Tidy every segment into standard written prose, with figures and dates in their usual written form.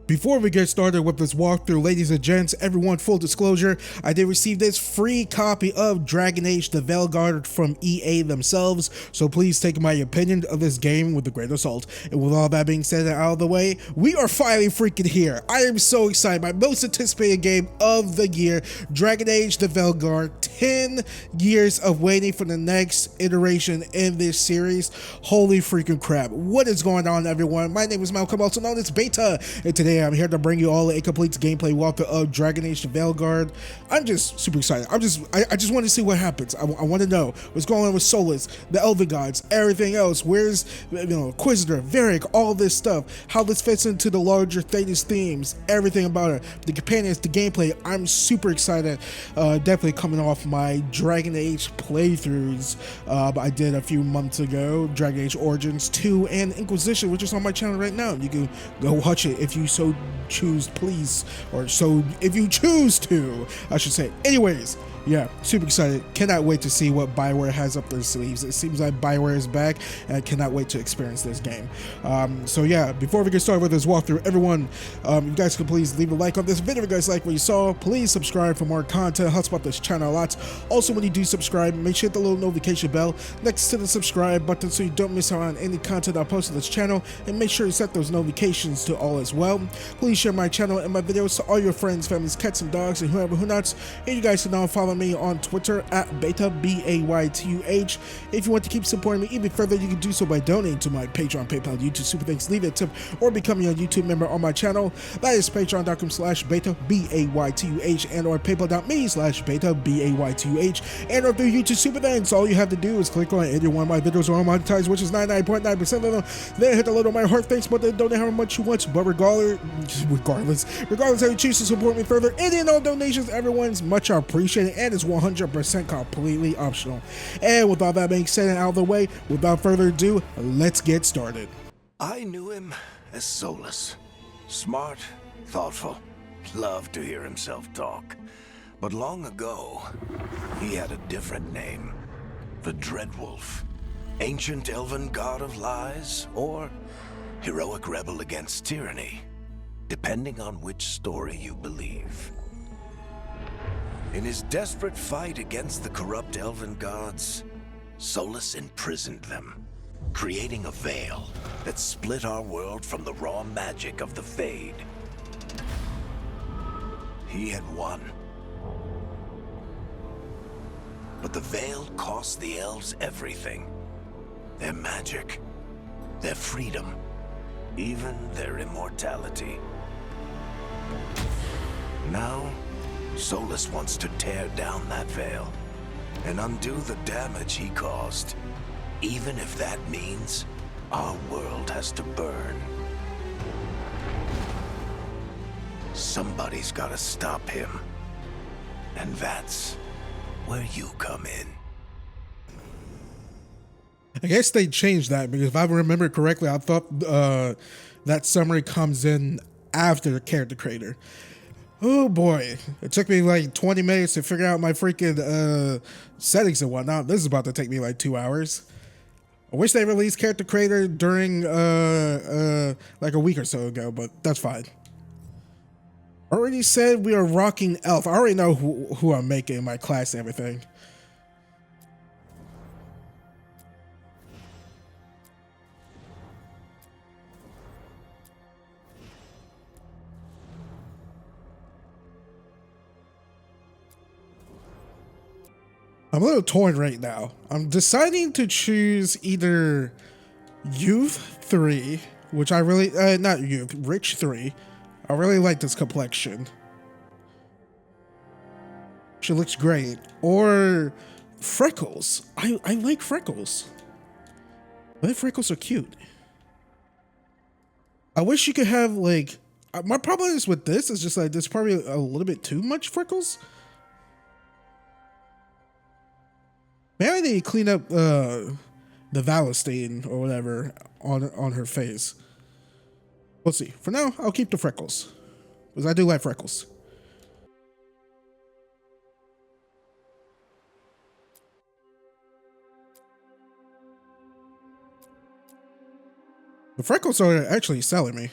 Before we get started with this walkthrough, ladies and gents, everyone, full disclosure, I did receive this free copy of Dragon Age The Veilguard from EA themselves, so please take my opinion of this game with a grain of salt. And with all that being said and out of the way, we are finally freaking here. I am so excited. My most anticipated game of the year, Dragon Age The Veilguard. 10 years of waiting for the next iteration in this series. Holy freaking crap. What is going on, everyone? My name is Malcolm, also known as Baytuh, and today I'm here to bring you all a complete gameplay walkthrough of Dragon Age The Veilguard. I'm just super excited. I just want to see what happens. I want to know what's going on with Solas, the Elven Gods, everything else. Where's, Inquisitor, Varric, all this stuff, how this fits into the larger Thedas themes, everything about it, the companions, the gameplay. I'm super excited. Definitely coming off my Dragon Age playthroughs I did a few months ago, Dragon Age Origins 2 and Inquisition, which is on my channel right now. You can go watch it if you so choose, please, or so if you choose to, I should say. Anyways, yeah, super excited. Cannot wait to see what Bioware has up their sleeves. It seems like Bioware is back, and I cannot wait to experience this game. So yeah, before we get started with this walkthrough, everyone, you guys can please leave a like on this video if you guys like what you saw. Please subscribe for more content. It helps out this channel a lot. Also, when you do subscribe, make sure you hit the little notification bell next to the subscribe button so you don't miss out on any content I post on this channel, and make sure you set those notifications to all as well. Please share my channel and my videos to all your friends, families, cats, and dogs, and whoever who nots. And you guys can now follow me on Twitter at Baytuh, B-A-Y-T-U-H. If you want to keep supporting me even further, you can do so by donating to my Patreon, PayPal, YouTube Super Thanks, leave a tip, or becoming a YouTube member on my channel. That is patreon.com/Baytuh, B-A-Y-T-U-H, and or paypal.me/Baytuh, B-A-Y-T-U-H, and or through YouTube Super Thanks. All you have to do is click on any one of my videos are monetized, which is 99.9% of them. Then hit the little my heart thanks button, donate however much you want, but regardless how you choose to support me further, any and all donations, everyone's much appreciated, and it's 100% completely optional. And with all that being said and out of the way, without further ado, let's get started. I knew him as Solas. Smart, thoughtful, loved to hear himself talk. But long ago, he had a different name. The Dreadwolf. Ancient elven god of lies, or heroic rebel against tyranny, depending on which story you believe. In his desperate fight against the corrupt elven gods, Solas imprisoned them, creating a veil that split our world from the raw magic of the Fade. He had won. But the veil cost the elves everything. Their magic, their freedom, even their immortality. Now, Solas wants to tear down that veil and undo the damage he caused, even if that means our world has to burn. Somebody's gotta stop him, and that's where you come in. I guess they changed that, because if I remember correctly, I thought that summary comes in after the character creator. Oh boy, it took me like 20 minutes to figure out my freaking settings and whatnot. This is about to take me like 2 hours. I wish they released character creator during like a week or so ago, but that's fine. Already said we are rocking elf. I already know who I'm making in my class and everything. I'm a little torn right now. I'm deciding to choose either Youth 3, which I really, not Youth, Rich 3. I really like this complexion. She looks great. Or Freckles. I like Freckles. I think Freckles are cute. I wish you could have like, my problem is with this is just like, there's probably a little bit too much Freckles. Maybe they clean up the Valor stain or whatever on her face. We'll see. For now, I'll keep the freckles, because I do like freckles. The freckles are actually selling me.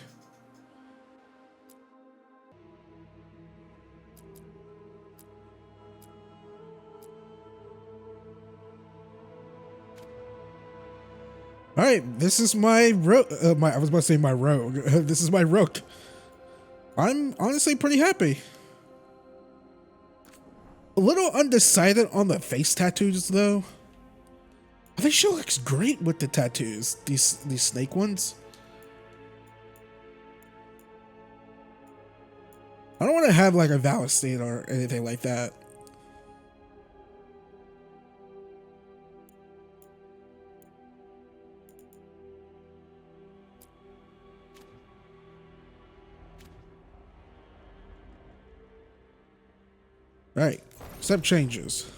right, this is my rook. I was about to say my rogue. This is my rook. I'm honestly pretty happy. A little undecided on the face tattoos though. I think she looks great with the tattoos. These snake ones. I don't want to have like a Valistine or anything like that. All right, accept changes.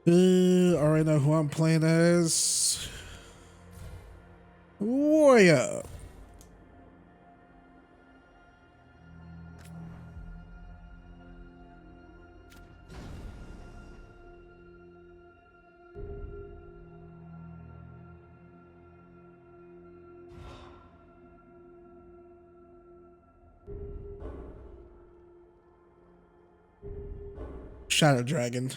Already know who I'm playing as. Warrior. Shadow Dragon.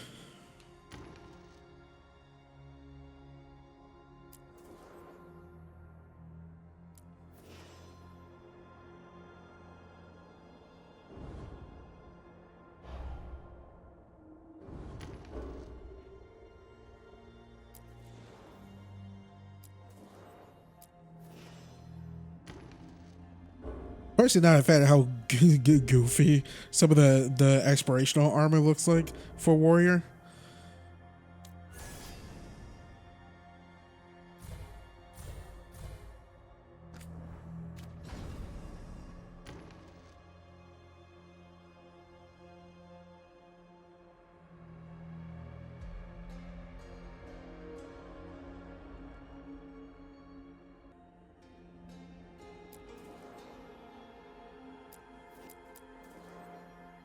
Personally, not a fan of how goofy some of the explorational armor looks like for Warrior.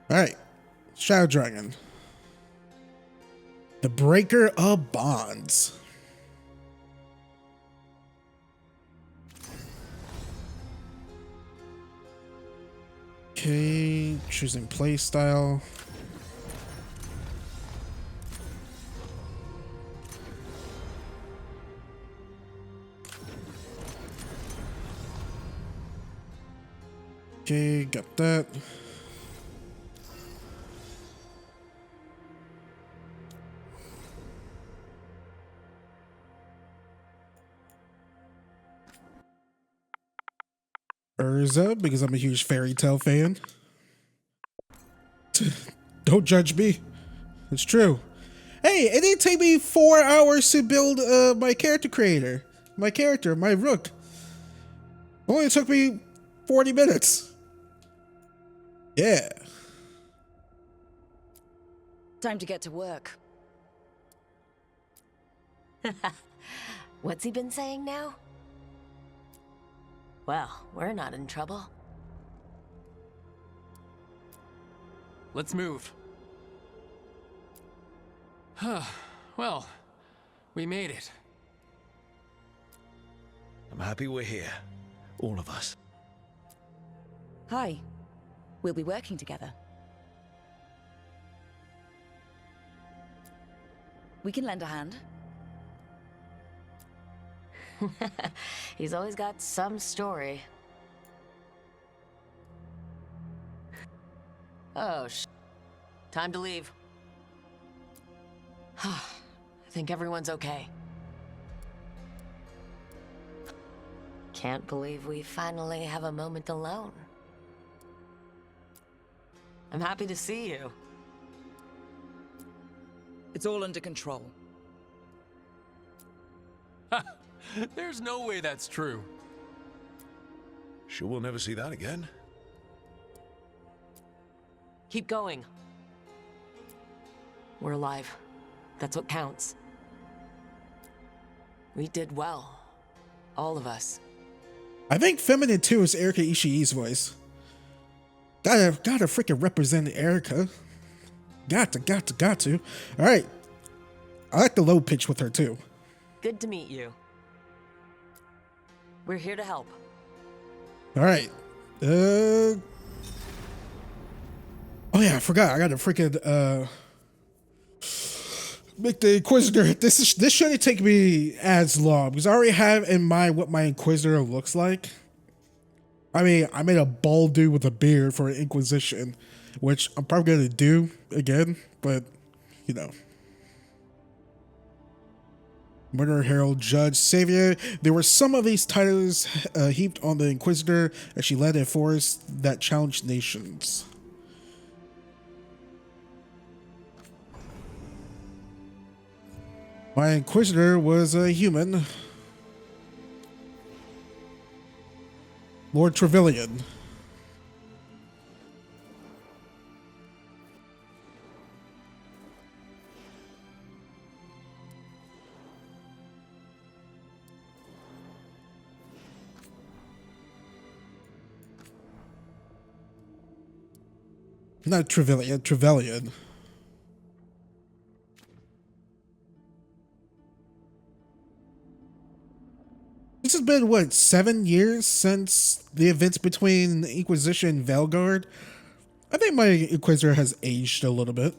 All right, Shadow Dragon, the Breaker of Bonds. Okay, choosing playstyle. Okay, got that. Urza, because I'm a huge fairy tale fan. Don't judge me. It's true. Hey, it didn't take me 4 hours to build my character creator. My rook. Only took me 40 minutes. Yeah. Time to get to work. What's he been saying now? Well, we're not in trouble. Let's move. Well, we made it. I'm happy we're here. All of us. Hi. We'll be working together. We can lend a hand. He's always got some story. Oh, time to leave. I think everyone's okay. Can't believe we finally have a moment alone. I'm happy to see you. It's all under control. There's no way that's true. Sure we'll never see that again? Keep going. We're alive. That's what counts. We did well. All of us. I think Feminine 2 is Erika Ishii's voice. Gotta freaking represent Erika. Got to. All right. I like the low pitch with her too. Good to meet you. We're here to help. All right. Oh yeah, I forgot. I got to freaking make the Inquisitor. This shouldn't take me as long because I already have in mind what my Inquisitor looks like. I mean, I made a bald dude with a beard for an Inquisition, which I'm probably gonna do again, but you know. Murderer, Herald, Judge, Savior. There were some of these titles heaped on the Inquisitor as she led a force that challenged nations. My Inquisitor was a human. Lord Trevelyan. Not Trevelyan, Trevelyan. This has been, what, 7 years since the events between Inquisition and Veilguard? I think my Inquisitor has aged a little bit.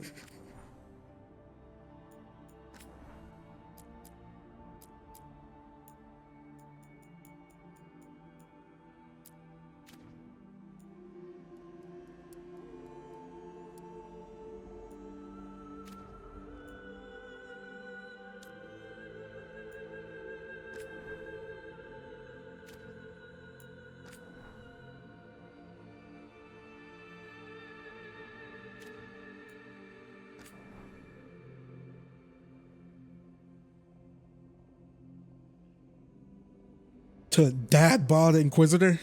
To dad bod Inquisitor.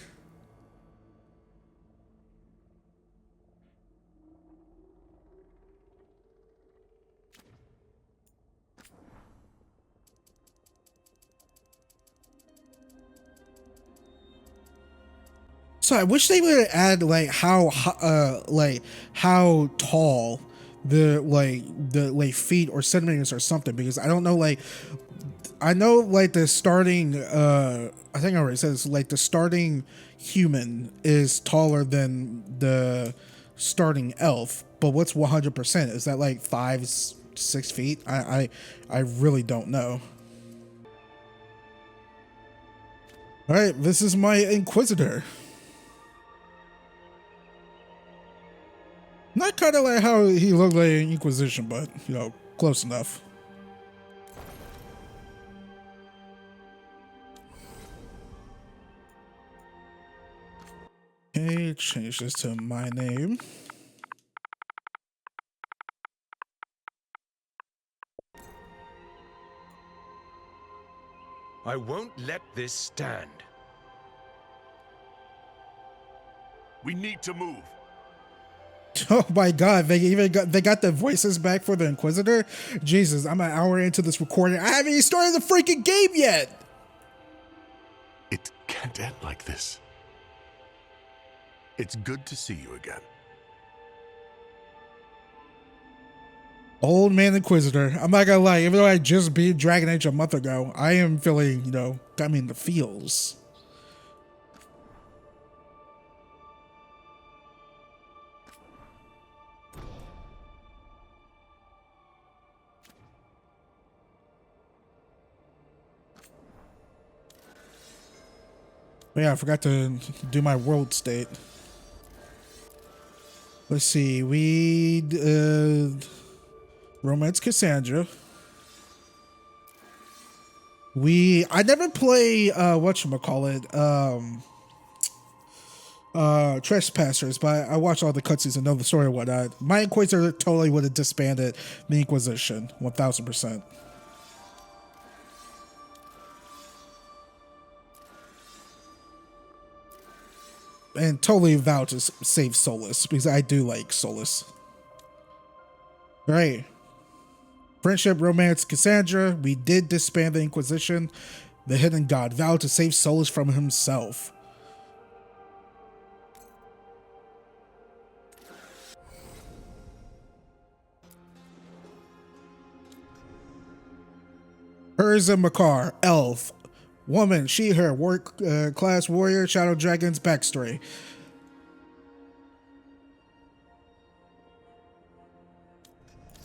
So I wish they would add like how tall the feet or centimeters or something, because I don't know, like I know like the starting I think I already said this, like the starting human is taller than the starting elf, but what's 100%? Is that like 5-6 feet? I really don't know. All right, this is my Inquisitor. Not kind of like how he looked like in Inquisition, but, you know, close enough. Okay, change this to my name. I won't let this stand. We need to move. Oh my god, they got the voices back for the Inquisitor? Jesus, I'm an hour into this recording. I haven't even started the freaking game yet! It can't end like this. It's good to see you again. Old man Inquisitor. I'm not gonna lie, even though I just beat Dragon Age a month ago, I am feeling, you know, got me in the feels. Yeah, I forgot to do my world state. Let's see, we romance Cassandra. I never play whatchamacallit, Trespassers, but I watched all the cutscenes and know the story and whatnot. My Inquisitor totally would have disbanded the Inquisition, 1000%. And totally vowed to save Solas, because I do like Solas. Right. Friendship, romance, Cassandra. We did disband the Inquisition. The hidden god vowed to save Solas from himself. Urza Makar, elf. Woman, she, her, class warrior, Shadow Dragon's backstory.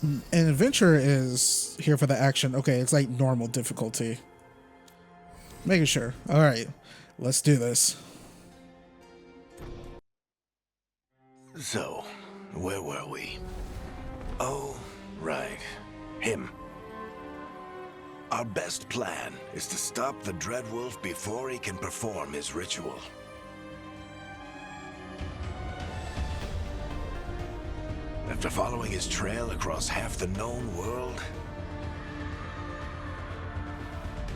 And adventure is here for the action. Okay, it's like normal difficulty. Making sure. All right, let's do this. So, where were we? Oh, right. Him. Our best plan is to stop the Dreadwolf before he can perform his ritual. After following his trail across half the known world,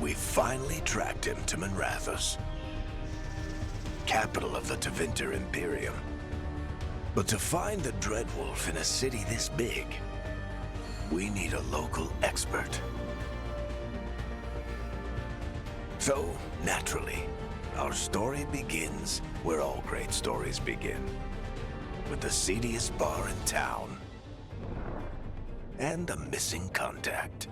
we finally tracked him to Minrathous, capital of the Tevinter Imperium. But to find the Dreadwolf in a city this big, we need a local expert. So, naturally, our story begins where all great stories begin. With the seediest bar in town. And a missing contact.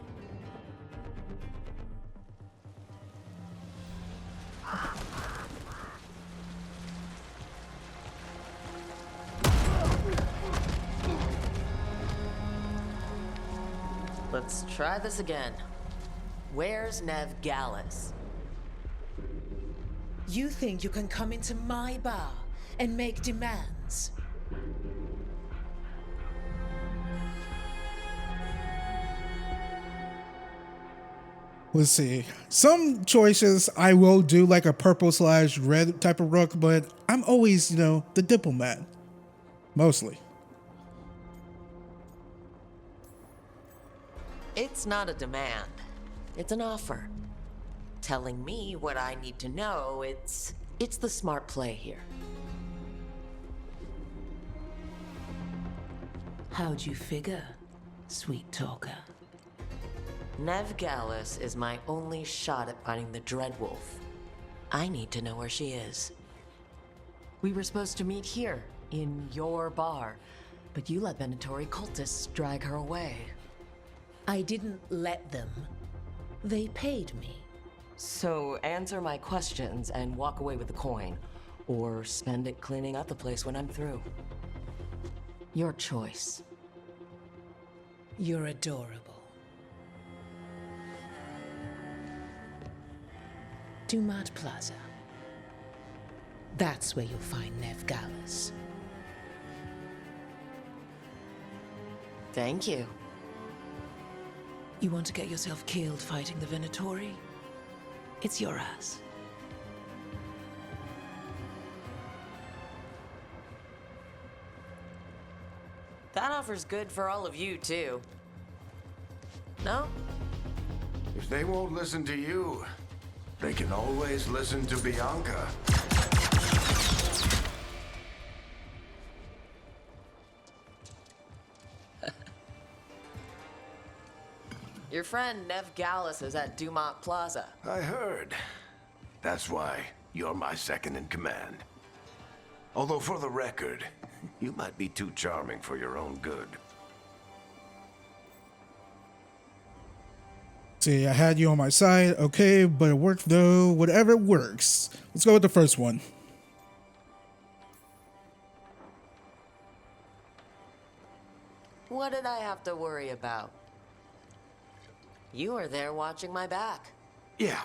Let's try this again. Where's Nev Gallus? You think you can come into my bar and make demands? Let's see. Some choices I will do like a purple/red type of rook, but I'm always, the diplomat. Mostly. It's not a demand. It's an offer. Telling me what I need to know, it's the smart play here. How'd you figure, sweet talker? Nev Gallus is my only shot at finding the Dreadwolf. I need to know where she is. We were supposed to meet here, in your bar, but you let Venatori cultists drag her away. I didn't let them. They paid me. So answer my questions and walk away with the coin, or spend it cleaning up the place when I'm through. Your choice. You're adorable. Dumat Plaza. That's where you'll find Nev Gallus. Thank you. You want to get yourself killed fighting the Venatori? It's your ass. That offer's good for all of you, too. No? If they won't listen to you, they can always listen to Bianca. Your friend Nev Gallus is at Dumat Plaza. I heard. That's why you're my second in command. Although for the record, you might be too charming for your own good. See, I had you on my side, okay, but it worked though. Whatever works. Let's go with the first one. What did I have to worry about? You were there watching my back. Yeah.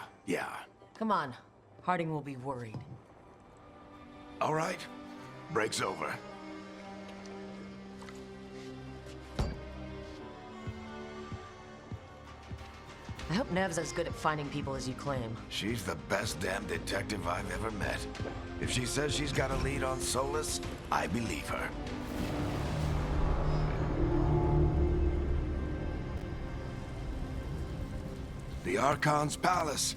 Come on, Harding will be worried. All right. Break's over. I hope Nev's as good at finding people as you claim. She's the best damn detective I've ever met. If she says she's got a lead on Solas, I believe her. The Archon's palace.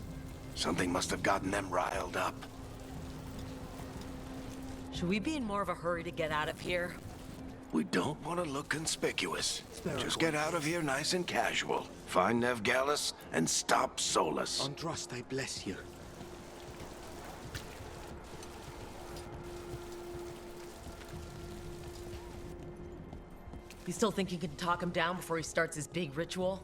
Something must have gotten them riled up. Should we be in more of a hurry to get out of here? We don't want to look conspicuous. Just get out of here nice and casual. Find Nev Gallus and stop Solas. On trust, I bless you. You still think you can talk him down before he starts his big ritual?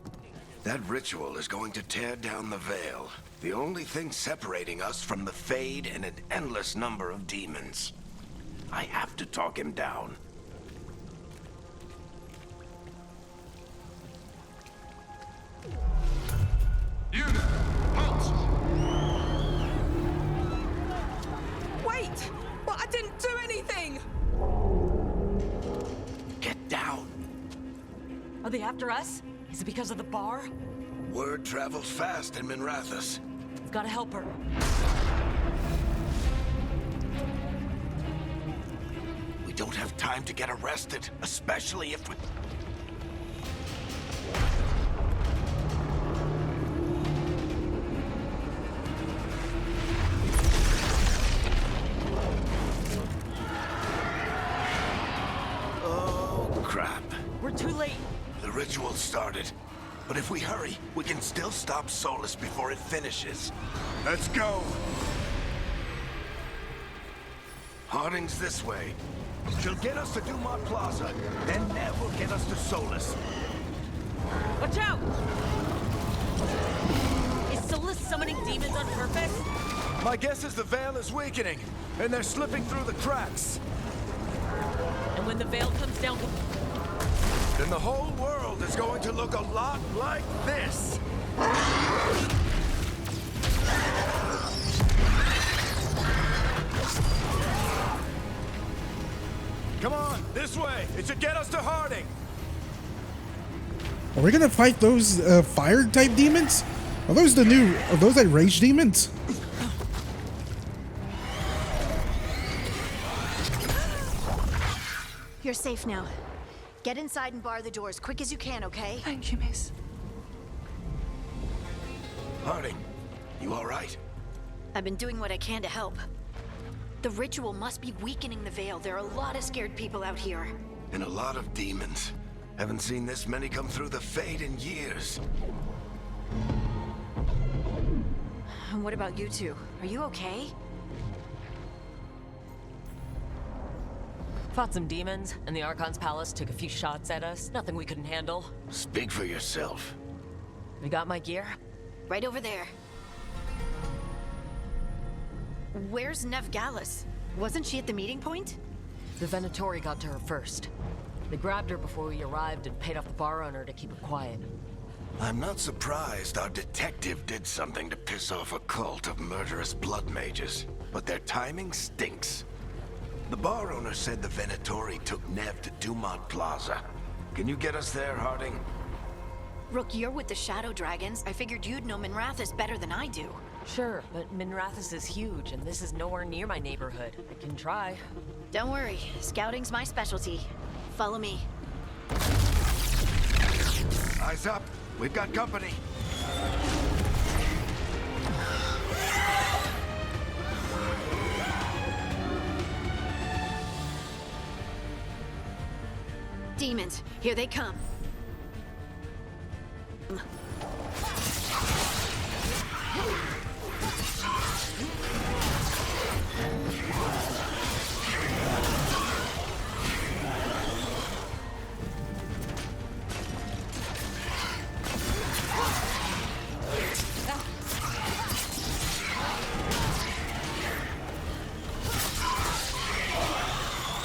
That ritual is going to tear down the veil. The only thing separating us from the Fade and an endless number of demons. I have to talk him down. Are they after us? Is it because of the bar? Word travels fast in Minrathous. We've got to help her. We don't have time to get arrested, especially if we... Oh, crap. We're too late. The ritual started. But if we hurry, we can still stop Solas before it finishes. Let's go! Harding's this way. She'll get us to Dumont Plaza, then Nev will get us to Solas. Watch out! Is Solas summoning demons on purpose? My guess is the Veil is weakening, and they're slipping through the cracks. And when the veil comes down to... Then the whole world is going to look a lot like this. Come on, this way. It should get us to Harding. Are we gonna fight those fire type demons? Are those like rage demons? You're safe now. Get inside and bar the doors quick as you can, okay? Thank you, miss. Harding, you all right? I've been doing what I can to help. The ritual must be weakening the Veil. There are a lot of scared people out here. And a lot of demons. Haven't seen this many come through the Fade in years. And what about you two? Are you okay? Fought some demons, and the Archon's palace took a few shots at us. Nothing we couldn't handle. Speak for yourself. We got my gear? Right over there. Where's Nev Gallus? Wasn't she at the meeting point? The Venatori got to her first. They grabbed her before we arrived and paid off the bar owner to keep her quiet. I'm not surprised our detective did something to piss off a cult of murderous blood mages, but their timing stinks. The bar owner said the Venatori took Nev to Dumont Plaza. Can you get us there, Harding? Rook, you're with the Shadow Dragons. I figured you'd know Minrathous better than I do. Sure, but Minrathous is huge, and this is nowhere near my neighborhood. I can try. Don't worry, scouting's my specialty. Follow me. Eyes up. We've got company. Demons, here they come.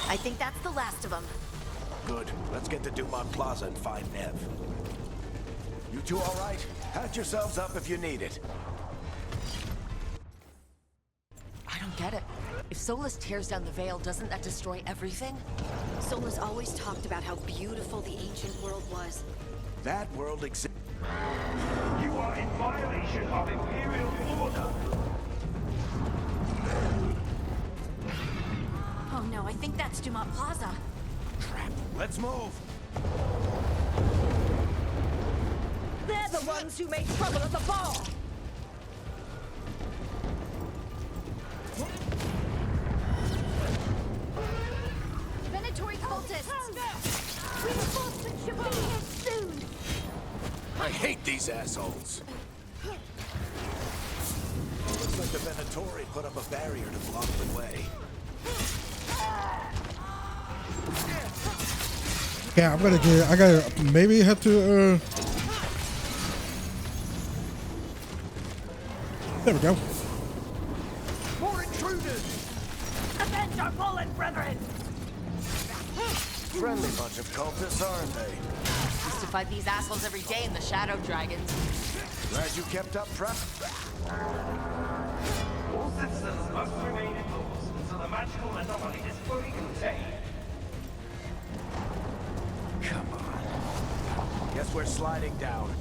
I think that's the last of them. Good. Let's get to Dumont Plaza and find Nev. You two all right? Patch yourselves up if you need it. I don't get it. If Solas tears down the Veil, doesn't that destroy everything? Solas always talked about how beautiful the ancient world was. That world exists. You are in violation of Imperial order. Oh no, I think that's Dumont Plaza. Crap. Let's move. They're the ones who made trouble at the bar! Venatori cultists! Reinforcements should be here soon! I hate these assholes. Looks like the Venatori put up a barrier to block the way. Yeah, I gotta maybe have to there we go. More intruders! Avenge our fallen brethren! Friendly bunch of cultists, aren't they? Used to fight these assholes every day in the Shadow Dragons. Glad you kept up, prep. All citizens must remain indoors until the magical anomaly is fully contained. Come on. we're sliding down.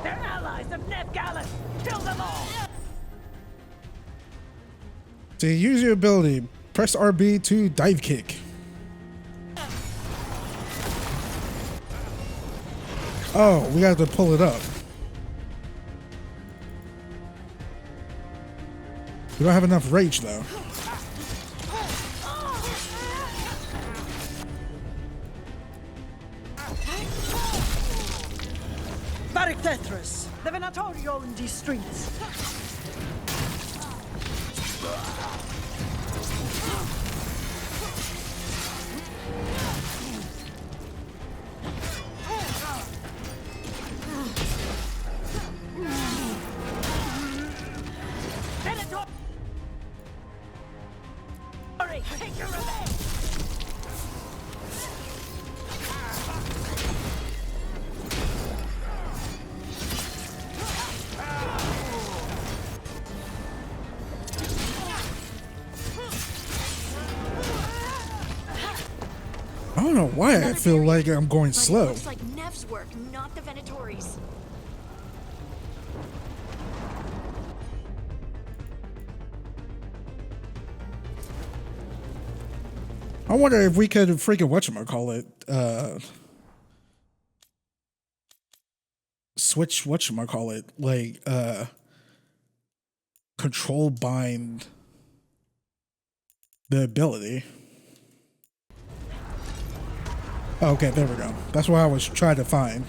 They're allies of Nev Gallus! Kill them all! To use your ability, press RB to dive kick. Oh, we have to pull it up. We don't have enough rage though. Barictethras! The Venatori own these streets. Venatori! Take your revenge! I don't know why I feel like I'm going slow. Looks like Nev's work, not the Venatori's. I wonder if we could freaking whatchamacallit, switch whatchamacallit, like, control bind the ability. Okay, there we go. That's what I was trying to find.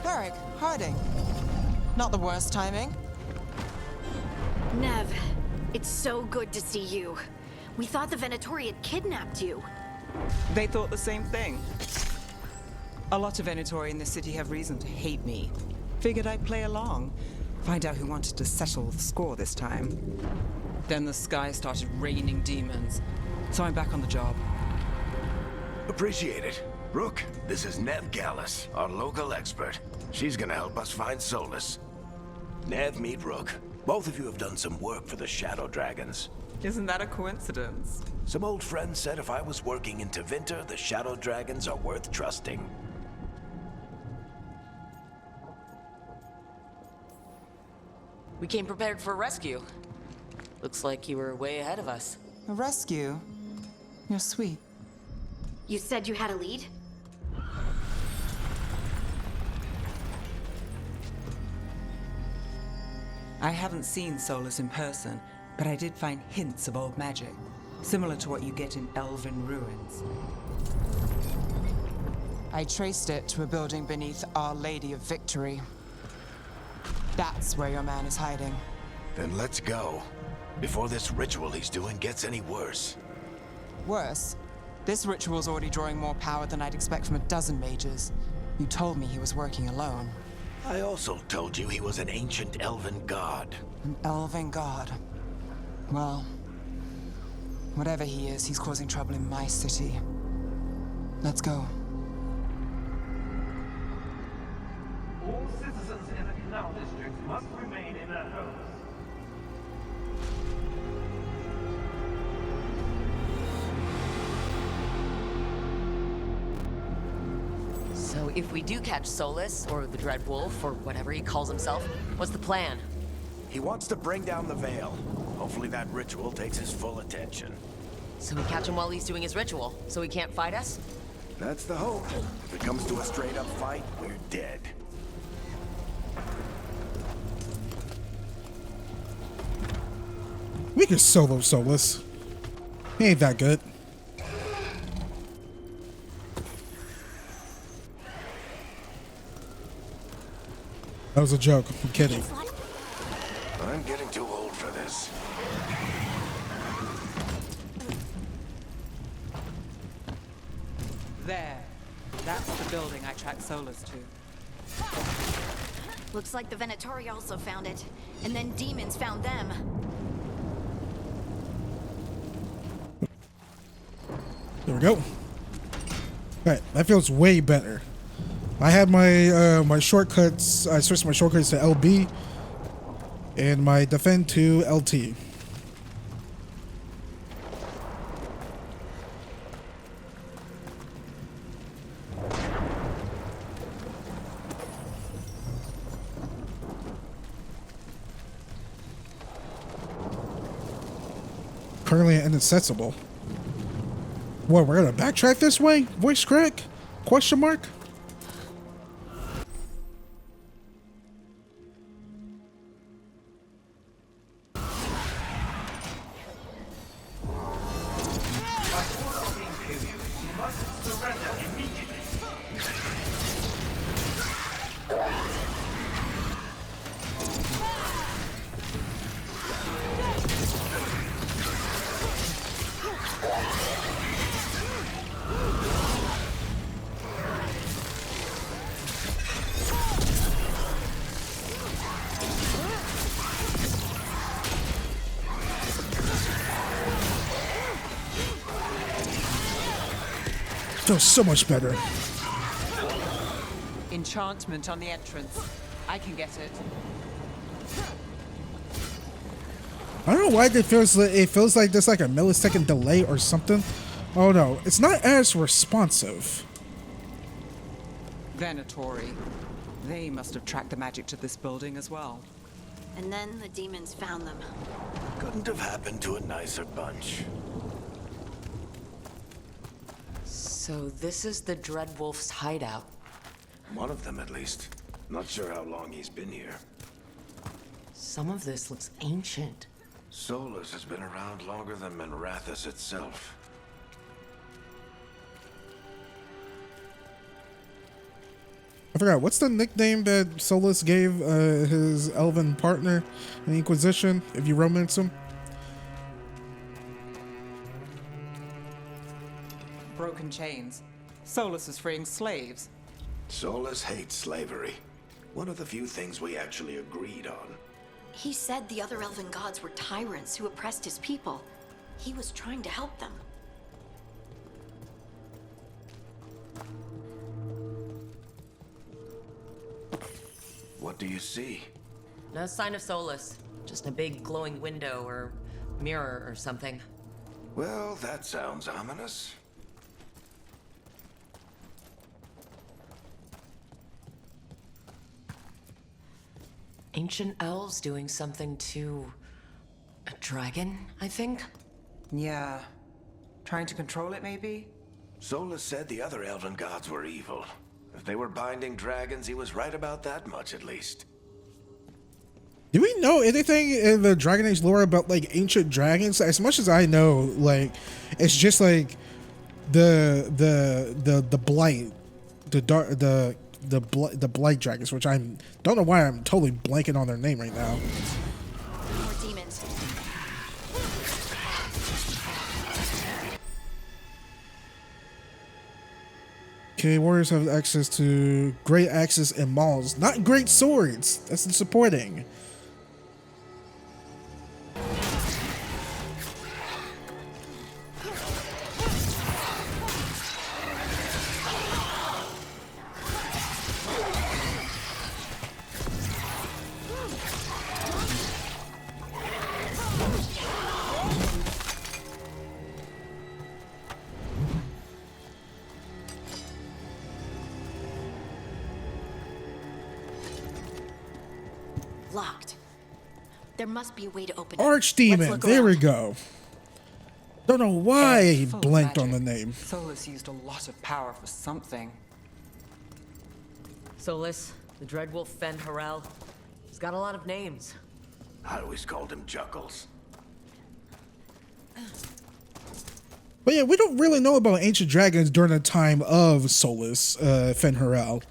Varric, hiding. Not the worst timing. Nev, it's so good to see you. We thought the Venatori had kidnapped you. They thought the same thing. A lot of Venatori in the city have reason to hate me. Figured I'd play along, find out who wanted to settle the score this time. Then the sky started raining demons, so I'm back on the job. Appreciate it. Rook, this is Nev Gallus, our local expert. She's gonna help us find Solas. Nev, meet Rook. Both of you have done some work for the Shadow Dragons. Isn't that a coincidence? Some old friends said if I was working in Tevinter, the Shadow Dragons are worth trusting. We came prepared for a rescue. Looks like you were way ahead of us. A rescue? You're sweet. You said you had a lead? I haven't seen Solas in person, but I did find hints of old magic, similar to what you get in elven ruins. I traced it to a building beneath Our Lady of Victory. That's where your man is hiding. Then let's go. Before this ritual he's doing gets any worse. Worse, this ritual's already drawing more power than I'd expect from a dozen mages. You told me he was working alone. I also told you he was an ancient elven god. An elven god. Well, whatever he is, he's causing trouble in my city. Let's go. All citizens in the Canal District must remain in their homes. So if we do catch Solas, or the Dread Wolf, or whatever he calls himself, what's the plan? He wants to bring down the Veil. Hopefully that ritual takes his full attention. So we catch him while he's doing his ritual, so he can't fight us? That's the hope. If it comes to a straight-up fight, we're dead. We could solo Solas. He ain't that good. That was a joke. I'm kidding. I'm getting too old for this. There. That's the building I tracked Solas to. Looks like the Venatori also found it. And then demons found them. There we go. Alright, that feels way better. I had my my shortcuts. I switched my shortcuts to LB and my defend to LT. Currently inaccessible. What, we're gonna backtrack this way? Voice crack? Question mark? Feels so much better. Enchantment on the entrance. I can get it. I don't know why it feels like there's like a millisecond delay or something. Oh no, it's not as responsive. Venatori. They must have tracked the magic to this building as well. And then the demons found them. Couldn't have happened to a nicer bunch. So this is the Dreadwolf's hideout. One of them, at least. Not sure how long he's been here. Some of this looks ancient. Solas has been around longer than Minrathous itself. I forgot, what's the nickname that Solas gave his elven partner in the Inquisition, if you romance him? Broken chains. Solas is freeing slaves. Solas hates slavery. One of the few things we actually agreed on. He said the other elven gods were tyrants who oppressed his people. He was trying to help them. What do you see? No sign of Solas. Just a big glowing window or mirror or something. Well, that sounds ominous. Ancient elves doing something to a dragon, I think? Yeah. Trying to control it, maybe? Solas said the other elven gods were evil. If they were binding dragons, he was right about that much, at least. Do we know anything in the Dragon Age lore about like ancient dragons? As much as I know, like it's just like the blight, the blight dragons, which I don't know why I'm totally blanking on their name right now. More demons. Okay, warriors have access to great axes and mauls, not great swords. That's disappointing. Locked. There must be a way to open it. Archdemon, there we go. Don't know why he Full of blanked on the magic. name. Solas used a lot of power for something. Solas, the Dreadwolf Fen Harel. He's got a lot of names. I always called him Juggles. But yeah, we don't really know about ancient dragons during the time of Solas, Fen Harel,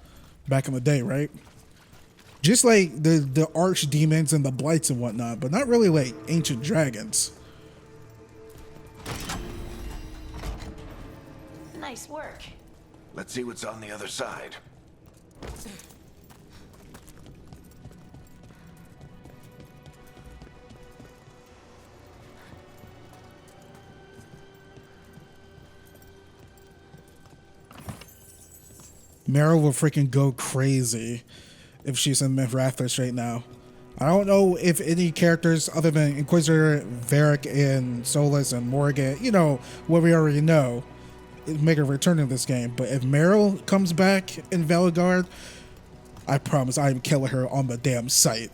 back in the day, right? Just like the archdemons and the blights and whatnot, but not really like ancient dragons. Nice work. Let's see what's on the other side. Meryl will freaking go crazy if she's in Minrathous right now. I don't know if any characters other than Inquisitor, Varric, and Solas and Morrigan, you know, what we already know, make a return in this game. But if Meryl comes back in Veilguard, I promise I'm killing her on the damn site.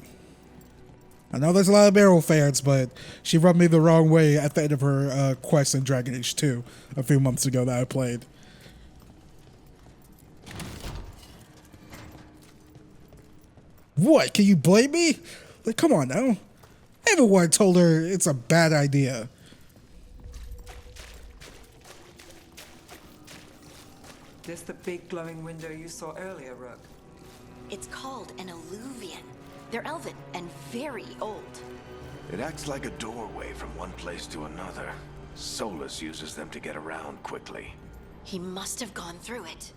I know there's a lot of Meryl fans, but she rubbed me the wrong way at the end of her quest in Dragon Age 2 a few months ago that I played. What? Can you blame me? Like, come on now. Everyone told her it's a bad idea. This the big glowing window you saw earlier, Rook? It's called an alluvian. They're elven and very old. It acts like a doorway from one place to another. Solas uses them to get around quickly. He must have gone through it.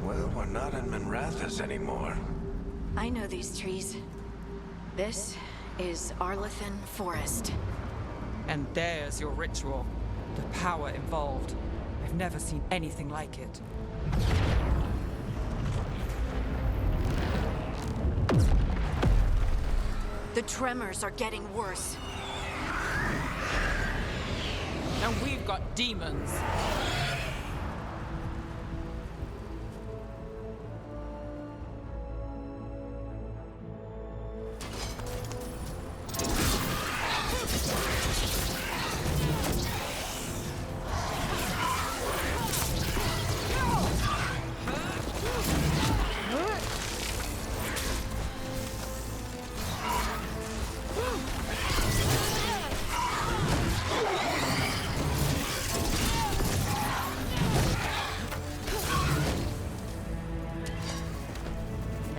Well, we're not in Minrathous anymore. I know these trees. This is Arlathan Forest. And there's your ritual. The power involved. I've never seen anything like it. The tremors are getting worse. And we've got demons.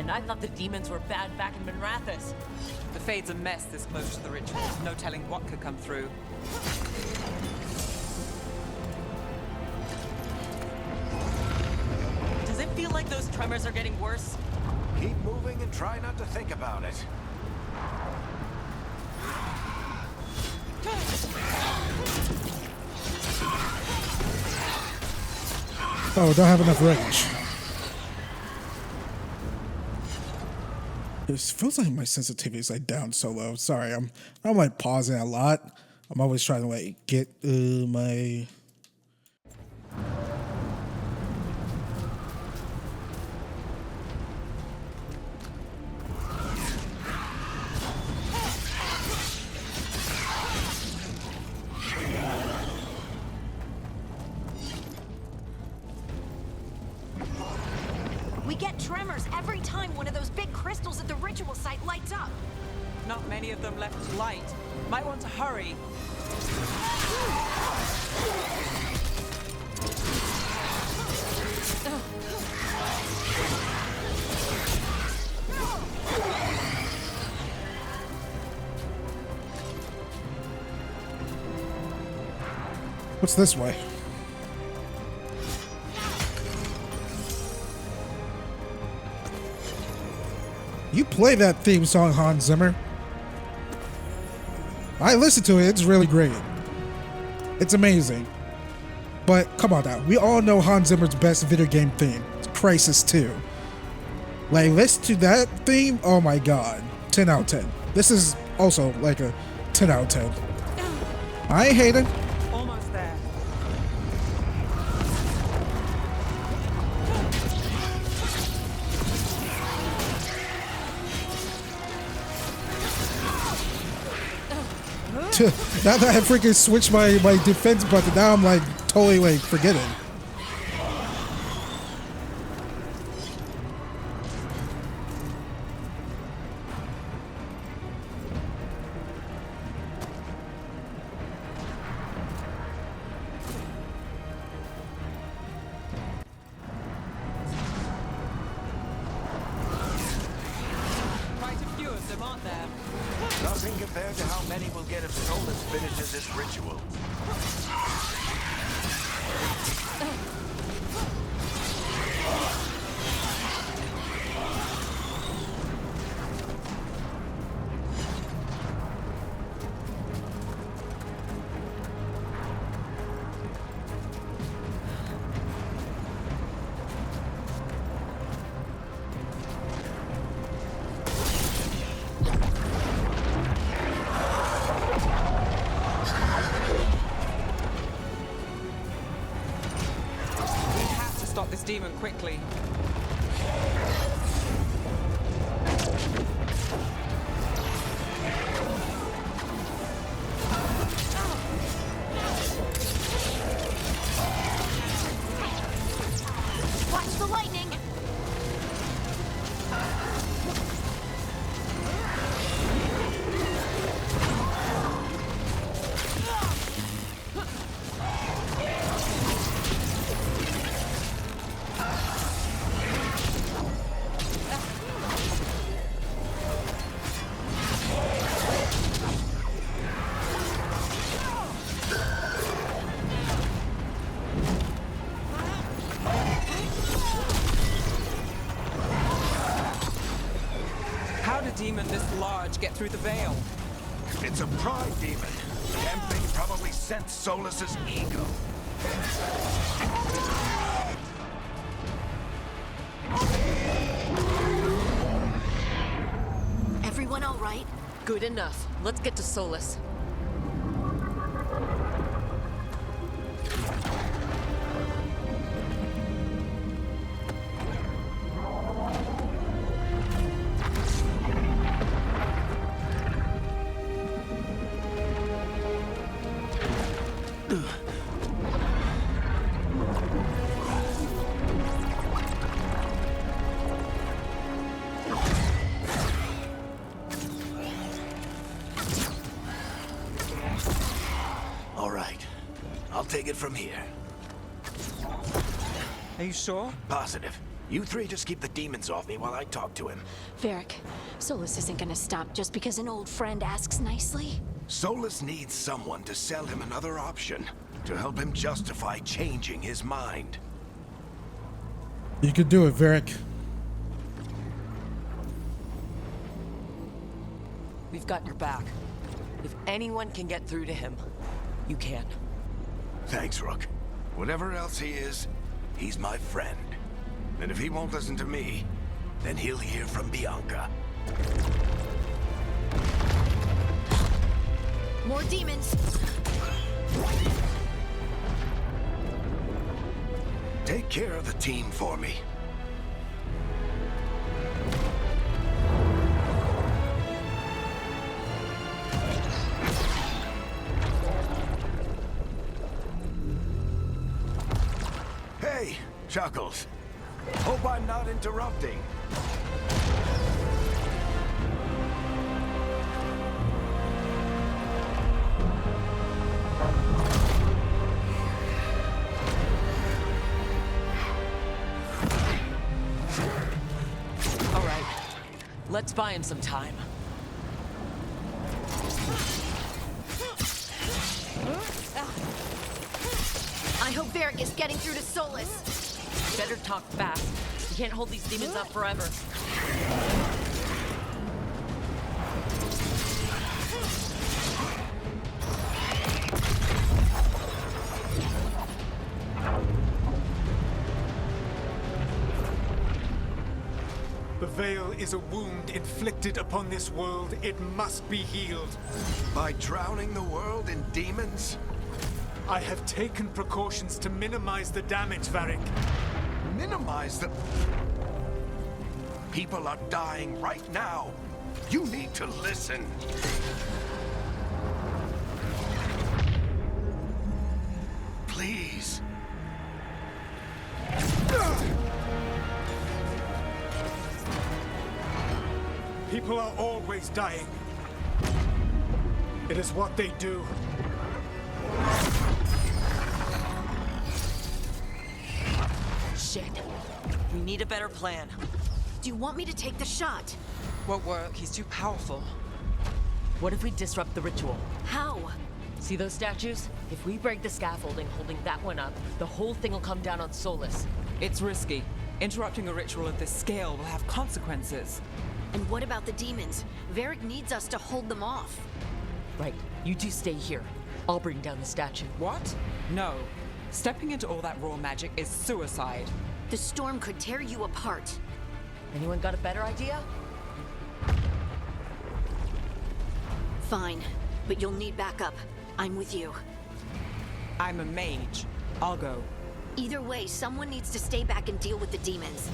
I thought the demons were bad back in Minrathous. The Fade's a mess this close to the ritual. No telling what could come through. Does it feel like those tremors are getting worse? Keep moving and try not to think about it. Oh, don't have enough range. It feels like my sensitivity is like down so low. Sorry, I'm like pausing a lot. I'm always trying to like get my. We get tremors every time one of those big crystals at the ritual site lights up. Not many of them left to light. Might want to hurry. What's this way? You play that theme song, Hans Zimmer. I listen to it. It's really great. It's amazing. But come on now. We all know Hans Zimmer's best video game theme. It's Crisis 2. Like, listen to that theme. Oh my god. 10 out of 10. This is also like a 10 out of 10. I ain't hating. Almost there. Now that I freaking switched my defense button, now I'm like totally like forgetting. Quite a few of them, aren't there? Nothing compared to how many we'll get if Solas finishes this ritual. demon quickly. Watch the lightning! How did a demon this large get through the veil? It's a pride demon. Damn thing probably sensed Solas's ego. Everyone all right? Good enough. Let's get to Solas. All right. I'll take it from here. Are you sure? Positive. You three just keep the demons off me while I talk to him. Varric, Solas isn't gonna stop just because an old friend asks nicely. Solas needs someone to sell him another option, to help him justify changing his mind. You could do it, Varric. We've got your back. If anyone can get through to him, you can. Thanks, Rook. Whatever else he is, he's my friend. And if he won't listen to me, then he'll hear from Bianca. More demons! Take care of the team for me. Hey, Chuckles. Hope I'm not interrupting. All right. Let's buy him some time. I hope Varric is getting through to Solas. Better talk fast. You can't hold these demons up forever. The veil is a wound inflicted upon this world. It must be healed. By drowning the world in demons? I have taken precautions to minimize the damage, Varric. Minimize the... People are dying right now. You need to listen. Please. People are always dying. It is what they do. Shit. We need a better plan. Do you want me to take the shot? Won't work. He's too powerful. What if we disrupt the ritual? How? See those statues? If we break the scaffolding holding that one up, the whole thing will come down on Solas. It's risky. Interrupting a ritual of this scale will have consequences. And what about the demons? Varric needs us to hold them off. Right. You two stay here. I'll bring down the statue. What? No. Stepping into all that raw magic is suicide. The storm could tear you apart. Anyone got a better idea? Fine, but you'll need backup. I'm with you. I'm a mage. I'll go. Either way, someone needs to stay back and deal with the demons.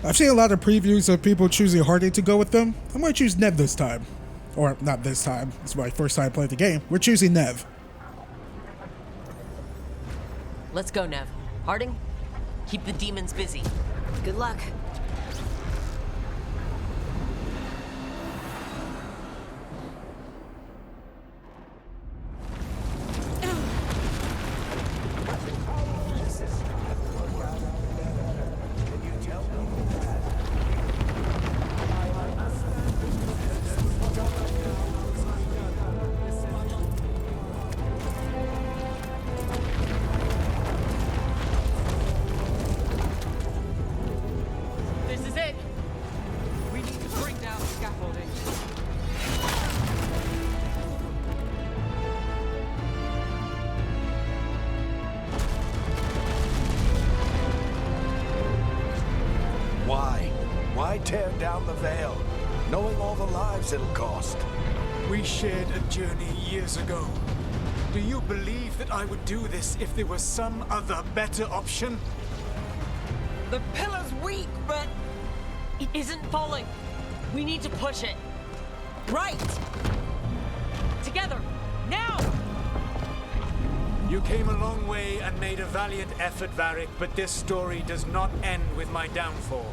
I've seen a lot of previews of people choosing Harding to go with them. I'm going to choose Nev this time. Or, not this time. It's my first time playing the game. We're choosing Nev. Let's go, Nev. Harding, keep the demons busy. Good luck. Why tear down the veil, knowing all the lives it'll cost? We shared a journey years ago. Do you believe that I would do this if there was some other better option? The pillar's weak, but it isn't falling. We need to push it. Right! Together, now! You came a long way and made a valiant effort, Varric, but this story does not end with my downfall.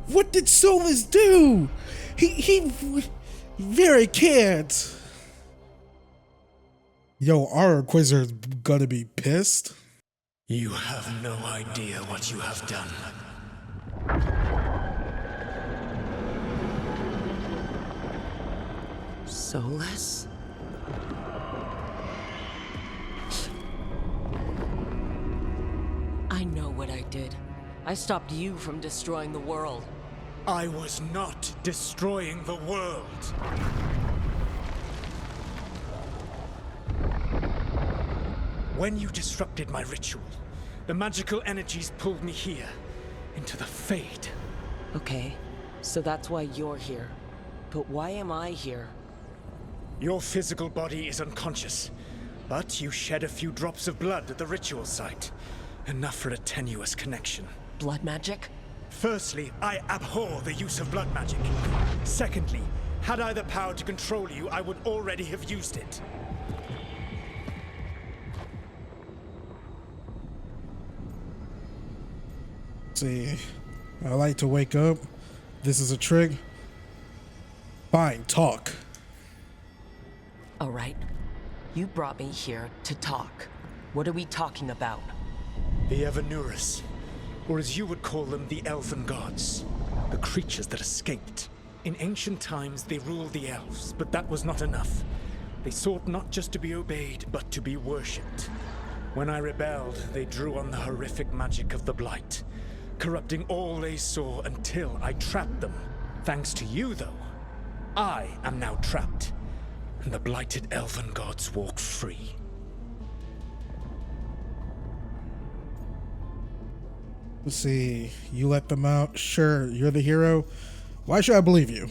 What did Solas do? He very can't. Yo, our Inquisitor's gonna be pissed. You have no idea what you have done. Solas? I know what I did. I stopped you from destroying the world. I was not destroying the world. When you disrupted my ritual, the magical energies pulled me here, into the Fade. Okay, so that's why you're here. But why am I here? Your physical body is unconscious, but you shed a few drops of blood at the ritual site. Enough for a tenuous connection. Blood magic? Firstly, I abhor the use of blood magic. Secondly, had I the power to control you, I would already have used it. See, I like to wake up. This is a trick. Fine, talk. All right. You brought me here to talk. What are we talking about? The Evanurus, or as you would call them, the elven gods. The creatures that escaped. In ancient times, they ruled the elves, but that was not enough. They sought not just to be obeyed, but to be worshipped. When I rebelled, they drew on the horrific magic of the Blight, corrupting all they saw until I trapped them. Thanks to you, though, I am now trapped, and the blighted elven gods walk free. Let's see. You let them out. Sure, you're the hero. Why should I believe you?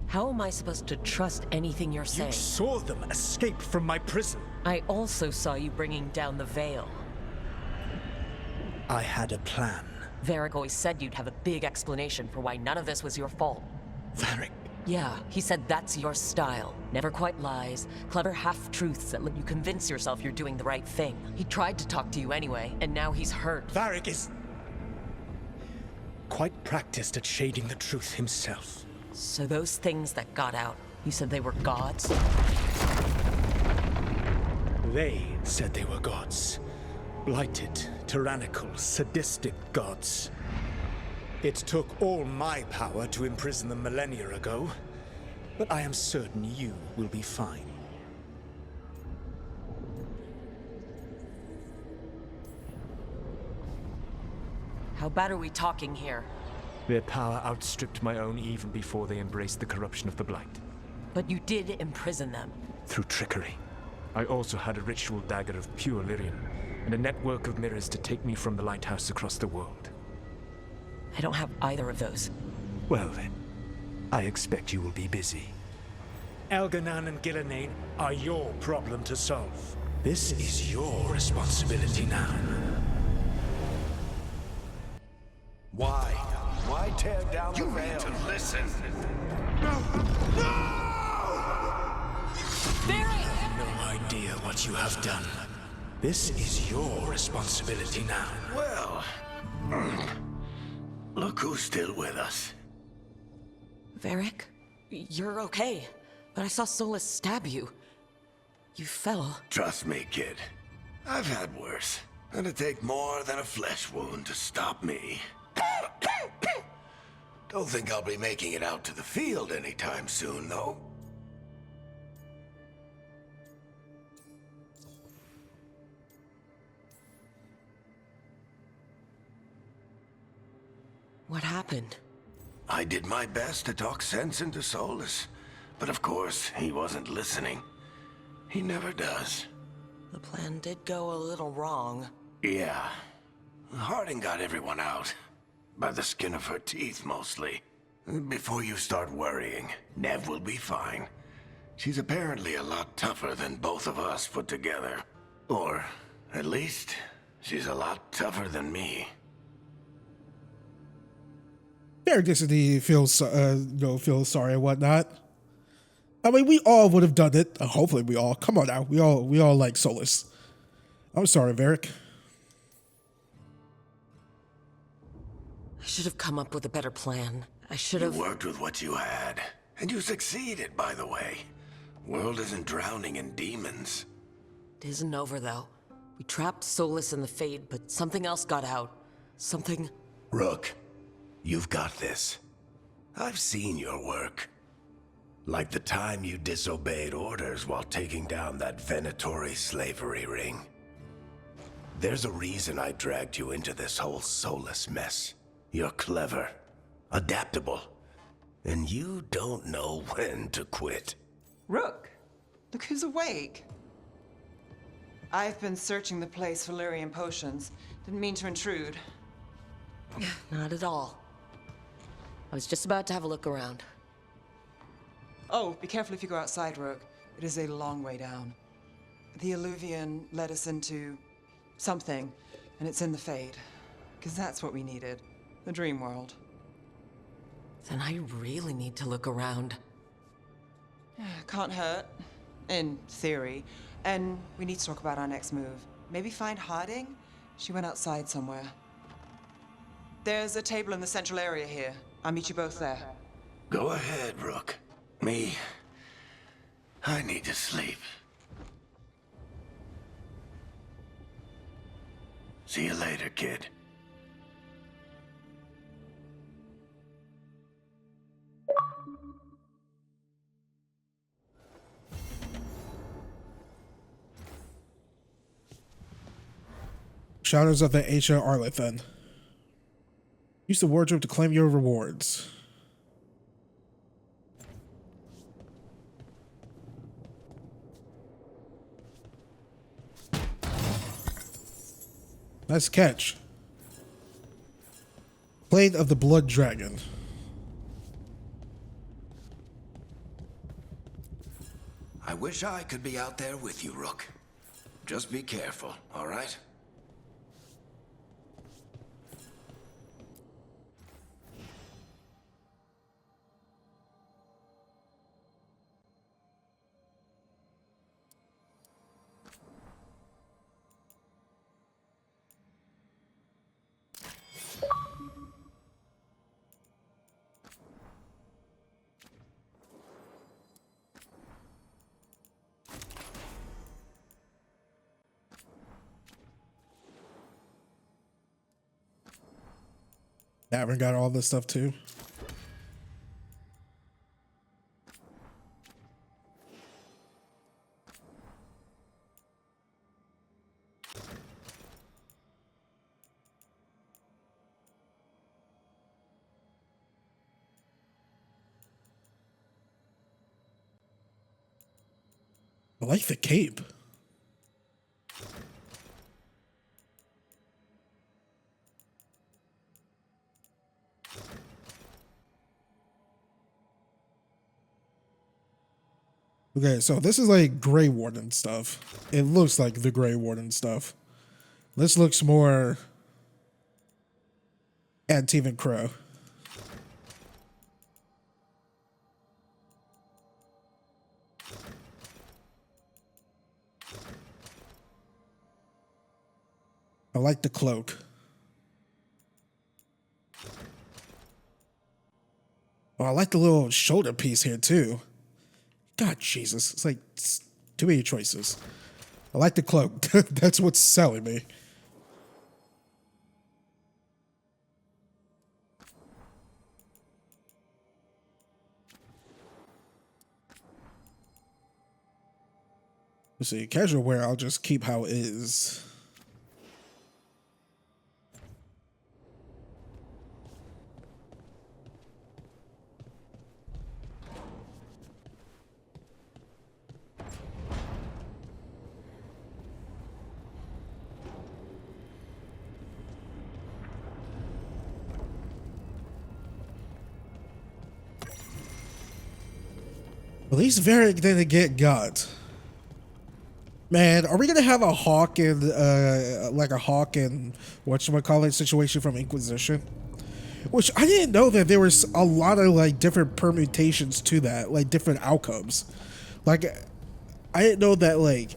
How am I supposed to trust anything you're saying? You saw them escape from my prison. I also saw you bringing down the veil. I had a plan. Varric always said you'd have a big explanation for why none of this was your fault. Varric? Yeah, he said that's your style. Never quite lies, clever half-truths that let you convince yourself you're doing the right thing. He tried to talk to you anyway, and now he's hurt. Varric is quite practiced at shading the truth himself. So those things that got out, you said they were gods? They said they were gods. Blighted, tyrannical, sadistic gods. It took all my power to imprison them millennia ago, but I am certain you will be fine. How bad are we talking here? Their power outstripped my own even before they embraced the corruption of the Blight. But you did imprison them. Through trickery. I also had a ritual dagger of pure lyrium, and a network of mirrors to take me from the Lighthouse across the world. I don't have either of those. Well then, I expect you will be busy. Elganan and Gillenane are your problem to solve. This is your responsibility now. Why? Why tear down the veil? You need to listen. No! No idea what you have done. This is your responsibility now. Well, look who's still with us. Varric, you're okay. But I saw Solas stab you. You fell. Trust me, kid. I've had worse. It'd take more than a flesh wound to stop me. Don't think I'll be making it out to the field anytime soon, though. What happened? I did my best to talk sense into Solas, but of course, he wasn't listening. He never does. The plan did go a little wrong. Yeah. Harding got everyone out. By the skin of her teeth, mostly. Before you start worrying, Nev will be fine. She's apparently a lot tougher than both of us put together. Or, at least, she's a lot tougher than me. Varric Dissity feels sorry and whatnot. I mean, we all would have done it. Hopefully we all. Come on now. We all like Solas. I'm sorry, Varric. I should have come up with a better plan. I should have... You worked with what you had. And you succeeded, by the way. World isn't drowning in demons. It isn't over, though. We trapped Solas in the Fade, but something else got out. Something... Rook, you've got this. I've seen your work. Like the time you disobeyed orders while taking down that Venatori slavery ring. There's a reason I dragged you into this whole Solas mess. You're clever, adaptable, and you don't know when to quit. Rook, look who's awake. I've been searching the place for lyrium potions. Didn't mean to intrude. Not at all. I was just about to have a look around. Oh, be careful if you go outside, Rook. It is a long way down. The Alluvian led us into something, and it's in the Fade. Because that's what we needed. The dream world. Then I really need to look around. Can't hurt. In theory. And we need to talk about our next move. Maybe find Harding? She went outside somewhere. There's a table in the central area here. I'll meet you both there. Go ahead, Rook. Me, I need to sleep. See you later, kid. Shadows of the ancient Arlathan. Use the wardrobe to claim your rewards. Nice catch. Blade of the Blood Dragon. I wish I could be out there with you, Rook. Just be careful, all right? Davin got all this stuff too. I like the cape. Okay, so this is like Grey Warden stuff. It looks like the Grey Warden stuff. This looks more Antivan Crow. I like the cloak. Oh, I like the little shoulder piece here too. God, Jesus. It's like too many choices. I like the cloak. That's what's selling me. Let's see. Casual wear, I'll just keep how it is. At least Varric didn't get got. Man, are we gonna have a Hawk and like a Hawk and whatchamacallit situation from Inquisition? Which I didn't know that there was a lot of like different permutations to that, like different outcomes. Like I didn't know that like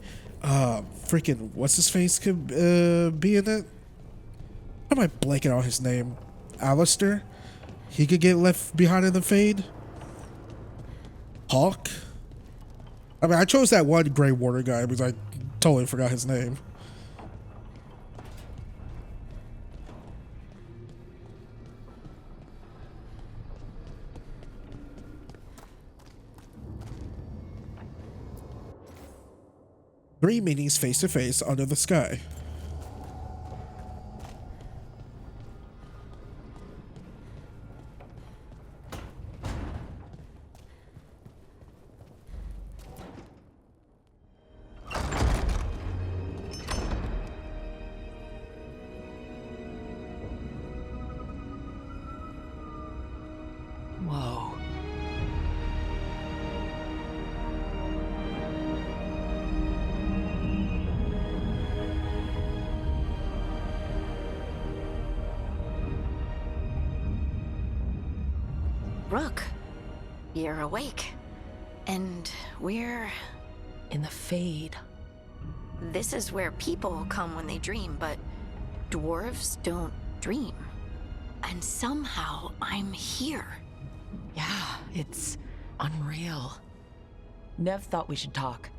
freaking what's his face could be in it. Why am I blanking on his name? Alistair? He could get left behind in the Fade? Hawk? I mean, I chose that one Grey Warder guy because I totally forgot his name. Three meetings face to face under the sky. Rook, you're awake. And we're... in the Fade. This is where people come when they dream, but dwarves don't dream. And somehow I'm here. Yeah, it's unreal. Nev thought we should talk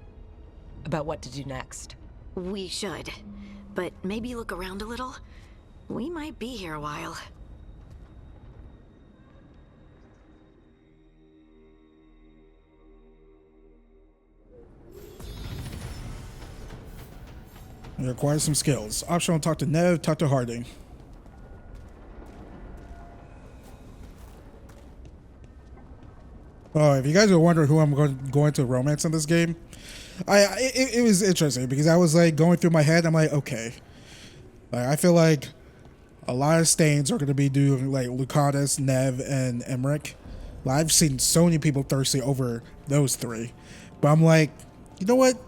about what to do next. We should. But maybe look around a little. We might be here a while. You acquire some skills. Optional: talk to Nev, talk to Harding. Oh, if you guys are wondering who I'm going to romance in this game, it was interesting because I was like going through my head. I'm like, okay, I feel like a lot of stains are going to be doing like Lucanus, Nev, and Emmerich. Like, I've seen so many people thirsty over those three, but I'm like, you know what?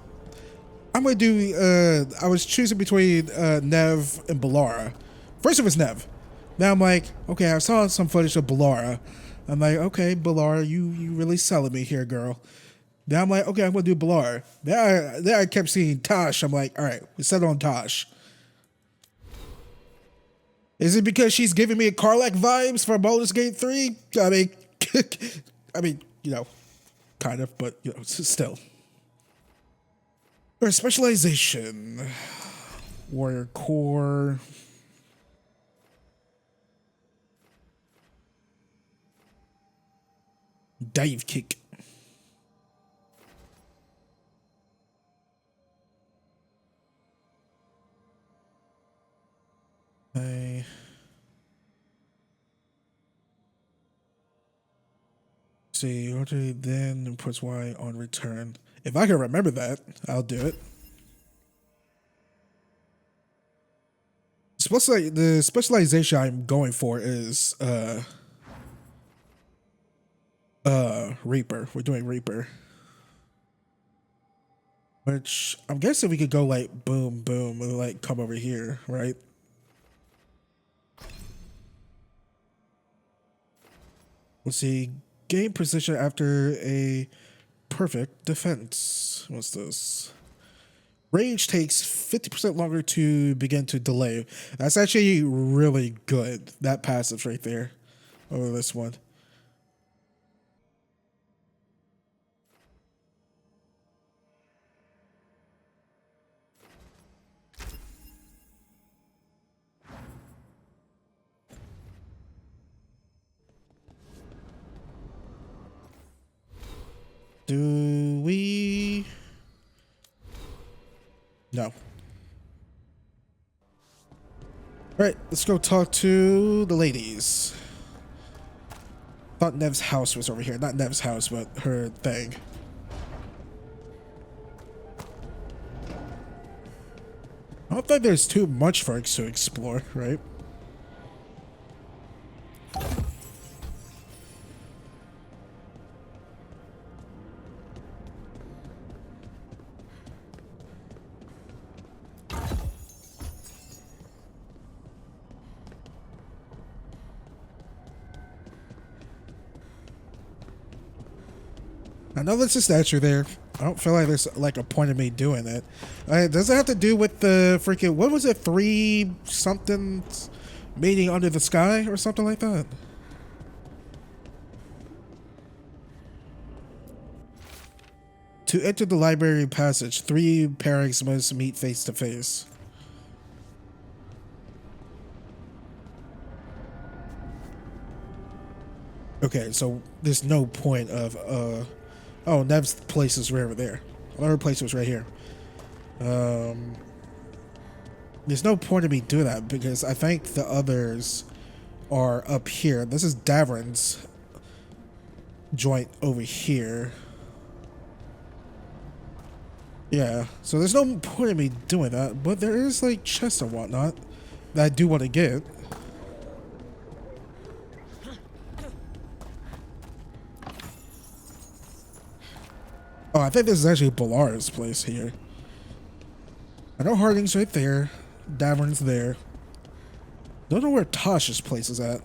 I'm gonna do. I was choosing between Nev and Bellara. First it was Nev. Now I'm like, okay, I saw some footage of Bellara. I'm like, okay, Bellara, you really selling me here, girl. Now I'm like, okay, I'm gonna do Bellara. Then I kept seeing Tosh. I'm like, all right, we settled on Tosh. Is it because she's giving me Karlach vibes from Baldur's Gate 3? I mean, you know, kind of, but you know, still. Her specialization, warrior core. Dive kick. See, order then puts Y on return. If I can remember that, I'll do it. The specialization I'm going for is Reaper. We're doing Reaper. Which I'm guessing we could go like boom, boom, and like come over here, right? Let's see. Gain position after a perfect defense. What's this? Rage takes 50% longer to begin to delay. That's actually really good. That passive right there over this one. Do we? No. All right, let's go talk to the ladies. Thought Nev's house was over here. Not Nev's house, but her thing. I don't think there's too much for us to explore, right? I know there's a statue there. I don't feel like there's like a point of me doing it. Does it have to do with the freaking, what was it, 3 something meeting under the sky or something like that? To enter the library passage, 3 pairings must meet face to face. Okay, so there's no point of oh, Nev's place is right over there. Her place was right here. There's no point in me doing that because I think the others are up here. This is Davern's joint over here. Yeah, so there's no point in me doing that, but there is like chests and whatnot that I do want to get. Oh, I think this is actually Bellara's place here. I know Harding's right there. Davern's there. Don't know where Tosh's place is at.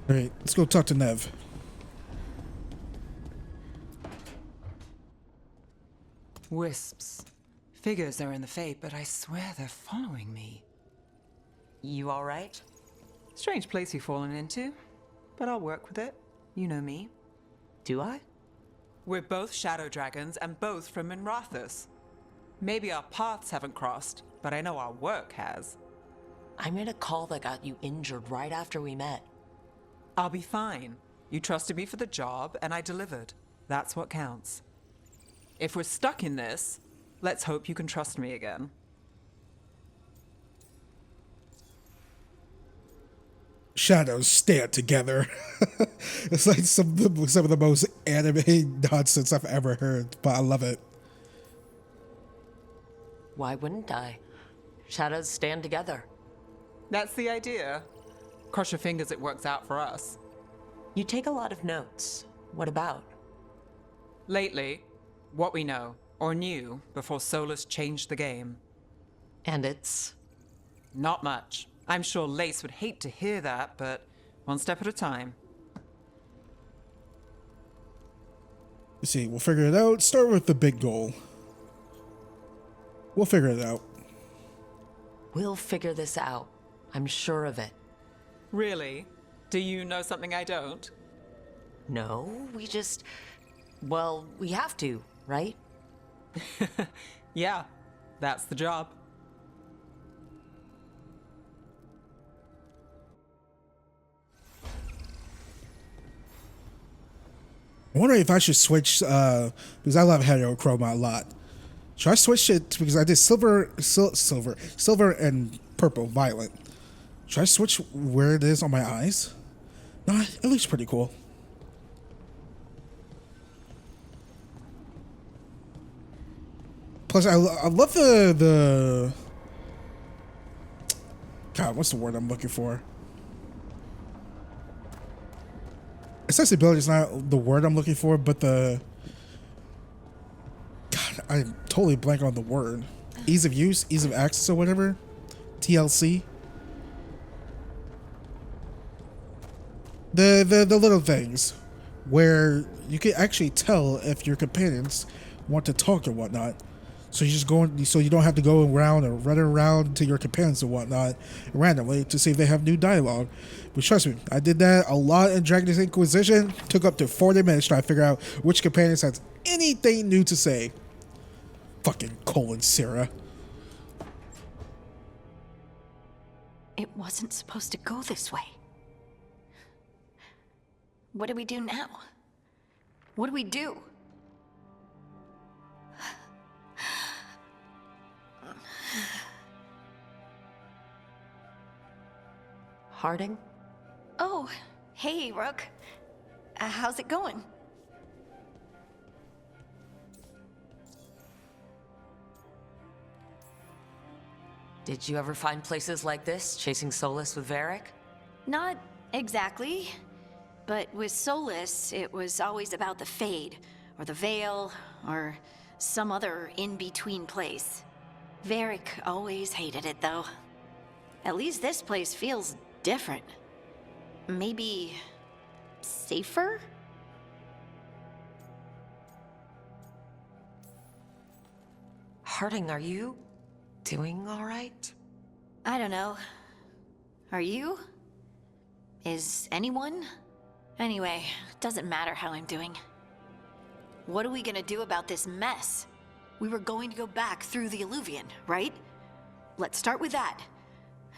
Alright, let's go talk to Nev. Wisps. Figures they're in the Fate, but I swear they're following me. You alright? Strange place you've fallen into, but I'll work with it. You know me. Do I? We're both shadow dragons and both from Minrathous. Maybe our paths haven't crossed, but I know our work has. I made a call that got you injured right after we met. I'll be fine. You trusted me for the job, and I delivered. That's what counts. If we're stuck in this, let's hope you can trust me again. Shadows stand together. It's like some of the most anime nonsense I've ever heard, but I love it. Why wouldn't I? Shadows stand together. That's the idea. Cross your fingers it works out for us. You take a lot of notes. What about? Lately, what we know, or knew, before Solas changed the game. And it's? Not much. I'm sure Lace would hate to hear that, but one step at a time. You see, we'll figure it out. Start with the big goal. We'll figure it out. We'll figure this out. I'm sure of it. Really? Do you know something I don't? No, we just... Well, we have to, right? Yeah, that's the job. I'm wondering if I should switch, because I love Heterochroma a lot. Should I switch it, because I did silver and purple, violet. Should I switch where it is on my eyes? No, it looks pretty cool. Plus, I love the... God, what's the word I'm looking for? Accessibility is not the word I'm looking for, but the... God, I'm totally blank on the word. Ease of use, ease of access or whatever. TLC. The little things where you can actually tell if your companions want to talk or whatnot. So you just go, so you don't have to go around or run around to your companions and whatnot randomly to see if they have new dialogue. But trust me, I did that a lot in Dragon Age Inquisition. Took up to 40 minutes trying to figure out which companions has anything new to say. Fucking Cole and Sarah. It wasn't supposed to go this way. What do we do now? What do we do? Harding? Oh, hey, Rook. How's it going? Did you ever find places like this, chasing Solas with Varric? Not exactly. But with Solas, it was always about the Fade, or the Veil, or some other in-between place. Varric always hated it, though. At least this place feels different. Maybe... safer? Harding, are you doing all right? I don't know. Are you? Is anyone? Anyway, doesn't matter how I'm doing. What are we gonna do about this mess? We were going to go back through the Alluvion, right? Let's start with that.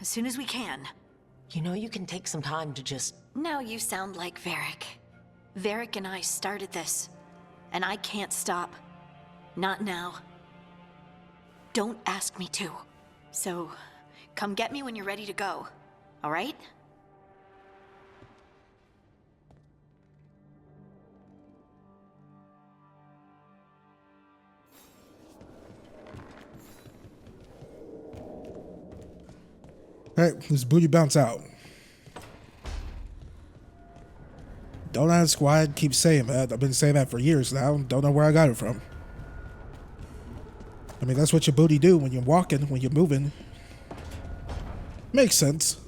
As soon as we can. You know you can take some time to just... Now you sound like Varric. Varric and I started this. And I can't stop. Not now. Don't ask me to. So, come get me when you're ready to go. All right? Alright, this booty bounce out. Don't ask why I keep saying that. I've been saying that for years now. Don't know where I got it from. I mean, that's what your booty do when you're walking, when you're moving. Makes sense.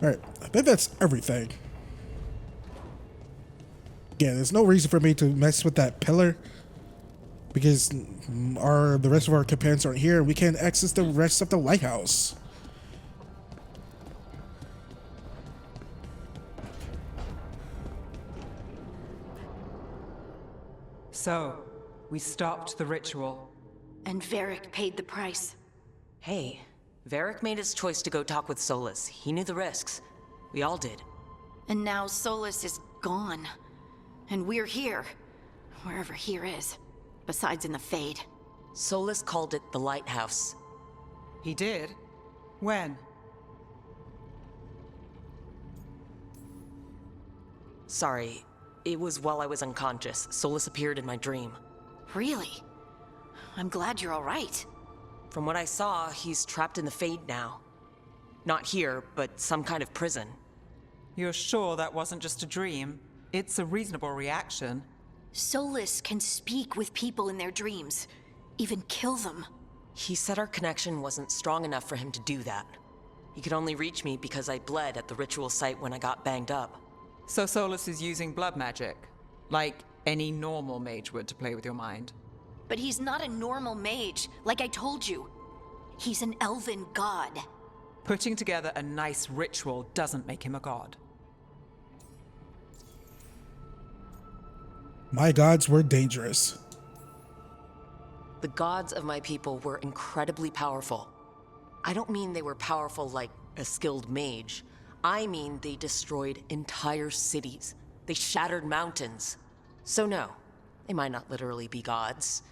Alright, I think that's everything. Yeah, there's no reason for me to mess with that pillar. Because the rest of our companions aren't here, and we can't access the rest of the lighthouse. So, we stopped the ritual. And Varric paid the price. Hey, Varric made his choice to go talk with Solas. He knew the risks. We all did. And now Solas is gone. And we're here. Wherever here is. Besides in the Fade. Solas called it the Lighthouse. He did? When? Sorry, it was while I was unconscious. Solas appeared in my dream. Really? I'm glad you're all right. From what I saw, he's trapped in the Fade now. Not here, but some kind of prison. You're sure that wasn't just a dream? It's a reasonable reaction. Solas can speak with people in their dreams. Even kill them. He said our connection wasn't strong enough for him to do that. He could only reach me because I bled at the ritual site when I got banged up. So Solas is using blood magic? Like any normal mage would to play with your mind? But he's not a normal mage, like I told you. He's an elven god. Putting together a nice ritual doesn't make him a god. My gods were dangerous. The gods of my people were incredibly powerful. I don't mean they were powerful like a skilled mage. I mean they destroyed entire cities. They shattered mountains. So no, they might not literally be gods,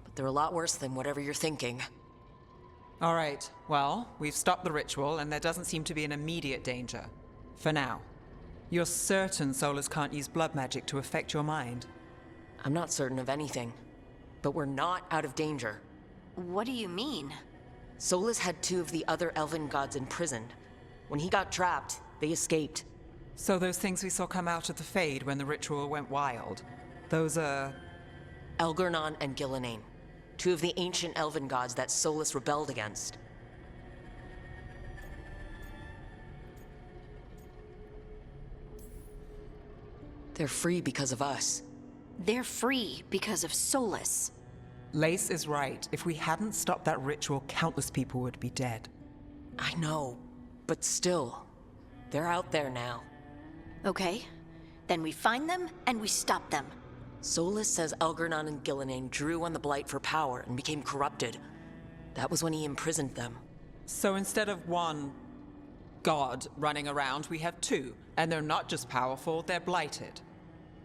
but they're a lot worse than whatever you're thinking. All right, well, we've stopped the ritual and there doesn't seem to be an immediate danger. For now. You're certain Solas can't use blood magic to affect your mind? I'm not certain of anything, but we're not out of danger. What do you mean? Solas had 2 of the other elven gods imprisoned. When he got trapped, they escaped. So those things we saw come out of the Fade when the ritual went wild, those are... Elgornon and Gillenane, 2 of the ancient elven gods that Solas rebelled against. They're free because of us. They're free because of Solas. Lace is right. If we hadn't stopped that ritual, countless people would be dead. I know, but still, they're out there now. Okay, then we find them and we stop them. Solas says Elgornon and Gillenane drew on the Blight for power and became corrupted. That was when he imprisoned them. So instead of one god running around, we have 2. And they're not just powerful, they're blighted.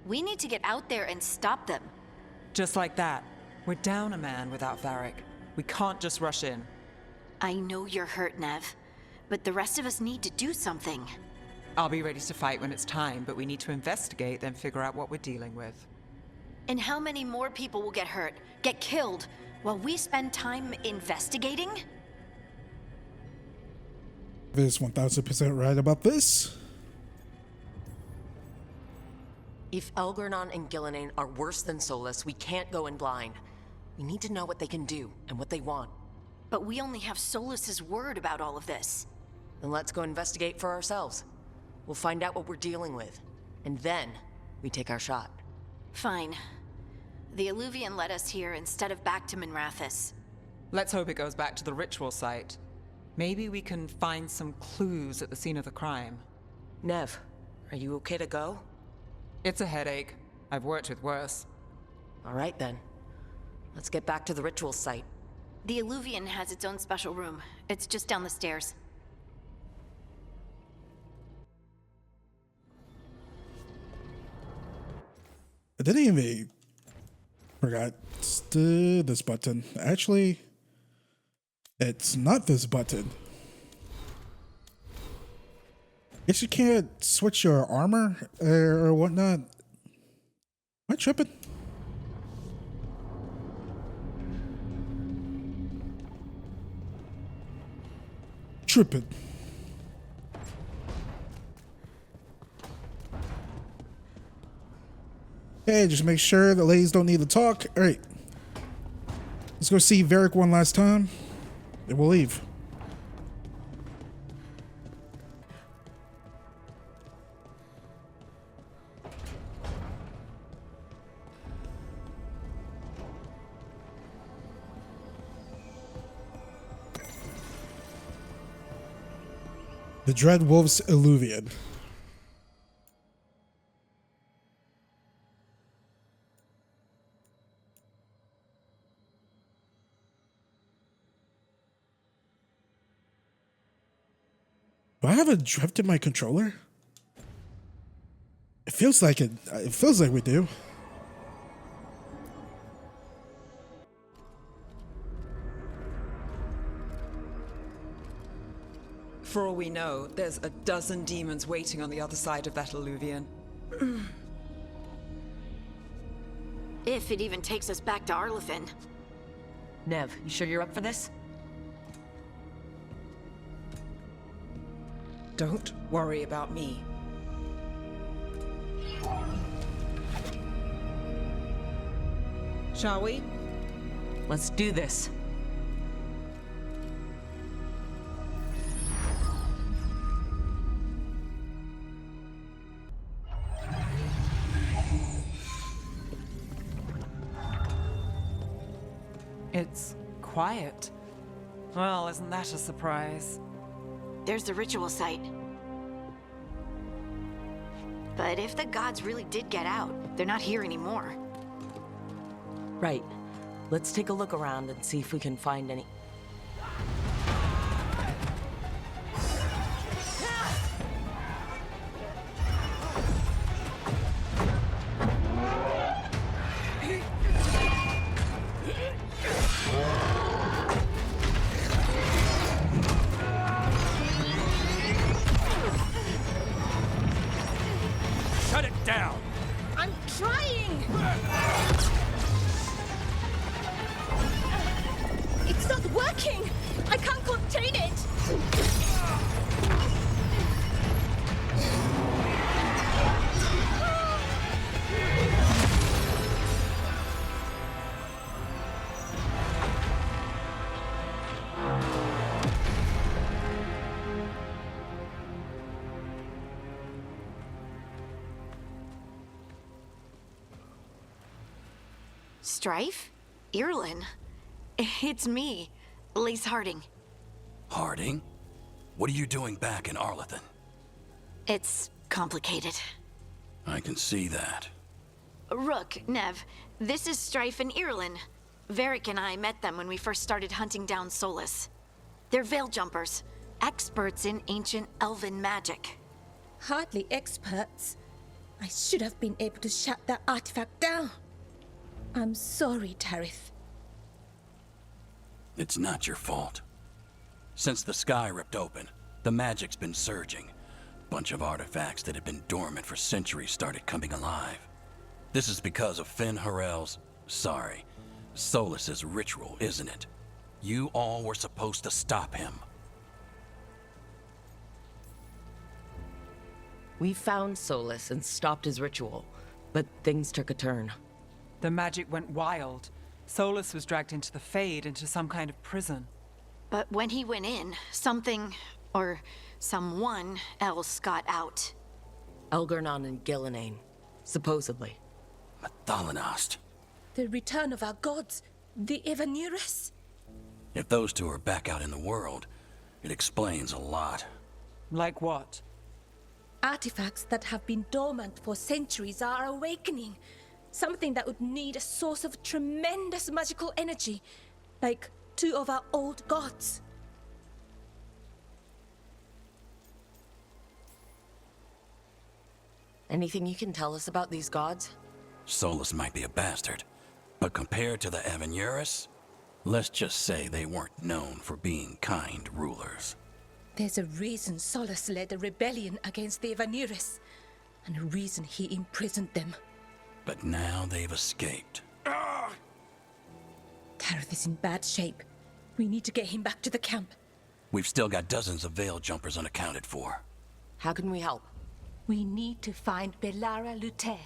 We need to get out there and stop them. Just like that. We're down a man without Varric. We can't just rush in. I know you're hurt, Nev, but the rest of us need to do something. I'll be ready to fight when it's time, but we need to investigate, then figure out what we're dealing with. And how many more people will get hurt, get killed, while we spend time investigating? Viz 1000% right about this. If Elgornon and Gillenane are worse than Solas, we can't go in blind. We need to know what they can do and what they want. But we only have Solas's word about all of this. Then let's go investigate for ourselves. We'll find out what we're dealing with, and then we take our shot. Fine. The Illuvian led us here instead of back to Minrathous. Let's hope it goes back to the ritual site. Maybe we can find some clues at the scene of the crime. Nev, are you okay to go? It's a headache. I've worked with worse. All right then. Let's get back to the ritual site. The Illuvian has its own special room. It's just down the stairs. I didn't even forgot this button. Actually, it's not this button. Guess you can't switch your armor or whatnot. Am I tripping? Tripping. Hey, just make sure the ladies don't need to talk. All right. Let's go see Varric one last time, and we'll leave. The Dread Wolf's Illuvian. Do I have a drift in my controller? It feels like it. It feels like we do. For all we know, there's a dozen demons waiting on the other side of that Illuvian. If it even takes us back to Arlathan. Nev, you sure you're up for this? Don't worry about me. Shall we? Let's do this. It's quiet. Well, isn't that a surprise? There's the ritual site. But if the gods really did get out, they're not here anymore. Right. Let's take a look around and see if we can find any... Shut it down! I'm trying! It's not working! I can't contain it! Strife? Irlin? It's me, Lace Harding. Harding? What are you doing back in Arlathan? It's complicated. I can see that. Rook, Nev, this is Strife and Irlin. Varric and I met them when we first started hunting down Solas. They're veil jumpers, experts in ancient elven magic. Hardly experts. I should have been able to shut that artifact down. I'm sorry, Tarith. It's not your fault. Since the sky ripped open, the magic's been surging. Bunch of artifacts that had been dormant for centuries started coming alive. This is because of Finn Harel's... Solas's ritual, isn't it? You all were supposed to stop him. We found Solas and stopped his ritual, but things took a turn. The magic went wild. Solas was dragged into the Fade, into some kind of prison. But when he went in, something, or someone else got out. Elgarnon and Gillenane, supposedly. Mathalanost. The return of our gods, the Evanurus. If those two are back out in the world, it explains a lot. Like what? Artifacts that have been dormant for centuries are awakening. Something that would need a source of tremendous magical energy, like two of our old gods. Anything you can tell us about these gods? Solas might be a bastard, but compared to the Evanurus, let's just say they weren't known for being kind rulers. There's a reason Solas led a rebellion against the Evanurus, and a reason he imprisoned them. But now they've escaped. Tarith is in bad shape. We need to get him back to the camp. We've still got dozens of veil jumpers unaccounted for. How can we help? We need to find Belara Luther.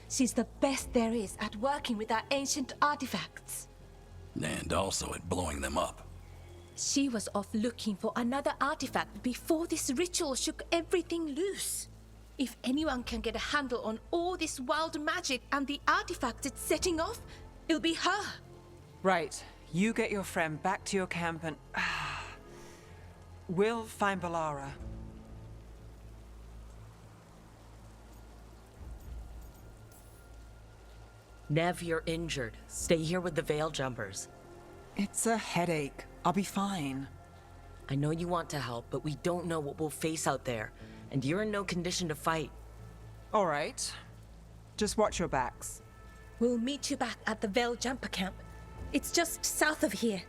She's the best there is at working with our ancient artifacts. And also at blowing them up. She was off looking for another artifact before this ritual shook everything loose. If anyone can get a handle on all this wild magic and the artifacts it's setting off, it'll be her. Right. You get your friend back to your camp and... we'll find Belara. Nev, you're injured. Stay here with the Veil Jumpers. It's a headache. I'll be fine. I know you want to help, but we don't know what we'll face out there, and you're in no condition to fight. All right. Just watch your backs. We'll meet you back at the Veil Jumper Camp. It's just south of here.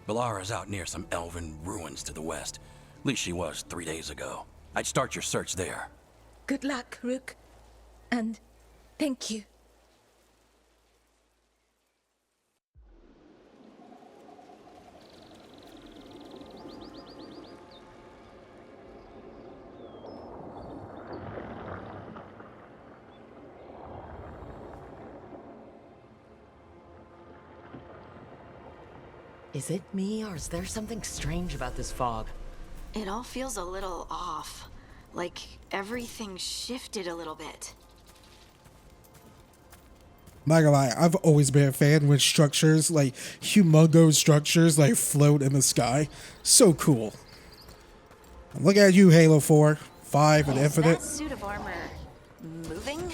Balara's out near some elven ruins to the west. At least she was 3 days ago. I'd start your search there. Good luck, Rook. And thank you. Is it me, or is there something strange about this fog? It all feels a little off. Like everything shifted a little bit. Not gonna lie, I've always been a fan when structures, like humongous structures, like float in the sky. So cool. Look at you, Halo 4, 5, and Infinite. That suit of armor moving?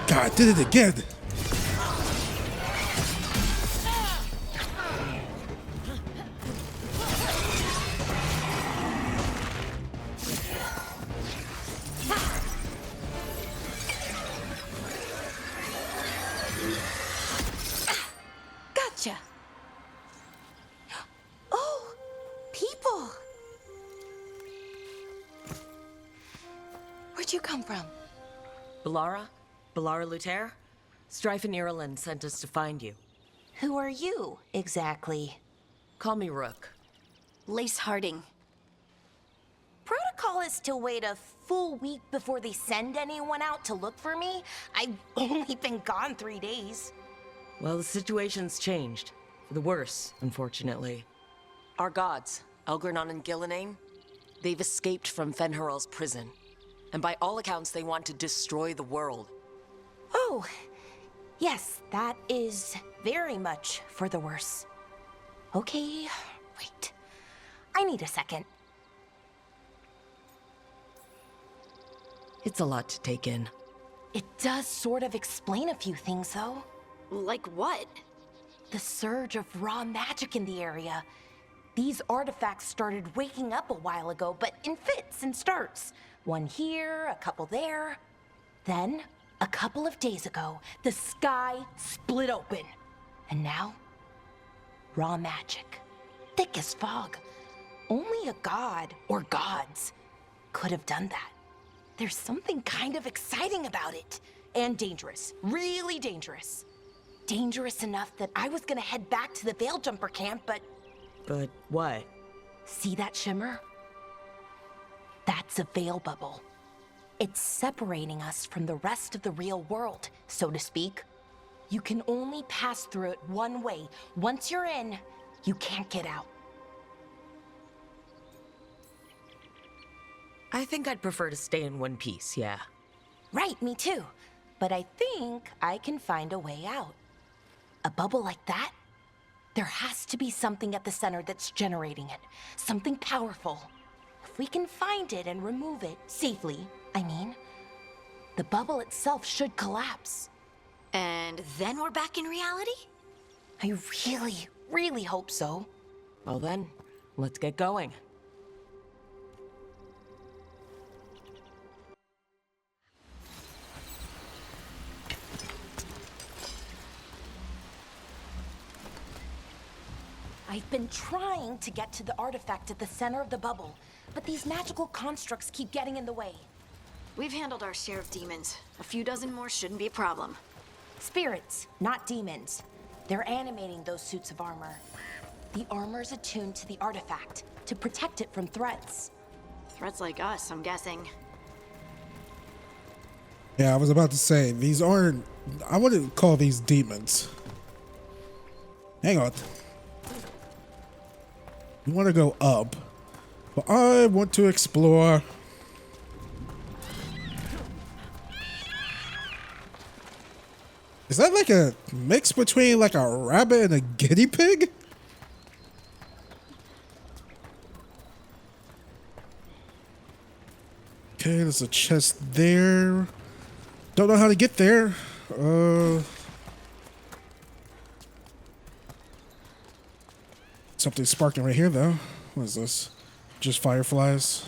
God, I did it again. Gotcha. Oh, people. Where'd you come from? Balara? Balara Luther? Strife and Ireland sent us to find you. Who are you, exactly? Call me Rook. Lace Harding. Protocol is to wait a full week before they send anyone out to look for me. I've only been gone 3 days. Well, the situation's changed. For the worse, unfortunately. Our gods, Elgranon and Gillenane, they've escaped from Fenharal's prison. And by all accounts, they want to destroy the world. Oh, yes, that is very much for the worse. Okay, wait. I need a second. It's a lot to take in. It does sort of explain a few things, though. Like what? The surge of raw magic in the area. These artifacts started waking up a while ago, but in fits and starts. One here, a couple there. Then, a couple of days ago, the sky split open. And now, raw magic. Thick as fog. Only a god, or gods, could have done that. There's something kind of exciting about it. And dangerous. Really dangerous. Dangerous enough that I was gonna head back to the Veil Jumper camp, but... But what? See that shimmer? That's a veil bubble. It's separating us from the rest of the real world, so to speak. You can only pass through it one way. Once you're in, you can't get out. I think I'd prefer to stay in one piece, yeah. Right, me too. But I think I can find a way out. A bubble like that? There has to be something at the center that's generating it. Something powerful. If we can find it and remove it, safely, I mean, the bubble itself should collapse. And then we're back in reality? I really, really hope so. Well then, let's get going. I've been trying to get to the artifact at the center of the bubble, but these magical constructs keep getting in the way. We've handled our share of demons. A few dozen more shouldn't be a problem. Spirits, not demons. They're animating those suits of armor. The armor's attuned to the artifact to protect it from threats. Threats like us, I'm guessing. Yeah, I was about to say, these aren't... I wouldn't call these demons. Hang on. You want to go up, but I want to explore. Is that like a mix between like a rabbit and a guinea pig? Okay, there's a chest there. Don't know how to get there. Something sparking right here, though. What is this? Just fireflies.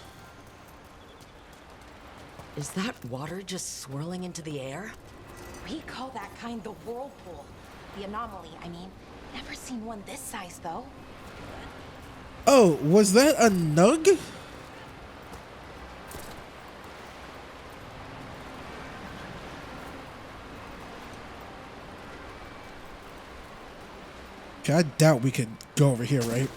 Is that water just swirling into the air? We call that kind the whirlpool. The anomaly, I mean. Never seen one this size, though. Oh, was that a nug? Okay, I doubt we could go over here, right?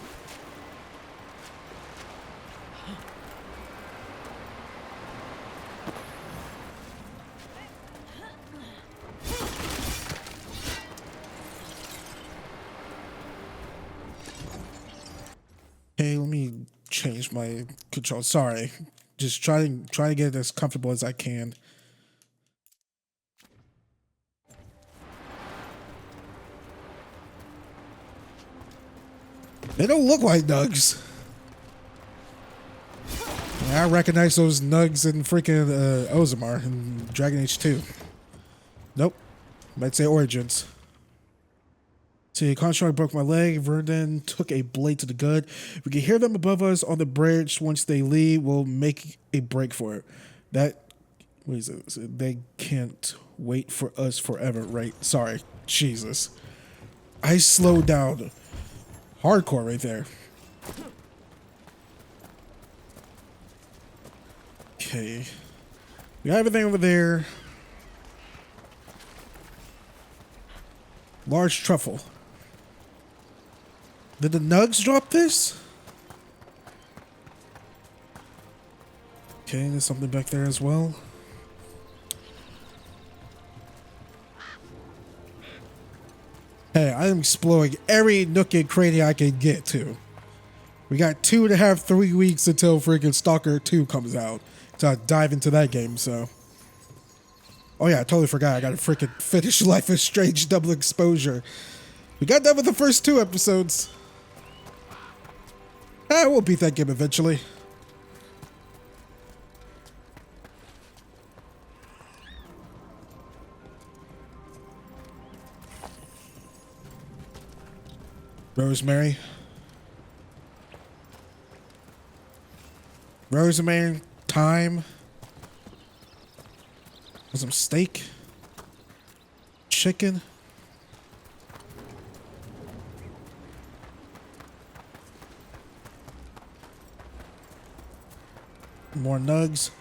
Okay, let me change my control. Sorry, just trying to get as comfortable as I can. They don't look like nugs. I recognize those nugs in freaking Ozamar in Dragon Age 2. Nope. Might say Origins. See, Construct broke my leg. Vernon took a blade to the gut. We can hear them above us on the bridge. Once they leave, we'll make a break for it. What is it? They can't wait for us forever, right? Sorry. Jesus. I slowed down. Hardcore right there. Okay. We got everything over there. Large truffle. Did the nugs drop this? Okay, there's something back there as well. Hey, I'm exploring every nook and cranny I can get to. We got 2.5, 3 weeks until freaking Stalker 2 comes out. So I dive into that game, so. Oh yeah, I totally forgot. I gotta freaking finish Life is Strange Double Exposure. We got done with the first 2 episodes. We'll beat that game eventually. Rosemary. Rosemary, thyme. Some steak. Chicken. More nugs.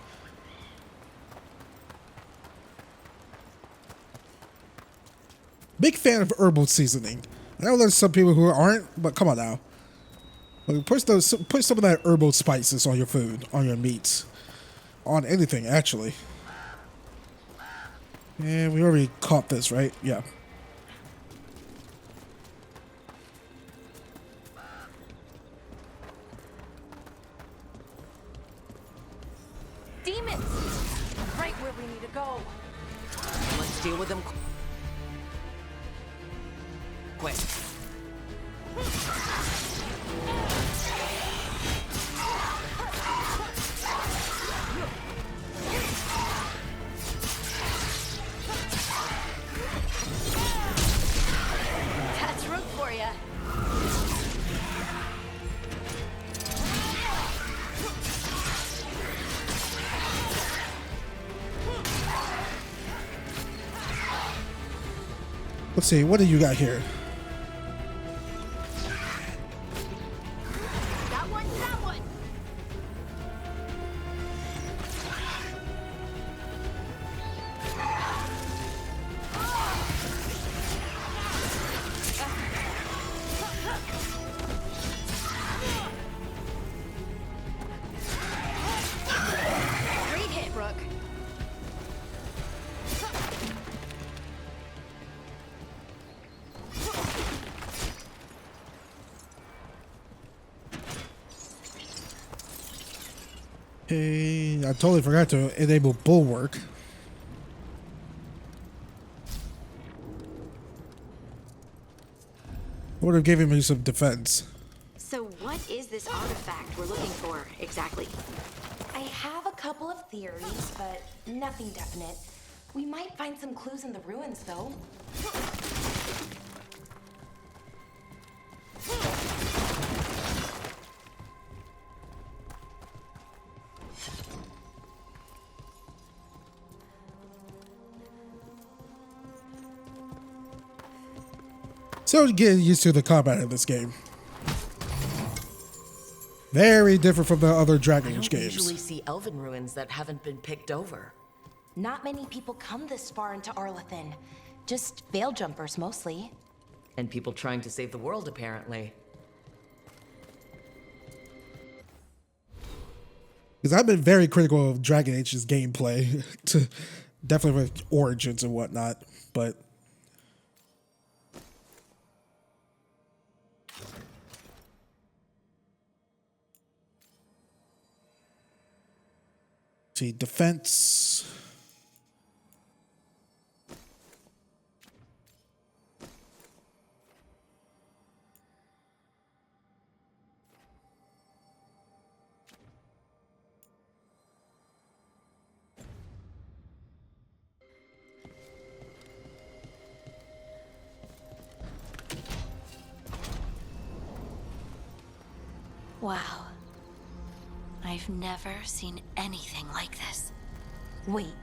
Big fan of herbal seasoning. I know there's some people who aren't, but come on now. Like, put some of that herbal spices on your food, on your meats, on anything actually. Yeah, we already caught this, right? Yeah. Demons! Right where we need to go. Let's deal with them quick. That's root for ya. Let's see, what do you got here? That one, that one. Great hit, Brooke. Okay, I totally forgot to enable Bulwark. Would have given me some defense. So what is this artifact we're looking for, exactly? I I have a couple of theories, but nothing definite. We might find some clues in the ruins, though. So getting used to the combat of this game. Very different from the other Dragon Age games. I don't usually see elven ruins that haven't been picked over. Not many people come this far into Arlathan. Just veil jumpers, mostly. And people trying to save the world, apparently. Because I've been very critical of Dragon Age's gameplay, to definitely with origins and whatnot, but see, defense. Wow. I've never seen anything like this. Wait,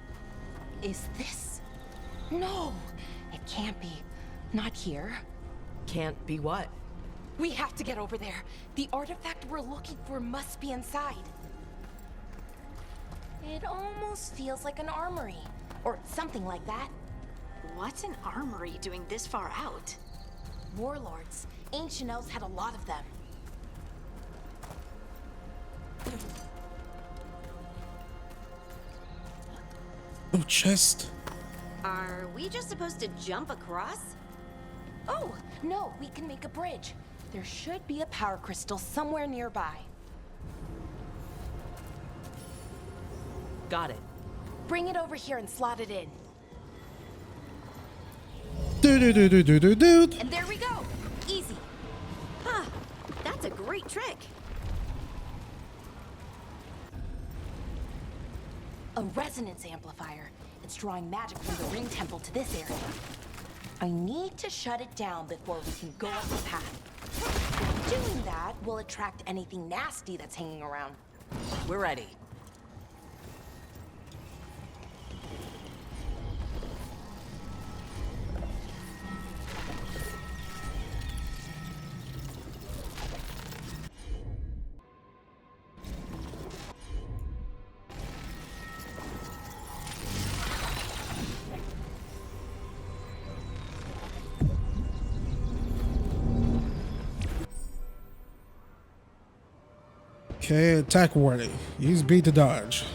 is this? No, it can't be. Not here. Can't be what? We have to get over there. The artifact we're looking for must be inside. It almost feels like an armory, or something like that. What's an armory doing this far out? Warlords. Ancient elves had a lot of them. Oh, chest. Are we just supposed to jump across? Oh, no, we can make a bridge. There should be a power crystal somewhere nearby. Got it. Bring it over here and slot it in. Do. And there we go. Easy. Huh. That's a great trick. A resonance amplifier. It's drawing magic from the ring temple to this area. I need to shut it down before we can go up the path. Doing that will attract anything nasty that's hanging around. We're ready. Okay, attack warning. Use B to dodge.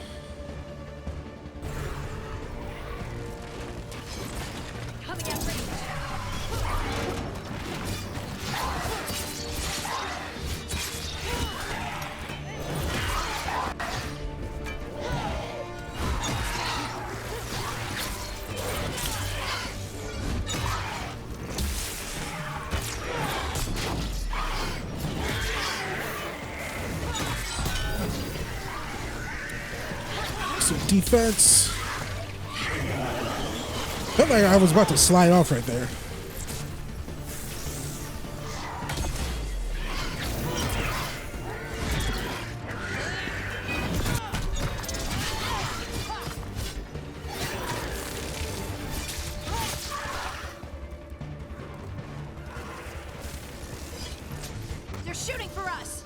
Defense. Felt like I was about to slide off right there. They're shooting for us.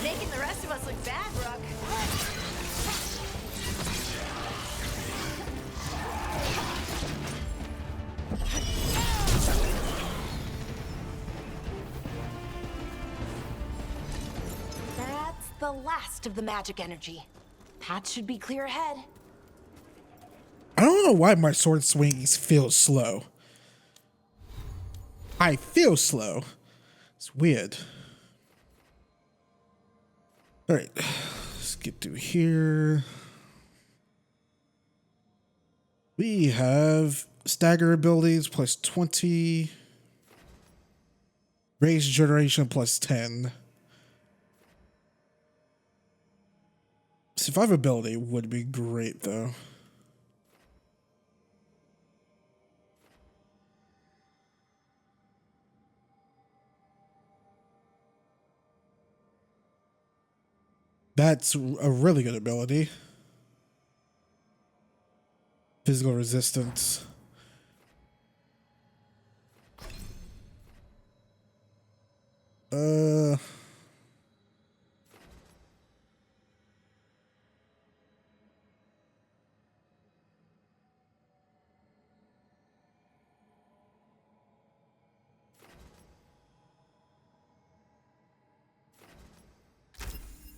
Making the rest of us look bad, Rook. That's the last of the magic energy. Path should be clear ahead. I don't know why my sword swings feel slow. I feel slow. It's weird. All right, let's get through here. We have stagger abilities plus 20. Rage generation plus 10. Survivability would be great though. That's a really good ability. Physical resistance.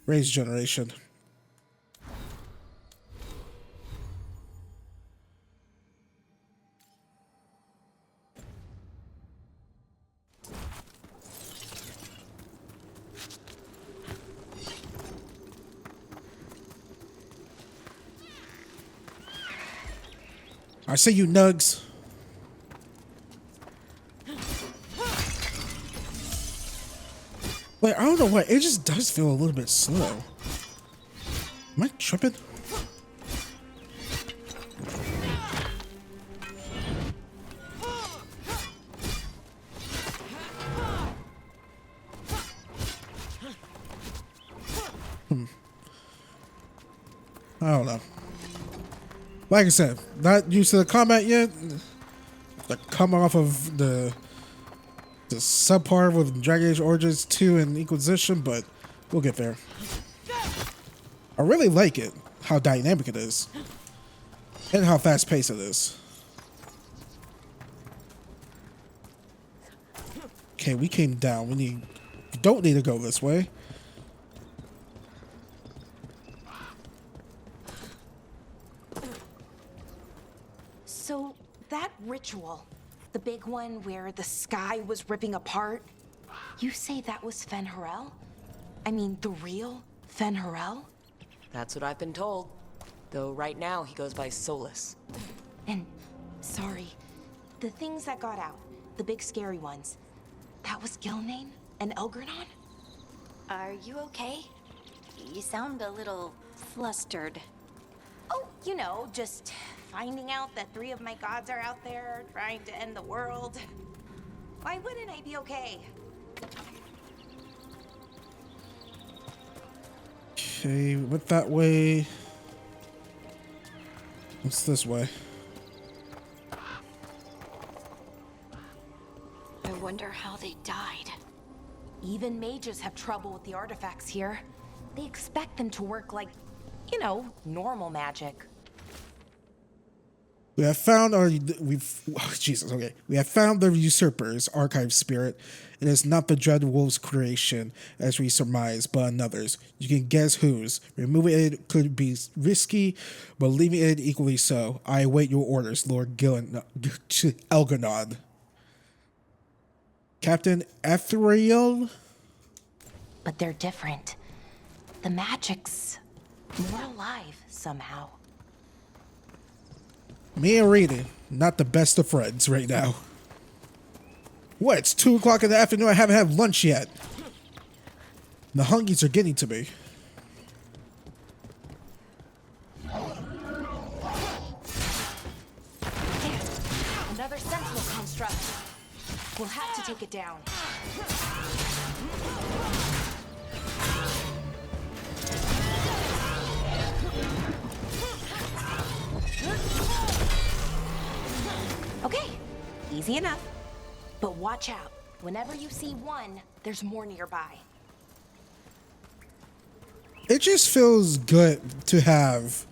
Rage generation. I see you, Nugs. Wait, I don't know why. It just does feel a little bit slow. Am I tripping? I don't know. Like I said, not used to the combat yet. Like coming off of the subpar with Dragon Age Origins 2 and Inquisition, but we'll get there. I really like it, how dynamic it is, and how fast paced it is. Okay, we came down. We don't need to go this way. So that ritual, the big one where the sky was ripping apart, you say that was Fen'Harel? I mean, the real Fen'Harel? That's what I've been told. Though right now he goes by Solas. And, sorry, the things that got out, the big scary ones, that was Gilnane and Elgernon? Are you okay? You sound a little flustered. Oh, you know, just finding out that 3 of my gods are out there trying to end the world. Why wouldn't I be okay? Okay, we went that way. What's this way? I wonder how they died. Even mages have trouble with the artifacts here. They expect them to work like, you know, normal magic. We have found We have found the usurper's archive spirit. It is not the Dread Wolf's creation, as we surmise, but another's. You can guess whose. Removing it could be risky, but leaving it equally so. I await your orders, Lord Elgernon. Captain Ethereal? But they're different. The magic's more alive somehow. Me and Rita, not the best of friends right now. What? It's 2 o'clock in the afternoon. I haven't had lunch yet. The hungies are getting to me. Another sentinel construct. We'll have to take it down. Okay, easy enough. But watch out. Whenever you see one, there's more nearby. It just feels good to have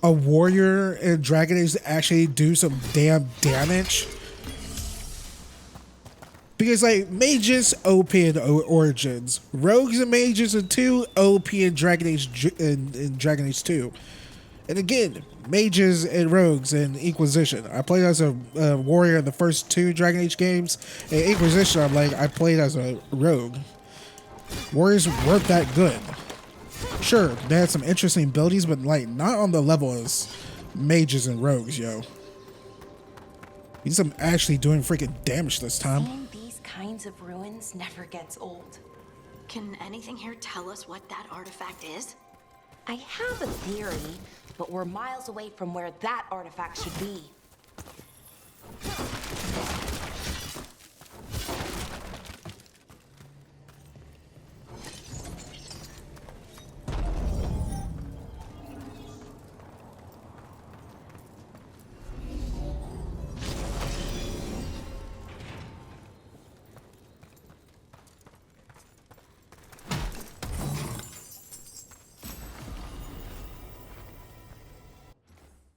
a warrior in Dragon Age to actually do some damn damage. Because like mages OP in Origins, rogues and mages in 2, OP in Dragon Age in Dragon Age 2, and again mages and rogues in Inquisition. I played as a warrior in the first 2 Dragon Age games. In Inquisition, I played as a rogue. Warriors weren't that good. Sure, they had some interesting abilities, but like not on the level as mages and rogues, yo. Means I'm actually doing freaking damage this time. Seeing these kinds of ruins never gets old. Can anything here tell us what that artifact is? I have a theory, but we're miles away from where that artifact should be.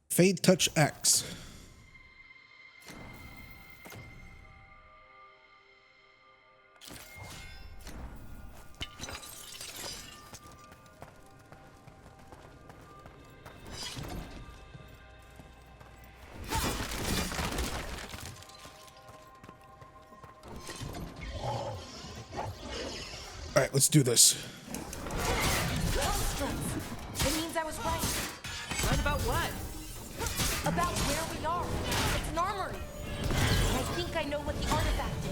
Fade Touch X. All right, let's do this. It means I was right. Right about what? About where we are. It's an armory. And I think I know what the artifact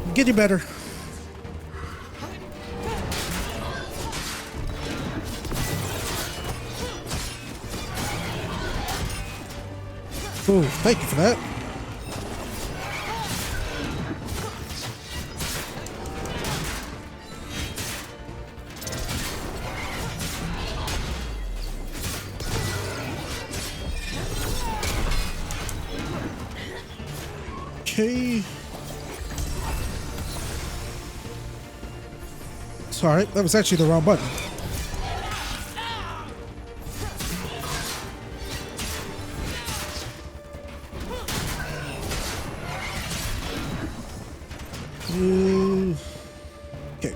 is. Get you better. Oh, thank you for that. Okay. Sorry, that was actually the wrong button. Okay.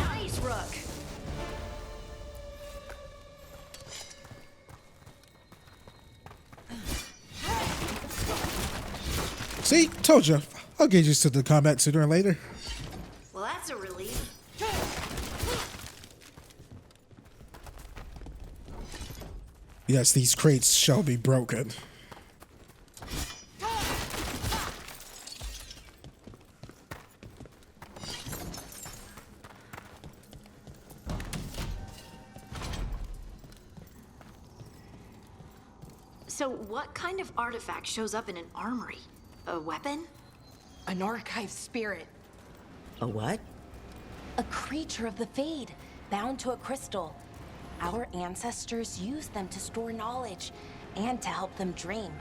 Nice, Rook. See, told you. I'll get used to the combat sooner or later. Well, that's a relief. Yes, these crates shall be broken. So what kind of artifact shows up in an armory? A weapon? An archive spirit. A what? A creature of the Fade, bound to a crystal. Our ancestors used them to store knowledge and to help them dream.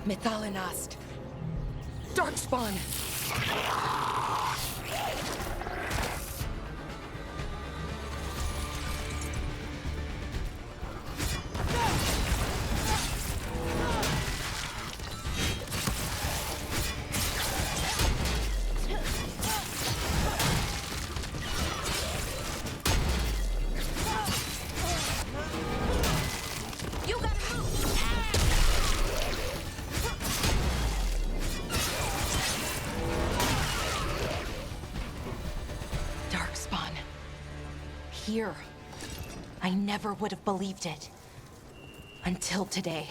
Mythalinast. Darkspawn. Here. I never would have believed it. Until today.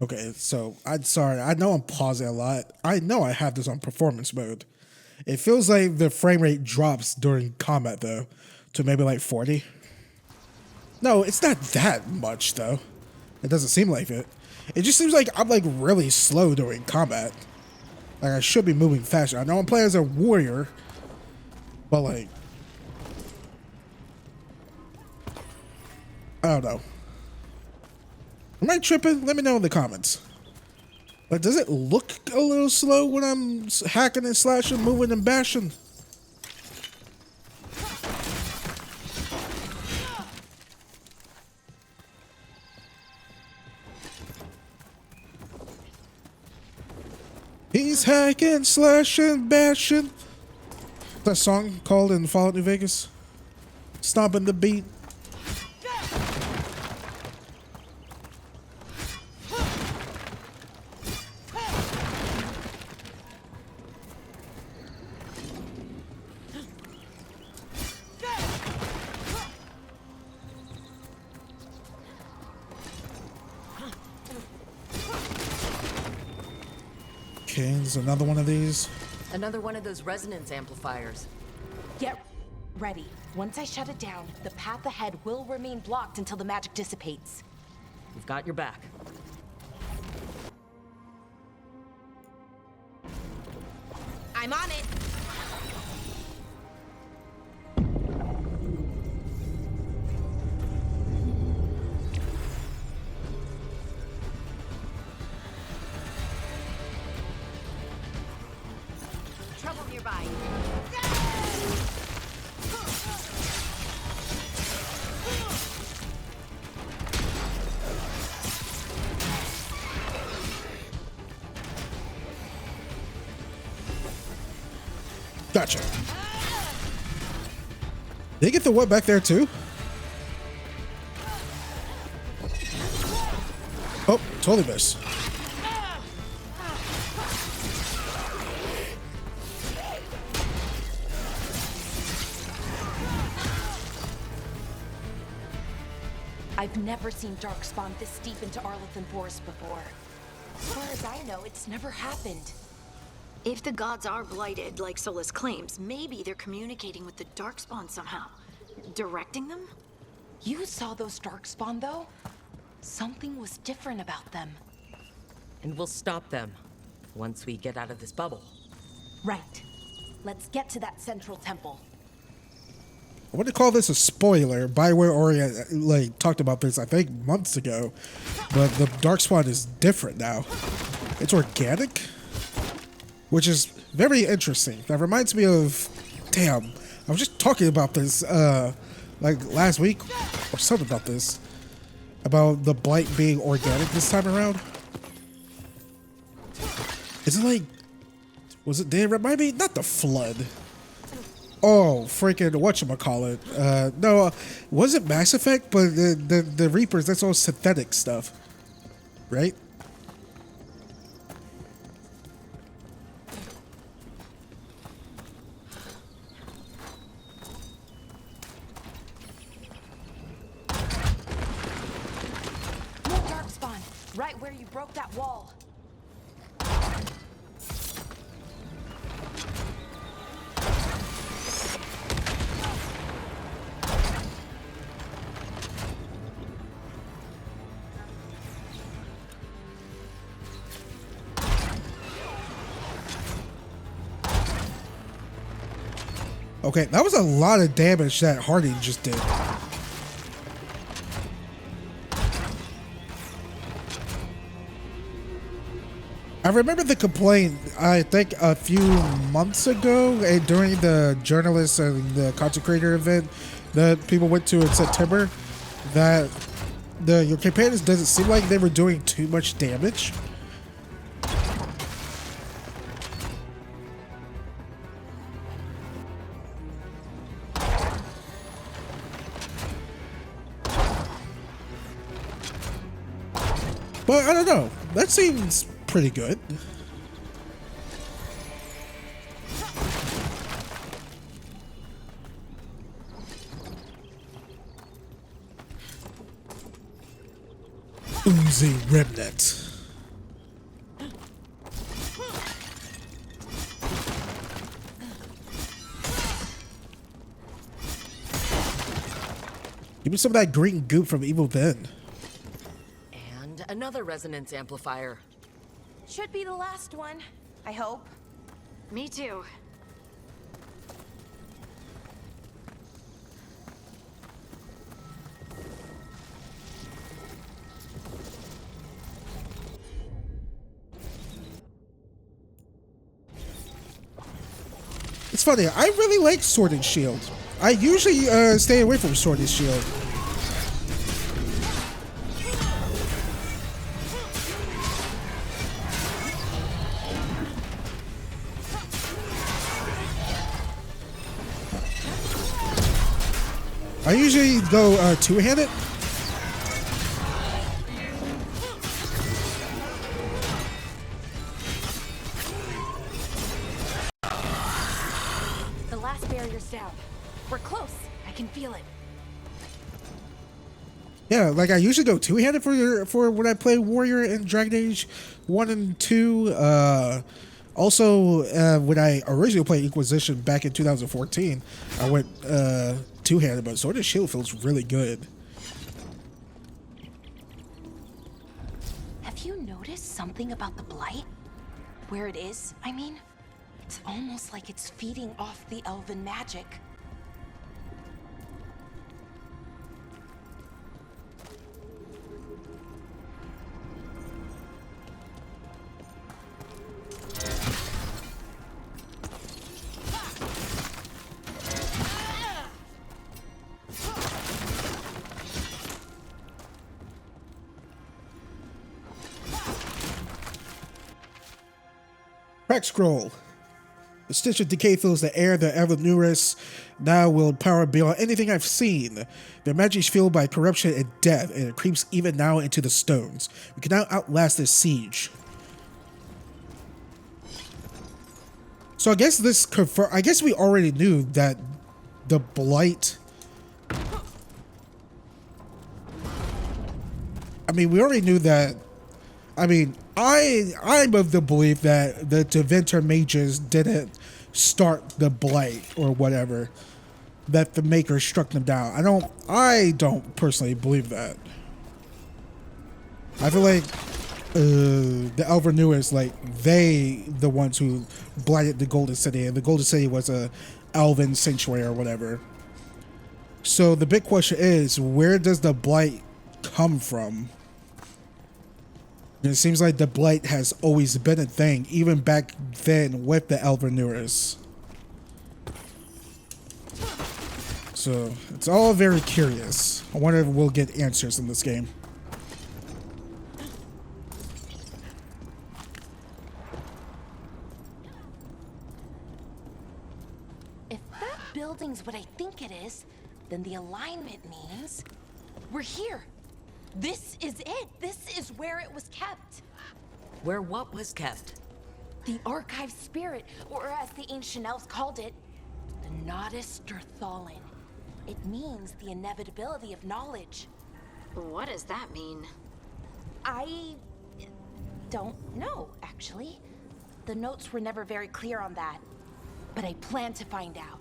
Okay, so I'm sorry. I know I'm pausing a lot. I know I have this on performance mode. It feels like the frame rate drops during combat though, to maybe like 40. No, it's not that much though. It doesn't seem like it. It just seems like I'm like really slow during combat. Like I should be moving faster. I know I'm playing as a warrior, but like, I don't know. Am I tripping? Let me know in the comments. Like, does it look a little slow when I'm hacking and slashing, moving and bashing? He's hacking, slashing, bashing. That song called in Fallout New Vegas? Stomping the beat. Okay, there's another one of these. Another one of those resonance amplifiers. Get ready. Once I shut it down, the path ahead will remain blocked until the magic dissipates. We've got your back. I'm on it. Trouble nearby. Gotcha. They get the what back there too? Oh, totally missed. I've never seen darkspawn this deep into Arlathan Forest before. As far as I know, it's never happened. If the gods are blighted, like Solas claims, maybe they're communicating with the darkspawn somehow. Directing them? You saw those darkspawn, though? Something was different about them. And we'll stop them once we get out of this bubble. Right. Let's get to that central temple. I wouldn't call this a spoiler. Bioware already like talked about this, I think, months ago. But the darkspawn is different now. It's organic, which is very interesting. That reminds me of, damn, I was just talking about this like last week or something about this, about the blight being organic this time around. Is it like, was it? Did it remind me? Not the flood. Oh, freaking whatchamacallit. No, was it Mass Effect? But the Reapers, that's all synthetic stuff, right? More darkspawn, right where you broke that wall. Okay, that was a lot of damage that Hardy just did. I remember the complaint, I think a few months ago during the journalist and the content creator event that people went to in September, that your companions doesn't seem like they were doing too much damage. But I don't know. That seems pretty good. Oozy remnant. Give me some of that green goop from Evil Then. And another resonance amplifier. Should be the last one, I hope. Me too. It's funny, I really like Sword and Shield. I usually stay away from Sword and Shield. I usually go two-handed. The last barrier's down. We're close. I can feel it. Yeah, like I usually go two-handed for when I play Warrior in Dragon Age 1 and 2. Also, when I originally played Inquisition back in 2014, I went two-handed, but Sword and Shield feels really good. Have you noticed something about the Blight? Where it is, I mean? It's almost like it's feeding off the elven magic. Crack scroll. The stench of decay fills the air. The Evanuris now will power beyond anything I've seen. Their magic is fueled by corruption and death, and it creeps even now into the stones. We can now outlast this siege. So I guess this I guess we already knew that the Blight. I mean, we already knew that. I mean, I'm of the belief that the Deventer mages didn't start the Blight or whatever, that the Maker struck them down. I don't personally believe that. I feel like the Elvenuis, like the ones who blighted the Golden City, and the Golden City was a elven sanctuary or whatever. So the big question is, where does the Blight come from? It seems like the Blight has always been a thing, even back then with the Elvenuris. So, it's all very curious. I wonder if we'll get answers in this game. If that building's what I think it is, then the alignment means we're here. This is it. This is where it was kept. Where what was kept? The archive spirit, or as the ancient elves called it, the Nodus Derthalin. It means the inevitability of knowledge. What does that mean? I don't know, actually. The notes were never very clear on that, but I plan to find out.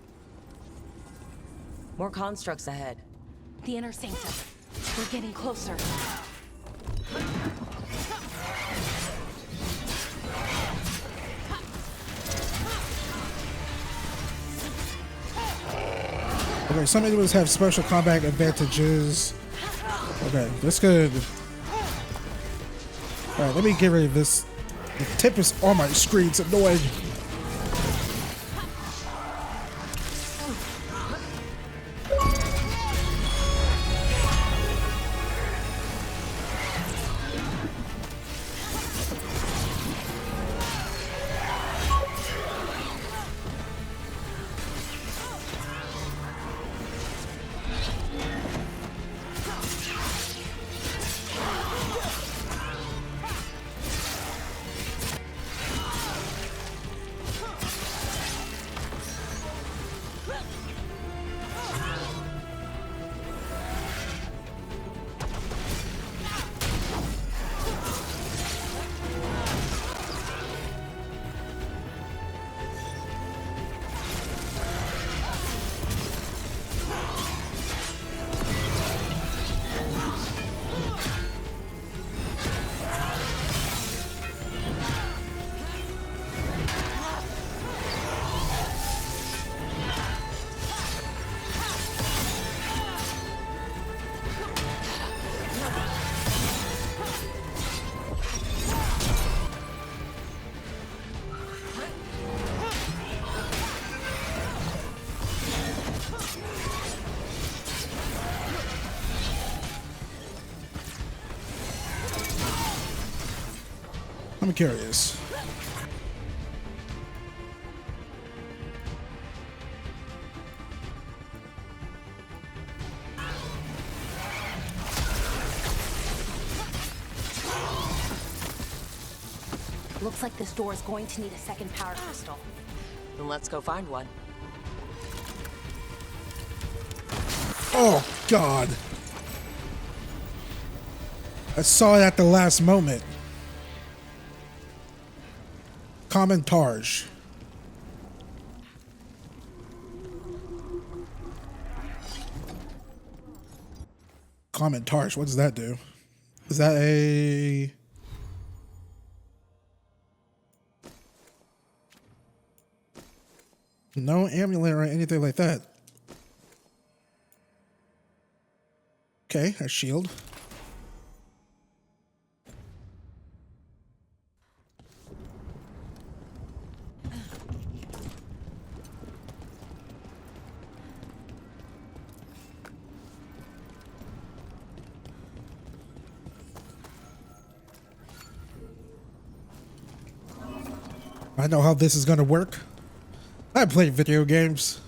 More constructs ahead. The inner sanctum. We're getting closer. Okay, some enemies have special combat advantages. Okay, that's good. Alright, let me get rid of this. The tip is on my screen, it's annoying. I'm curious. Looks like this door is going to need a second power crystal. Then let's go find one. Oh, God. I saw it at the last moment. Commentage. Commentage, what does that do? Is that a... No amulet or anything like that. Okay, a shield. I know how this is gonna work. I play video games.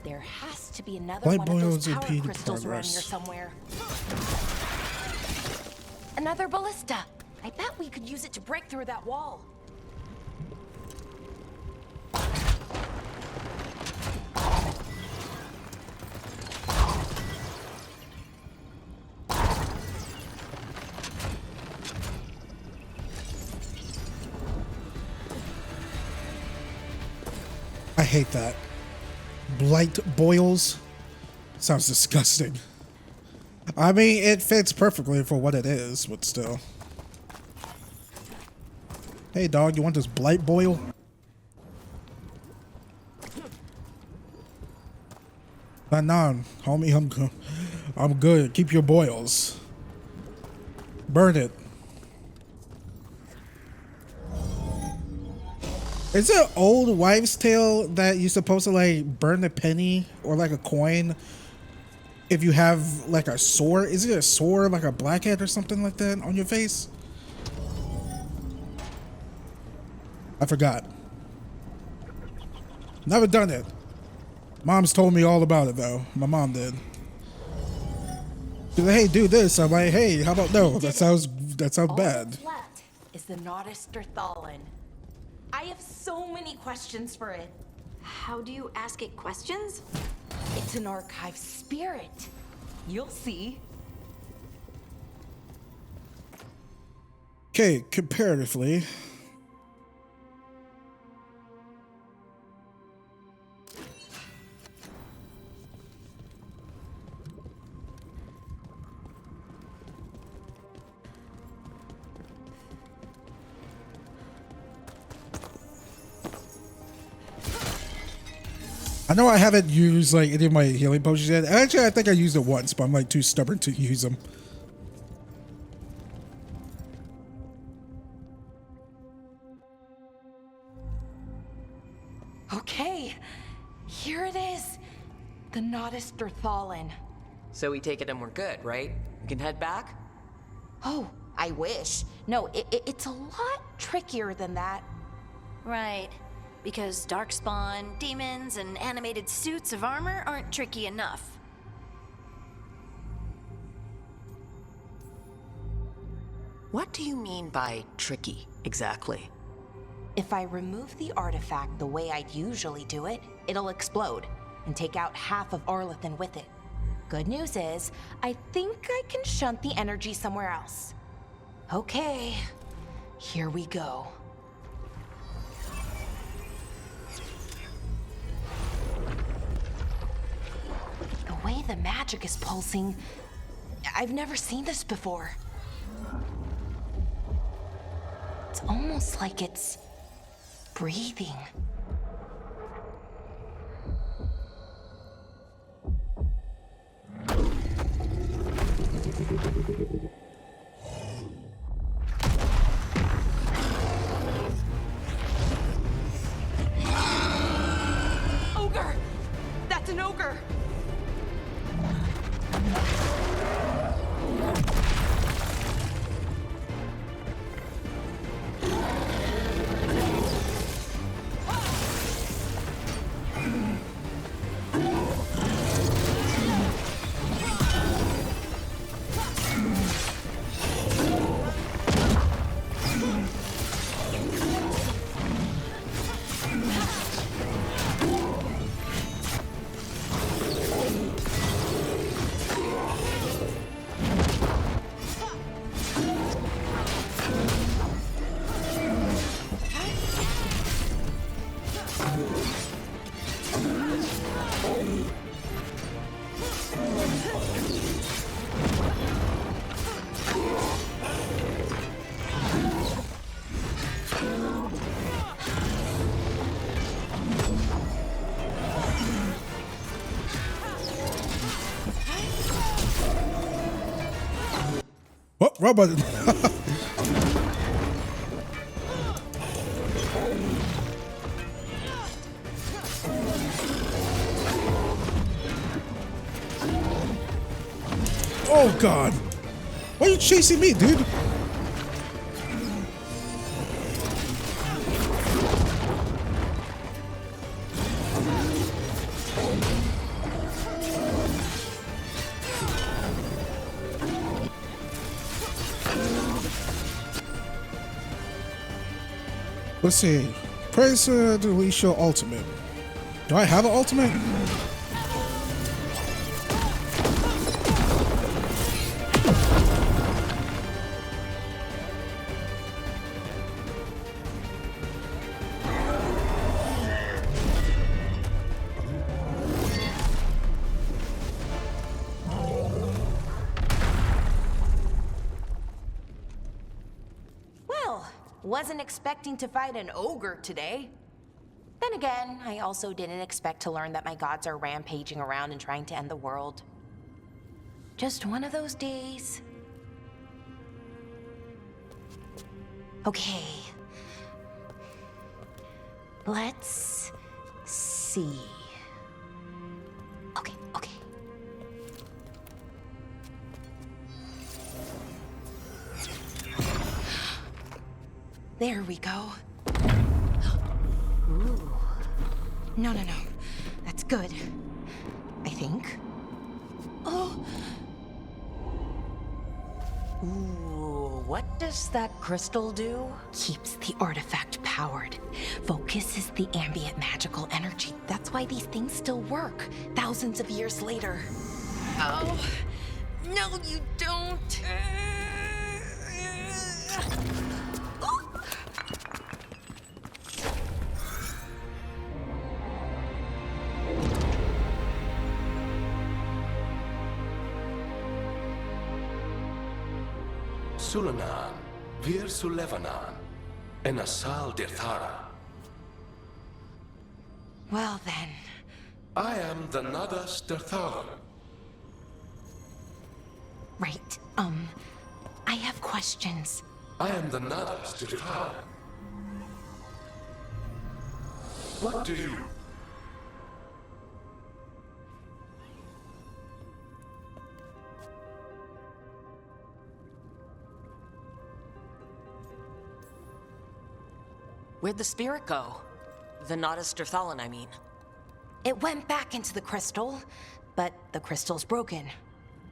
There has to be another Light one of boils those power impede crystals around progress. here somewhere. Another ballista. I bet we could use it to break through that wall. I hate that. Blight boils? Sounds disgusting. I mean, it fits perfectly for what it is, but still. Hey dog, you want this blight boil? Nah, homie, I'm good. Keep your boils. Burn it. Is it old wives' tale that you're supposed to like burn a penny or like a coin if you have like a sore? Is it a sore, like a blackhead or something like that on your face? I forgot. Never done it. Mom's told me all about it though. My mom did. She's like, hey, do this. I'm like, hey, how about no? That sounds bad. All that's left is the Nautisterthallen. I have so many questions for it. How do you ask it questions? It's an archive spirit. You'll see. Okay, comparatively. I know I haven't used like any of my healing potions yet. Actually, I think I used it once, but I'm like too stubborn to use them. Okay, here it is. The Nautisterthallen. So we take it and we're good, right? We can head back? Oh, I wish. No, it's a lot trickier than that. Right. Because darkspawn, demons, and animated suits of armor aren't tricky enough. What do you mean by tricky, exactly? If I remove the artifact the way I'd usually do it, it'll explode and take out half of Arlathan with it. Good news is, I think I can shunt the energy somewhere else. Okay, here we go. The way the magic is pulsing, I've never seen this before. It's almost like it's breathing. Oh, wrong button. Oh God! Why are you chasing me, dude? Let's see. Press to release your ultimate. Do I have an ultimate? Wasn't expecting to fight an ogre today. Then again, I also didn't expect to learn that my gods are rampaging around and trying to end the world. Just one of those days. Okay. Let's see. Okay. There we go. Ooh. No. That's good. I think. Oh. Ooh, what does that crystal do? Keeps the artifact powered. Focuses the ambient magical energy. That's why these things still work, thousands of years later. Oh. No, you don't. Sulanan, Vir Sulevanan, and Asal Dirthara. Well then. I am the Nadas Dirthara. Right, I have questions. I am the Nadas Dirthara. What do you... Where'd the spirit go? The Nadas Dirthalan, I mean. It went back into the crystal, but the crystal's broken.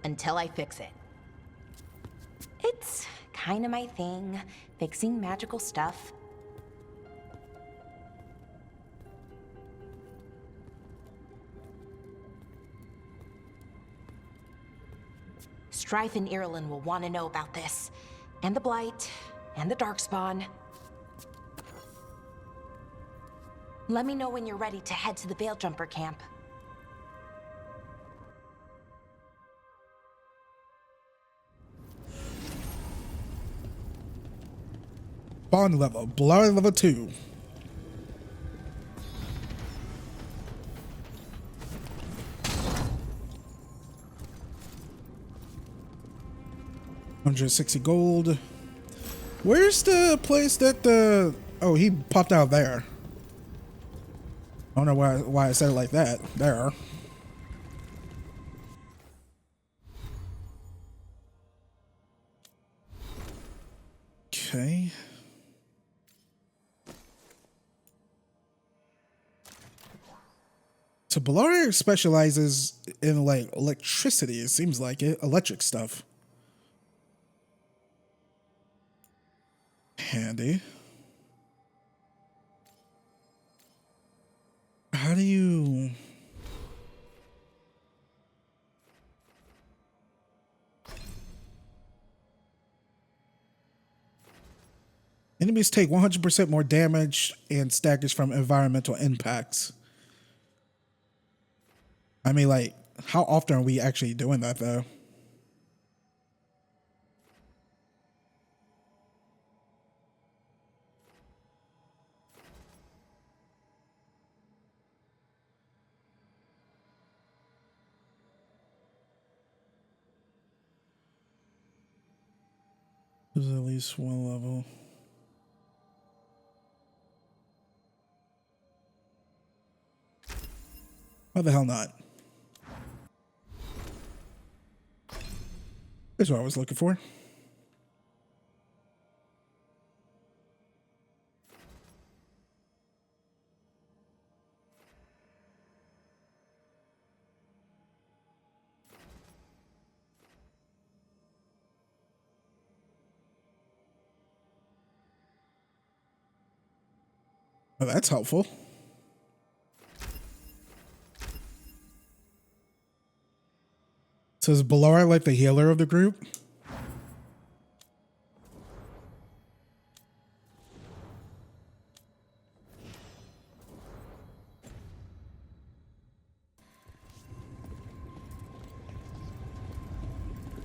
Until I fix it. It's kind of my thing, fixing magical stuff. Strife and Irulan will want to know about this. And the Blight, and the darkspawn. Let me know when you're ready to head to the Veil Jumper camp. Bond level, blood level 2. $160 gold. Where's the place that the... Oh, he popped out there. I don't know why I said it like that. There. Okay. So Balaria specializes in like electricity, it seems like it. Electric stuff. Handy. How do you... Enemies take 100% more damage and staggers from environmental impacts. I mean, like, how often are we actually doing that, though? There's at least one level. Why the hell not? That's what I was looking for. Well, that's helpful. So is Balara like the healer of the group?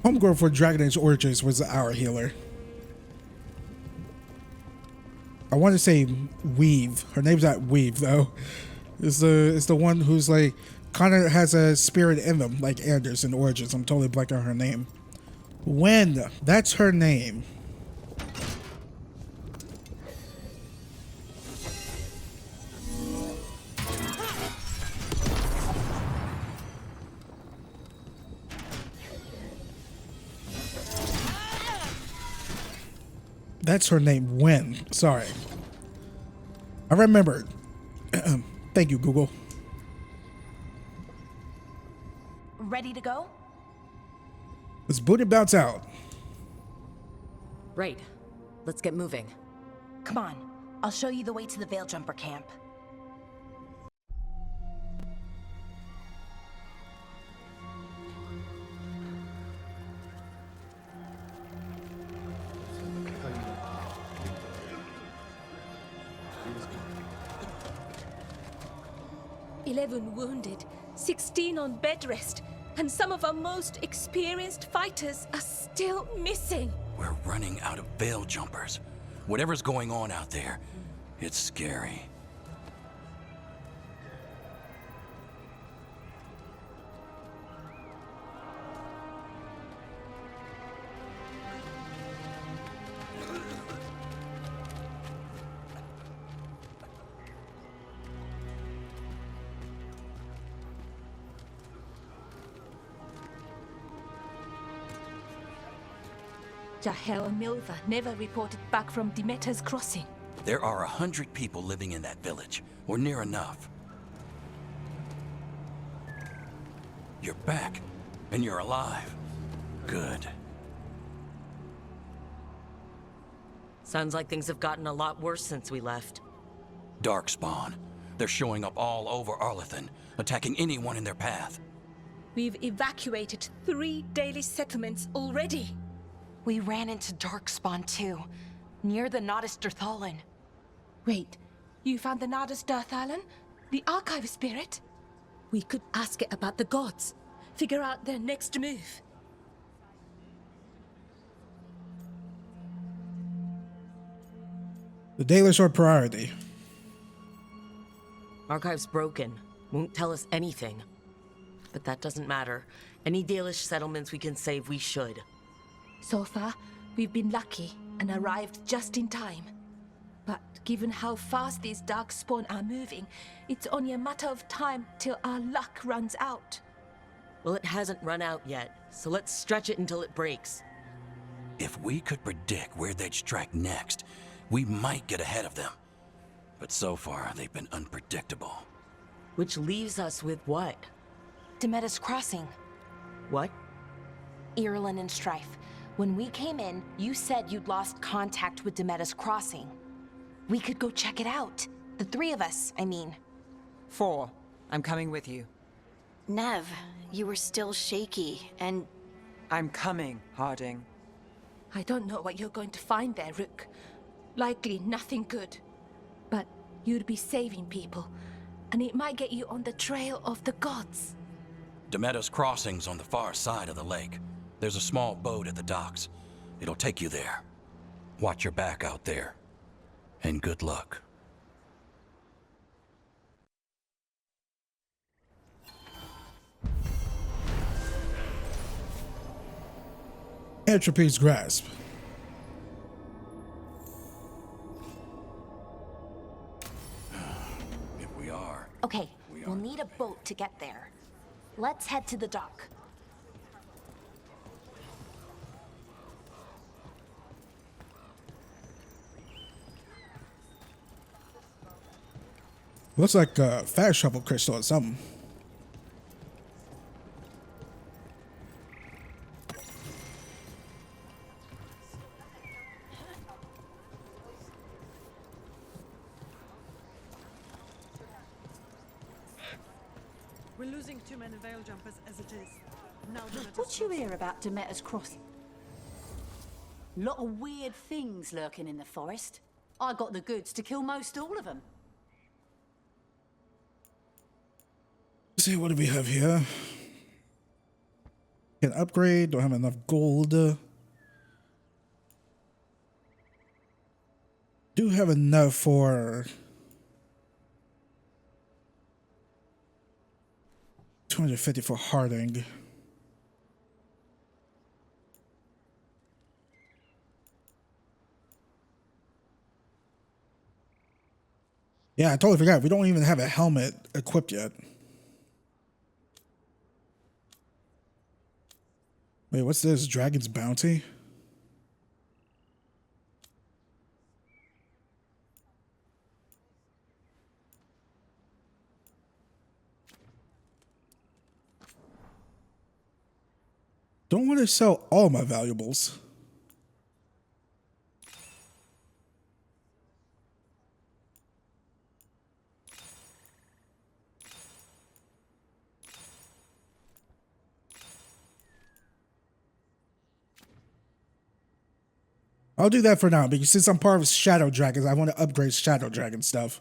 Homegirl for Dragon Age Origins was our healer. I want to say Weave. Her name's not Weave though. It's the one who's like kind of has a spirit in them, like Anders in Origins. I'm totally blanking on her name. Wen, that's her name. That's her name, Wen. Sorry. I remembered. Thank you, Google. Ready to go? Let's boot and bounce out. Right. Let's get moving. Come on. I'll show you the way to the Veil Jumper camp. "11 wounded, 16 on bed rest, and some of our most experienced fighters are still missing." We're running out of veil jumpers. Whatever's going on out there, it's scary. Jahel and Milva never reported back from Demeter's crossing. There are 100 people living in that village, or near enough. You're back, and you're alive. Good. Sounds like things have gotten a lot worse since we left. Darkspawn. They're showing up all over Arlathan, attacking anyone in their path. We've evacuated 3 daily settlements already. We ran into darkspawn too, near the Nodus Dirthalan. Wait, you found the Nodus Dirthalan? The archive spirit? We could ask it about the gods. Figure out their next move. The Dailish are priority. Archive's broken. Won't tell us anything. But that doesn't matter. Any Dalish settlements we can save, we should. So far, we've been lucky and arrived just in time. But given how fast these darkspawn are moving, it's only a matter of time till our luck runs out. Well, it hasn't run out yet, so let's stretch it until it breaks. If we could predict where they'd strike next, we might get ahead of them. But so far, they've been unpredictable. Which leaves us with what? Demeter's crossing. What? Irlin and Strife. When we came in, you said you'd lost contact with Demeter's crossing. We could go check it out. The 3 of us, I mean. 4. I'm coming with you. Nev, you were still shaky, and... I'm coming, Harding. I don't know what you're going to find there, Rook. Likely nothing good. But you'd be saving people, and it might get you on the trail of the gods. Demeter's crossing's on the far side of the lake. There's a small boat at the docks. It'll take you there. Watch your back out there. And good luck. Entropy's grasp. Okay, we'll need a boat to get there. Let's head to the dock. Looks like a fast shovel crystal or something. We're losing too many veil jumpers as it is. Now What you hear about Demeter's Crossing? Lot of weird things lurking in the forest. I got the goods to kill most all of them. Let's see, what do we have here? Can upgrade, don't have enough gold. Do have enough for 250 for Harding. Yeah, I totally forgot. We don't even have a helmet equipped yet. Wait, what's this? Dragon's Bounty? Don't want to sell all my valuables. I'll do that for now, because since I'm part of Shadow Dragons, I want to upgrade Shadow Dragon stuff.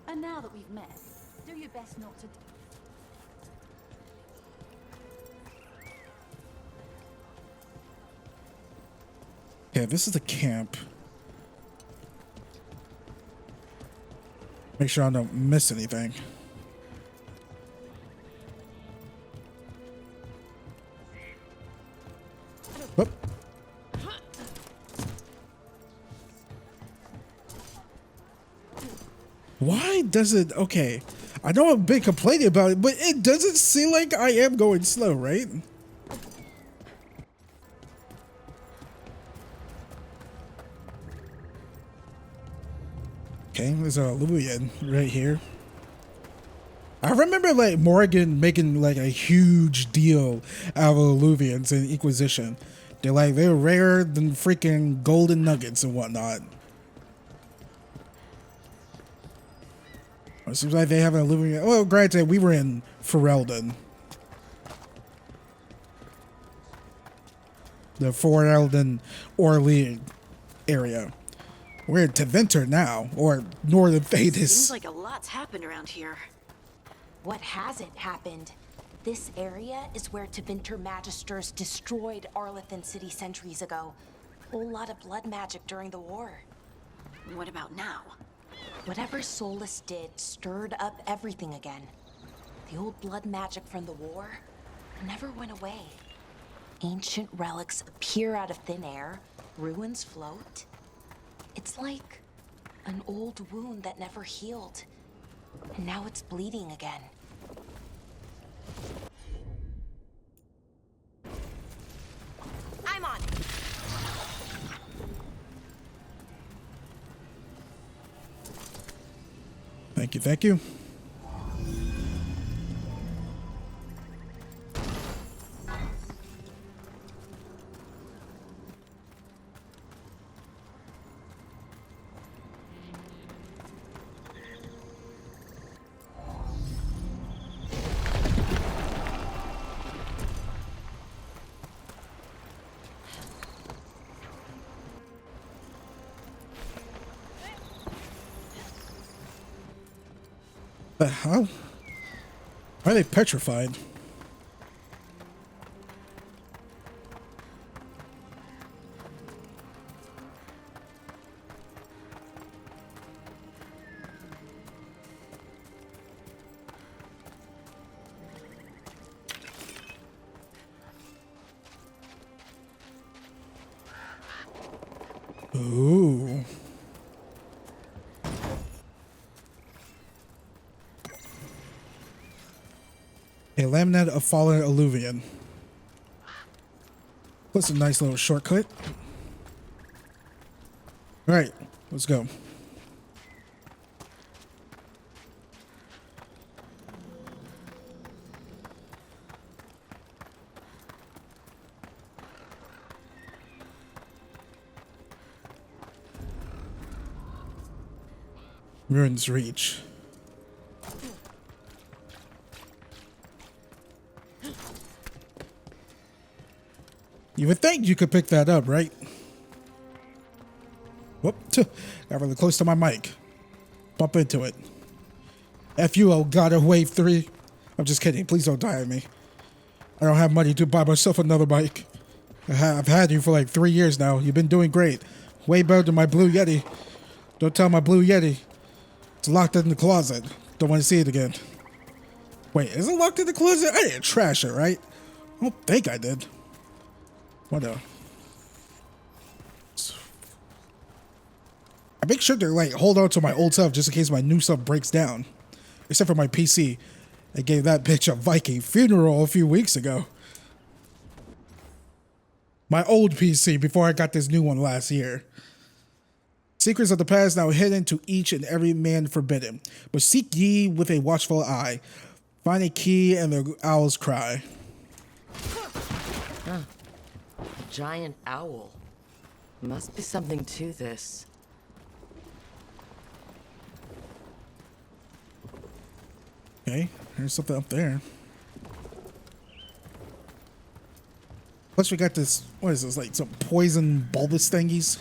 And now that we've met, do your best not to... Okay, this is the camp. Make sure I don't miss anything. Whoop. Why does it... Okay, I know I've been complaining about it, but it doesn't seem like I am going slow, right? Okay, there's a Luvian right here. I remember like Morrigan making like a huge deal out of Luvians in Inquisition. They're rarer than freaking golden nuggets and whatnot. It seems like they have a Luvian. Well, granted, we were in Ferelden. The Ferelden Orlean area. We're in Tevinter now, or Northern Thedas. Seems like a lot's happened around here. What hasn't happened? This area is where Tevinter Magisters destroyed Arlathan City centuries ago. Whole lot of blood magic during the war. What about now? Whatever Solas did stirred up everything again. The old blood magic from the war never went away. Ancient relics appear out of thin air, ruins float. It's like an old wound that never healed, and now it's bleeding again. I'm on. Thank you, thank you. But how? Why are they petrified? Ooh. A laminate of fallen alluvion. That's a nice little shortcut. All right, let's go. Ruins Reach. You would think you could pick that up, right? Whoop, got really close to my mic. Bump into it. F you, oh god of Wave 3. I'm just kidding, please don't die on me. I don't have money to buy myself another mic. I've had you for like 3 years now. You've been doing great. Way better than my Blue Yeti. Don't tell my Blue Yeti. It's locked in the closet. Don't want to see it again. Wait, is it locked in the closet? I didn't trash it, right? I don't think I did. What the? I make sure to like hold on to my old stuff just in case my new stuff breaks down. Except for my PC. I gave that bitch a Viking funeral a few weeks ago. My old PC before I got this new one last year. Secrets of the past now hidden to each and every man forbidden. But seek ye with a watchful eye. Find a key and the owl's cry. Huh. Giant owl. Must be something to this. Okay, there's something up there. Plus we got this, what is this, like some poison bulbous thingies?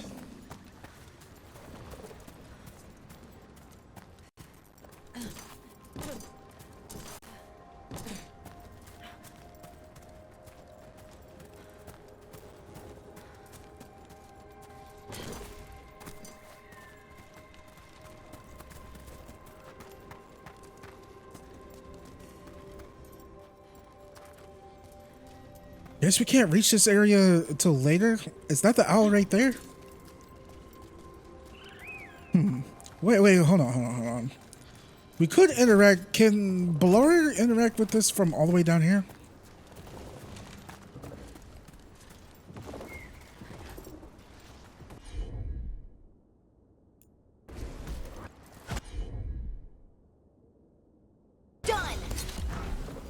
Guess we can't reach this area until later. Is that the owl right there? Wait, hold on. We could interact. Can Balora interact with this from all the way down here? Done.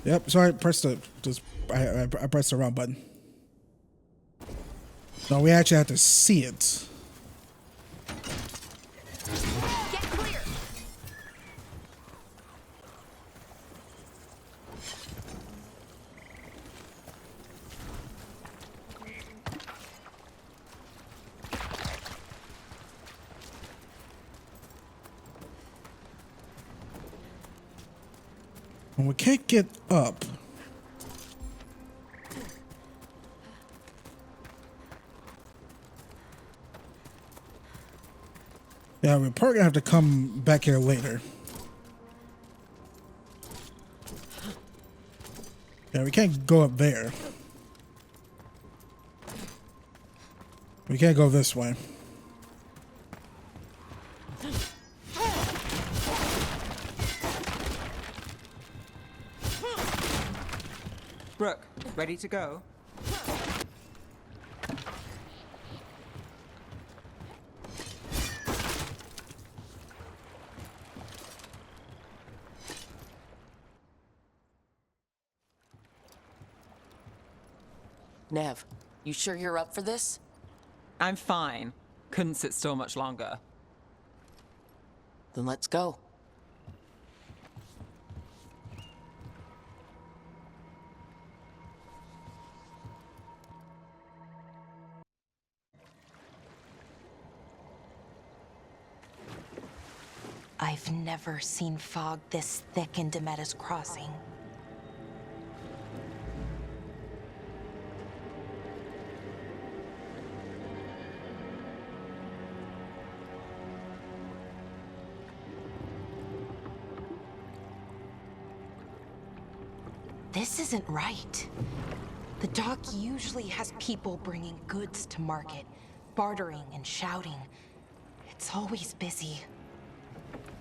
Yep, sorry, pressed the I pressed the wrong button. No, we actually have to see it. Get clear. And we can't get up. Yeah, we're probably gonna have to come back here later. Yeah, we can't go up there. We can't go this way. Brooke, ready to go? Nev, you sure you're up for this? I'm fine. Couldn't sit still much longer. Then let's go. I've never seen fog this thick in Deeta's Crossing. This isn't right. The dock usually has people bringing goods to market, bartering and shouting. It's always busy.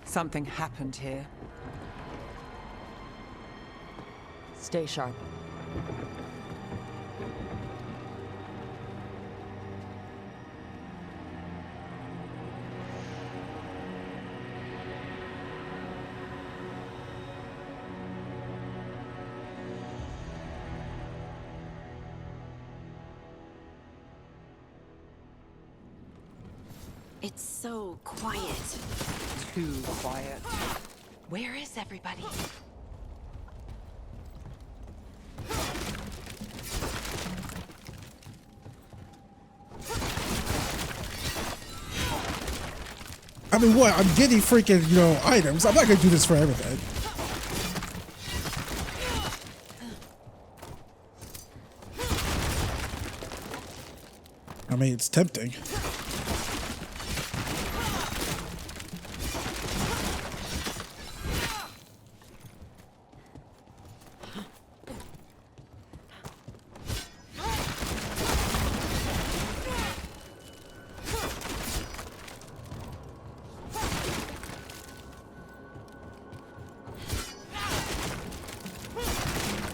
Something happened here. Stay sharp. It's so quiet. Too quiet. Where is everybody? I mean, what? I'm getting freaking, you know, items. I'm not gonna do this for everything. I mean, it's tempting.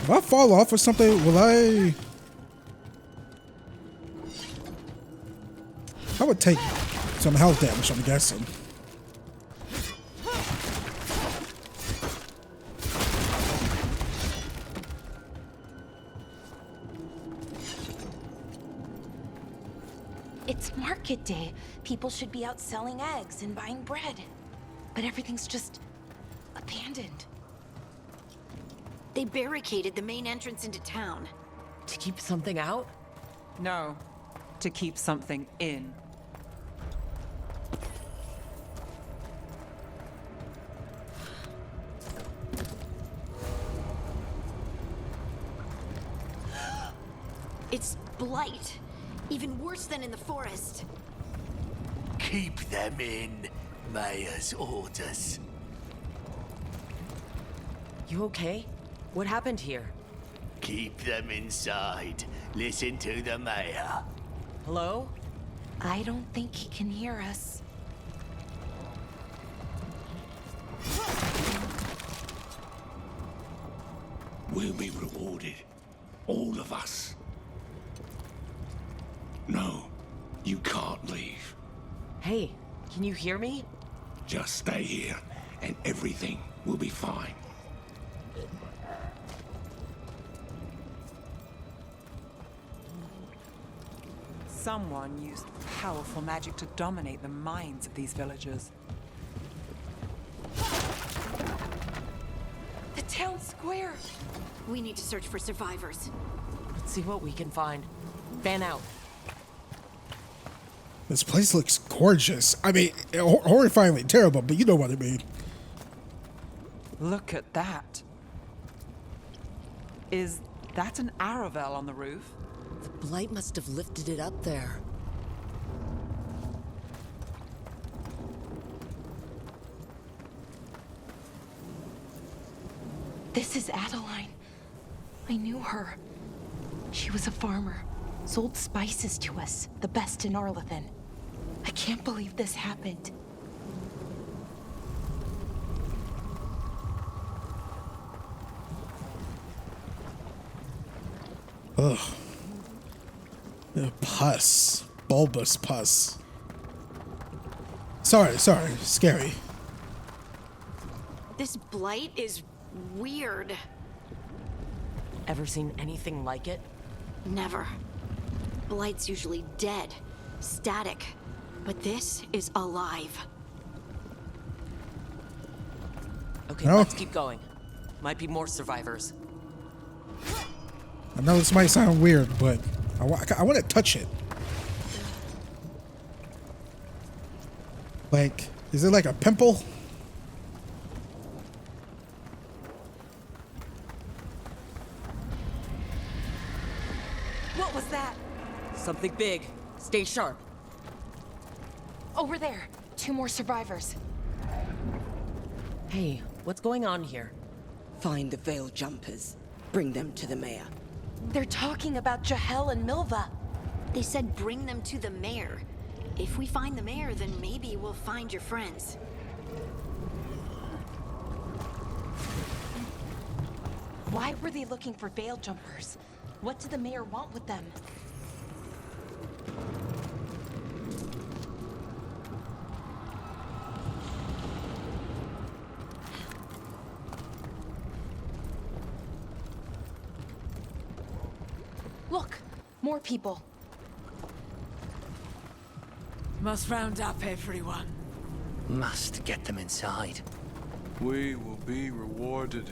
If I fall off or something, will I would take some health damage, I'm guessing. It's market day. People should be out selling eggs and buying bread. But everything's just abandoned. They barricaded the main entrance into town. To keep something out? No, to keep something in. It's blight. Even worse than in the forest. Keep them in. Mayor's orders. You okay? What happened here? Keep them inside. Listen to the mayor. Hello? I don't think he can hear us. We'll be rewarded. All of us. No, you can't leave. Hey, can you hear me? Just stay here, and everything will be fine. Someone used powerful magic to dominate the minds of these villagers. The town square! We need to search for survivors. Let's see what we can find. Fan out. This place looks gorgeous. I mean, horrifyingly terrible, but you know what I mean. Look at that. Is that an Aravel on the roof? The blight must have lifted it up there. This is Adeline. I knew her. She was a farmer. Sold spices to us, the best in Arlathan. I can't believe this happened. Ugh. Pus. Bulbous pus. Sorry, scary. This blight is weird. Ever seen anything like it? Never. Blight's usually dead, static, but this is alive. Okay, let's keep going. Might be more survivors. I know this might sound weird, but I want to touch it. Like, is it like a pimple? What was that? Something big. Stay sharp. Over there. 2 more survivors. Hey, what's going on here? Find the veil jumpers. Bring them to the mayor. They're talking about Jahel and Milva. They said bring them to the mayor. If we find the mayor, then maybe we'll find your friends. Why were they looking for veil jumpers? What did the mayor want with them? Look, more people. Must round up everyone. Must get them inside. We will be rewarded.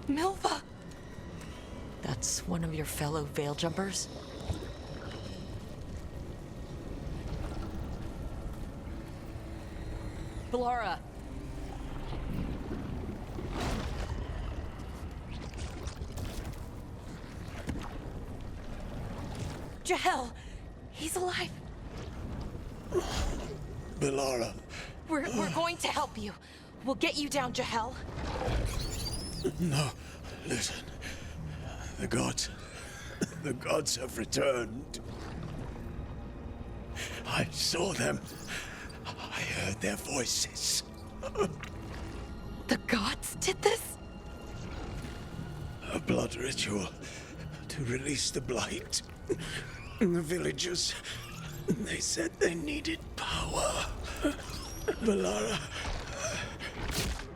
Milva! That's one of your fellow veil jumpers? Bellara! Jahel! He's alive! Bellara. We're going to help you. We'll get you down, Jahel. No, listen. The gods have returned. I saw them. I heard their voices. The gods did this? A blood ritual to release the blight. The villagers, they said they needed power. Bellara,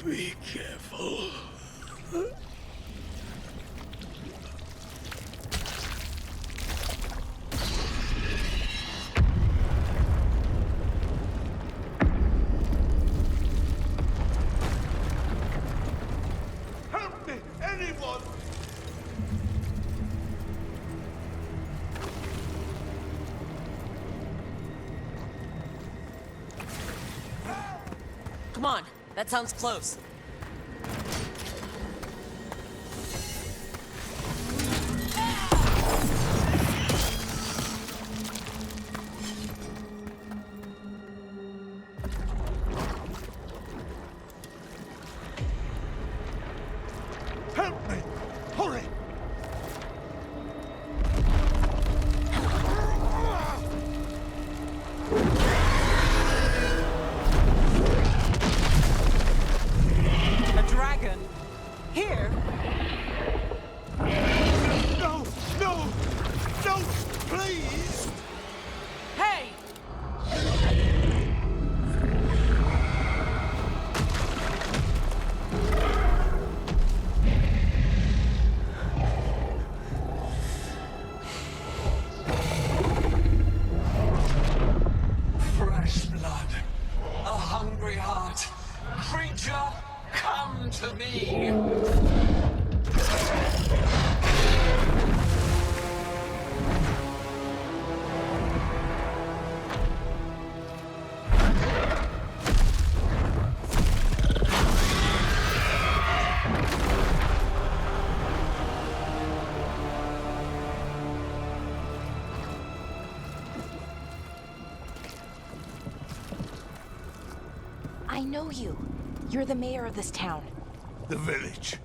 be careful. Help me, anyone! Come on, that sounds close. Help me! Hurry! A dragon? Here? No! No! No! Please! Hey! Fresh blood, a hungry heart. Creature, come to me. I know you. You're the mayor of this town. The village.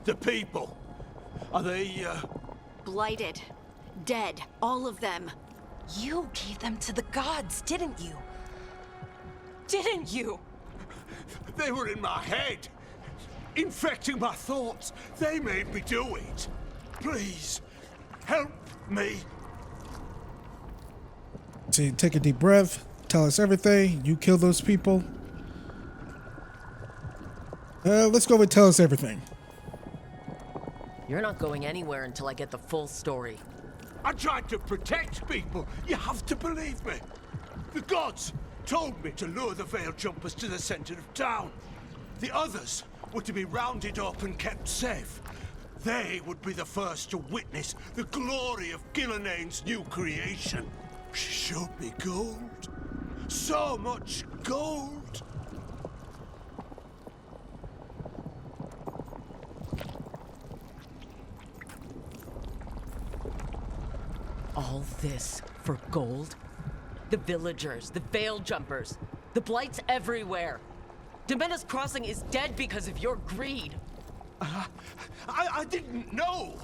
The people. Are they, Blighted. Dead. All of them. You gave them to the gods, didn't you? Didn't you? They were in my head. Infecting my thoughts. They made me do it. Please, help me. So take a deep breath. Tell us everything. You killed those people. Let's go with tell us everything. You're not going anywhere until I get the full story. I tried to protect people. You have to believe me. The gods told me to lure the veil jumpers to the center of town. The others were to be rounded up and kept safe. They would be the first to witness the glory of Gilneain's new creation. She showed me gold, So much gold! All this for gold? The villagers, the veil jumpers, the blights everywhere. Demena's Crossing is dead because of your greed. I didn't know!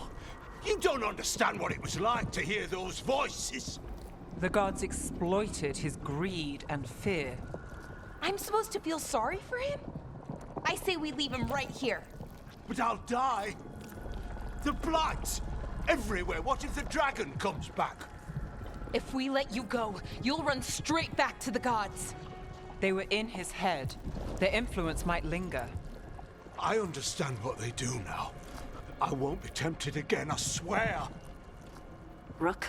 You don't understand what it was like to hear those voices. The gods exploited his greed and fear. I'm supposed to feel sorry for him? I say we leave him right here. But I'll die. The blights! Everywhere. What if the dragon comes back? If we let you go, you'll run straight back to the gods. They were in his head. Their influence might linger. I understand what they do now. I won't be tempted again, I swear. Rook?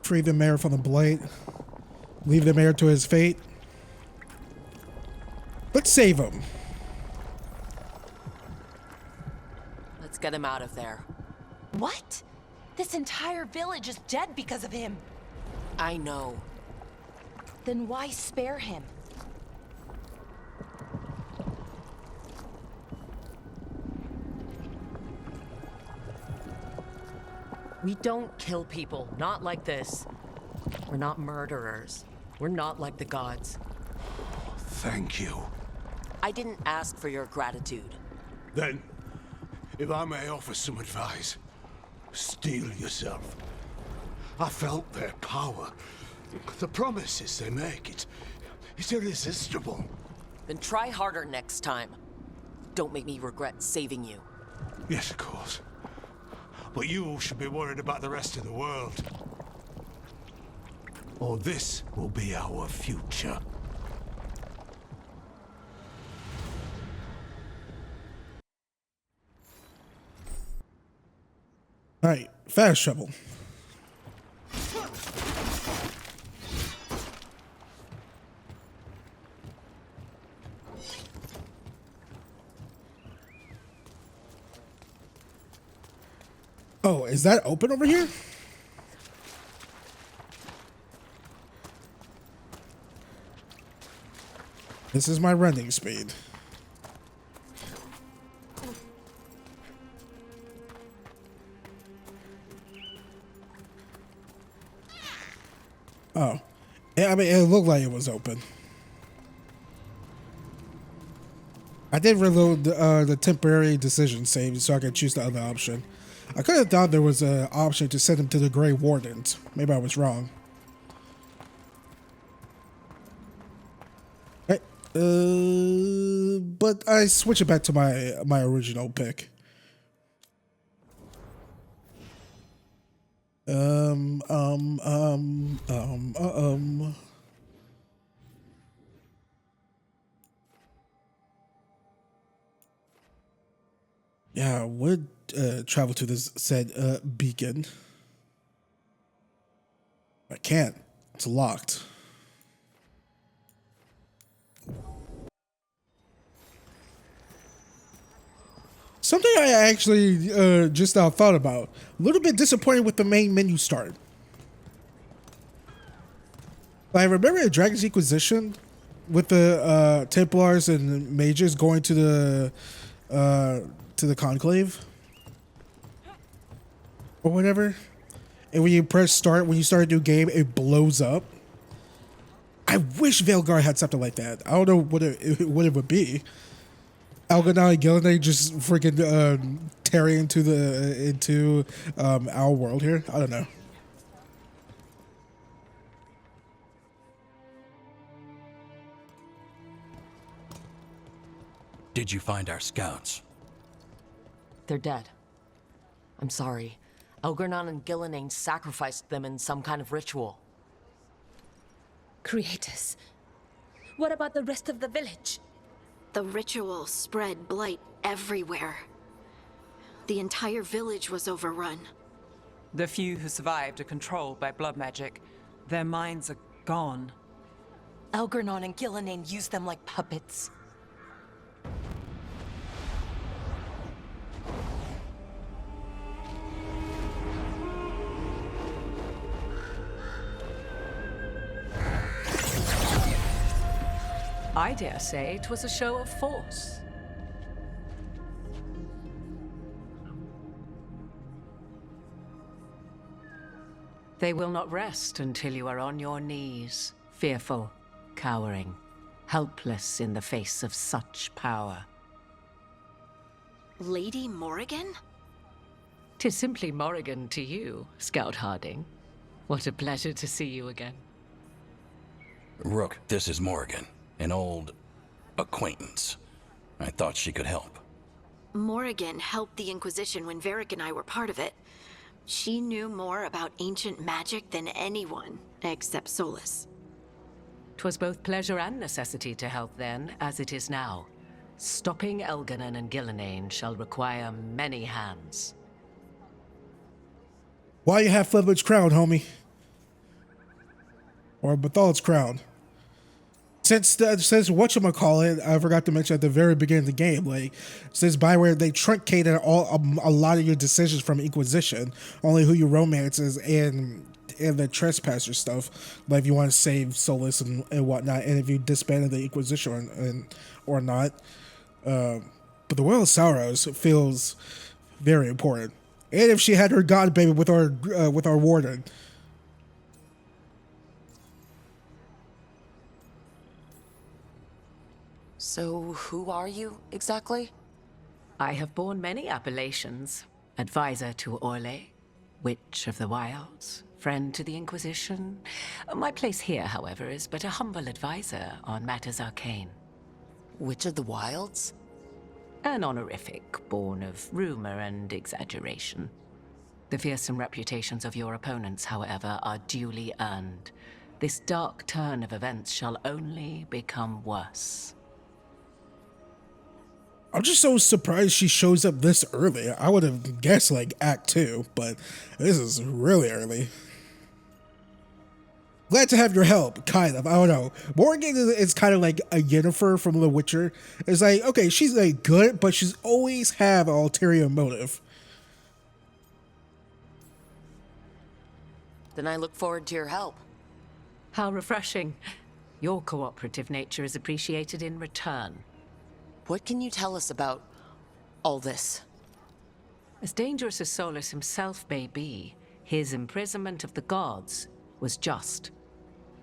Free the mayor from the blight. Leave the mayor to his fate. Let's save him. Let's get him out of there. What? This entire village is dead because of him. I know. Then why spare him? We don't kill people, not like this. We're not murderers. We're not like the gods. Thank you. I didn't ask for your gratitude. Then, if I may offer some advice, steel yourself. I felt their power. The promises they make, it's irresistible. Then try harder next time. Don't make me regret saving you. Yes, of course. But you should be worried about the rest of the world. Or this will be our future. Alright, fast travel. Oh, is that open over here? This is my running speed. Oh. Yeah, I mean, it looked like it was open. I did reload the temporary decision save so I could choose the other option. I could have thought there was an option to send him to the Grey Wardens. Maybe I was wrong. Right. But I switch it back to my original pick. Yeah, I would travel to this said beacon. I can't. It's locked. Something I actually just now thought about. A little bit disappointed with the main menu start. I remember in Dragon's Inquisition with the Templars and mages going to the Conclave or whatever, and when you press start, when you start a new game, it blows up. I wish Veilguard had something like that. I don't know what it would be. Algernon and Gillinan just freaking tearing into our world here. I don't know. Did you find our scouts? They're dead. I'm sorry. Algernon and Gillinan sacrificed them in some kind of ritual. Creators, what about the rest of the village? The ritual spread blight everywhere. The entire village was overrun. The few who survived are controlled by blood magic. Their minds are gone. Algernon and Gillinan used them like puppets. I dare say it was a show of force. They will not rest until you are on your knees, fearful, cowering, helpless in the face of such power. Lady Morrigan? 'Tis simply Morrigan to you, Scout Harding. What a pleasure to see you again. Rook, this is Morrigan, an old acquaintance. I thought she could help. Morrigan helped the Inquisition when Varric and I were part of it. She knew more about ancient magic than anyone, except Solas. 'Twas both pleasure and necessity to help then, as it is now. Stopping Elganon and Gillenane shall require many hands. Why you have Fledward's crown, homie? Or Bethal's crown? Since whatchamacallit, I forgot to mention at the very beginning of the game, like, since Bioware, they truncated a lot of your decisions from Inquisition, only who you romance is and the trespasser stuff, like if you want to save Solas and whatnot, and if you disbanded the Inquisition or not. But the Well of Sorrows feels very important, and if she had her god baby with our warden. So, who are you, exactly? I have borne many appellations. Advisor to Orle, Witch of the Wilds, friend to the Inquisition. My place here, however, is but a humble advisor on matters arcane. Witch of the Wilds? An honorific born of rumor and exaggeration. The fearsome reputations of your opponents, however, are duly earned. This dark turn of events shall only become worse. I'm just so surprised she shows up this early. I would have guessed like Act 2, but this is really early. Glad to have your help, kind of. I don't know. Morrigan is kind of like a Yennefer from The Witcher. It's like, okay, she's like good, but she's always have an ulterior motive. Then I look forward to your help. How refreshing. Your cooperative nature is appreciated in return. What can you tell us about all this? As dangerous as Solas himself may be, his imprisonment of the gods was just.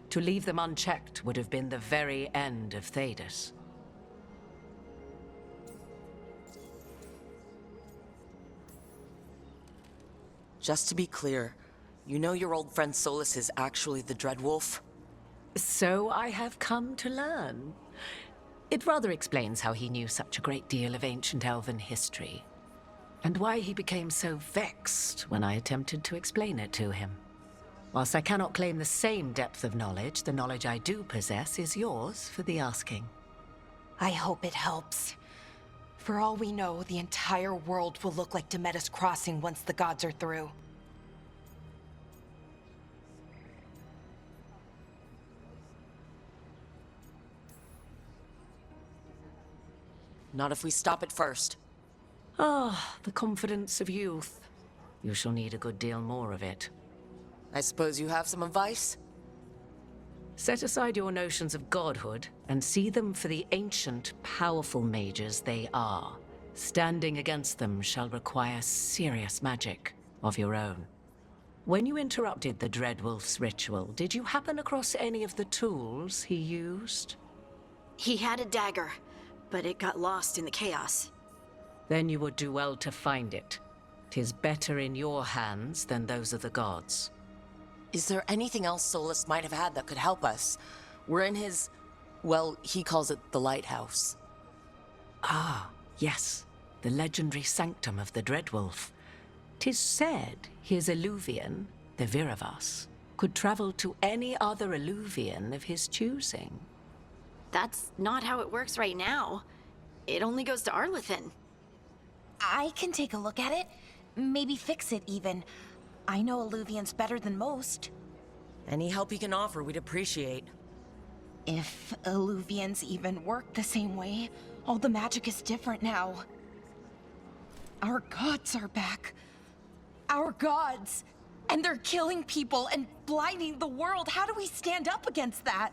To leave them unchecked would have been the very end of Thedas. Just to be clear, you know your old friend Solas is actually the Dreadwolf? So I have come to learn. It rather explains how he knew such a great deal of ancient elven history, and why he became so vexed when I attempted to explain it to him. Whilst I cannot claim the same depth of knowledge, the knowledge I do possess is yours for the asking. I hope it helps. For all we know, the entire world will look like Demetus Crossing once the gods are through. Not if we stop it first. Ah, the confidence of youth. You shall need a good deal more of it. I suppose you have some advice? Set aside your notions of godhood and see them for the ancient, powerful mages they are. Standing against them shall require serious magic of your own. When you interrupted the Dreadwolf's ritual, did you happen across any of the tools he used? He had a dagger, but it got lost in the chaos. Then you would do well to find it. 'Tis better in your hands than those of the gods. Is there anything else Solas might have had that could help us? We're in his... well, he calls it the Lighthouse. Ah, yes. The legendary sanctum of the Dreadwolf. 'Tis said his Illuvian, the Viravas, could travel to any other Illuvian of his choosing. That's not how it works right now. It only goes to Arlathan. I can take a look at it. Maybe fix it, even. I know Illuvians better than most. Any help you can offer, we'd appreciate. If Illuvians even work the same way, all the magic is different now. Our gods are back. Our gods! And they're killing people and blinding the world. How do we stand up against that?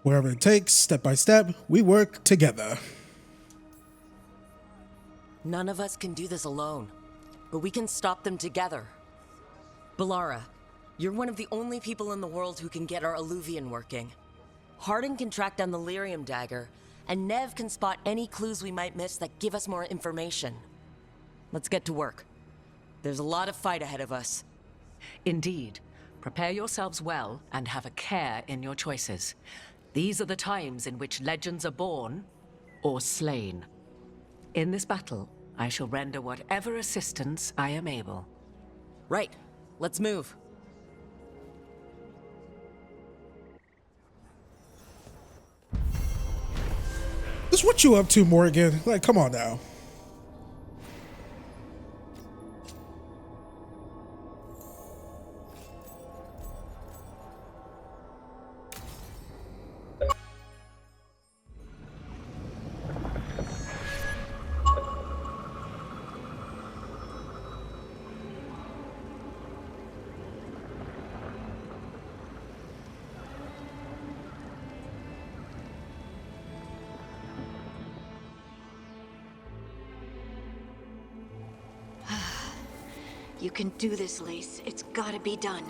Wherever it takes, step by step, we work together. None of us can do this alone, but we can stop them together. Balara, you're one of the only people in the world who can get our Alluvian working. Harding can track down the Lyrium dagger, and Nev can spot any clues we might miss that give us more information. Let's get to work. There's a lot of fight ahead of us. Indeed. Prepare yourselves well and have a care in your choices. These are the times in which legends are born or slain. In this battle, I shall render whatever assistance I am able. Right. Let's move. Just what you up to, Morrigan? Like, come on now. You can do this, Lace. It's gotta be done.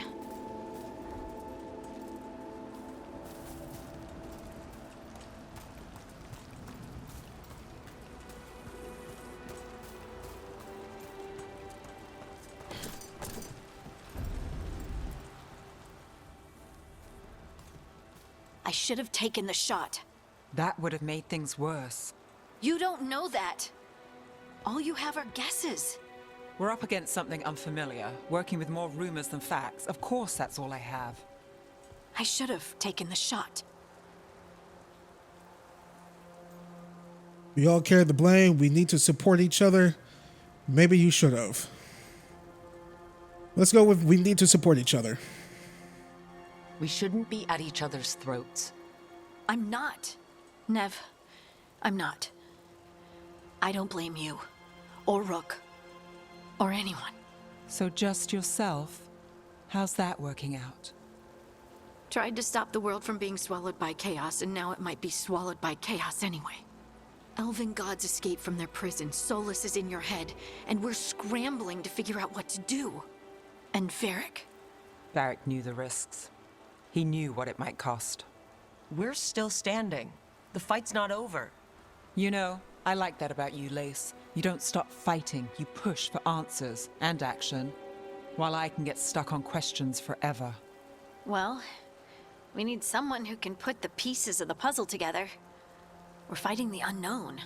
I should have taken the shot. That would have made things worse. You don't know that. All you have are guesses. We're up against something unfamiliar, working with more rumors than facts. Of course, that's all I have. I should have taken the shot. We all carry the blame. We need to support each other. Maybe you should have. Let's go with we need to support each other. We shouldn't be at each other's throats. I'm not. Nev, I'm not. I don't blame you, or Rook, or anyone. So just yourself? How's that working out? Tried to stop the world from being swallowed by chaos, and now it might be swallowed by chaos anyway. Elven gods escaped from their prison, Solas is in your head, and we're scrambling to figure out what to do. And Varric? Varric knew the risks. He knew what it might cost. We're still standing. The fight's not over. You know, I like that about you, Lace. You don't stop fighting, you push for answers and action, while I can get stuck on questions forever. Well, we need someone who can put the pieces of the puzzle together. We're fighting the unknown.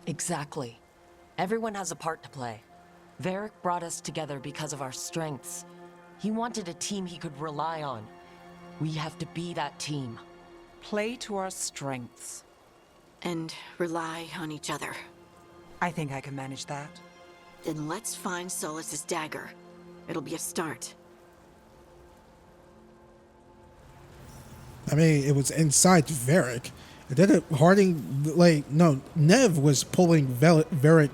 Exactly. Everyone has a part to play. Varric brought us together because of our strengths. He wanted a team he could rely on. We have to be that team. Play to our strengths. And rely on each other. I think I can manage that. Then let's find Solas's dagger. It'll be a start. I mean, it was inside Varric. And then Harding, like, no, Nev was pulling Varric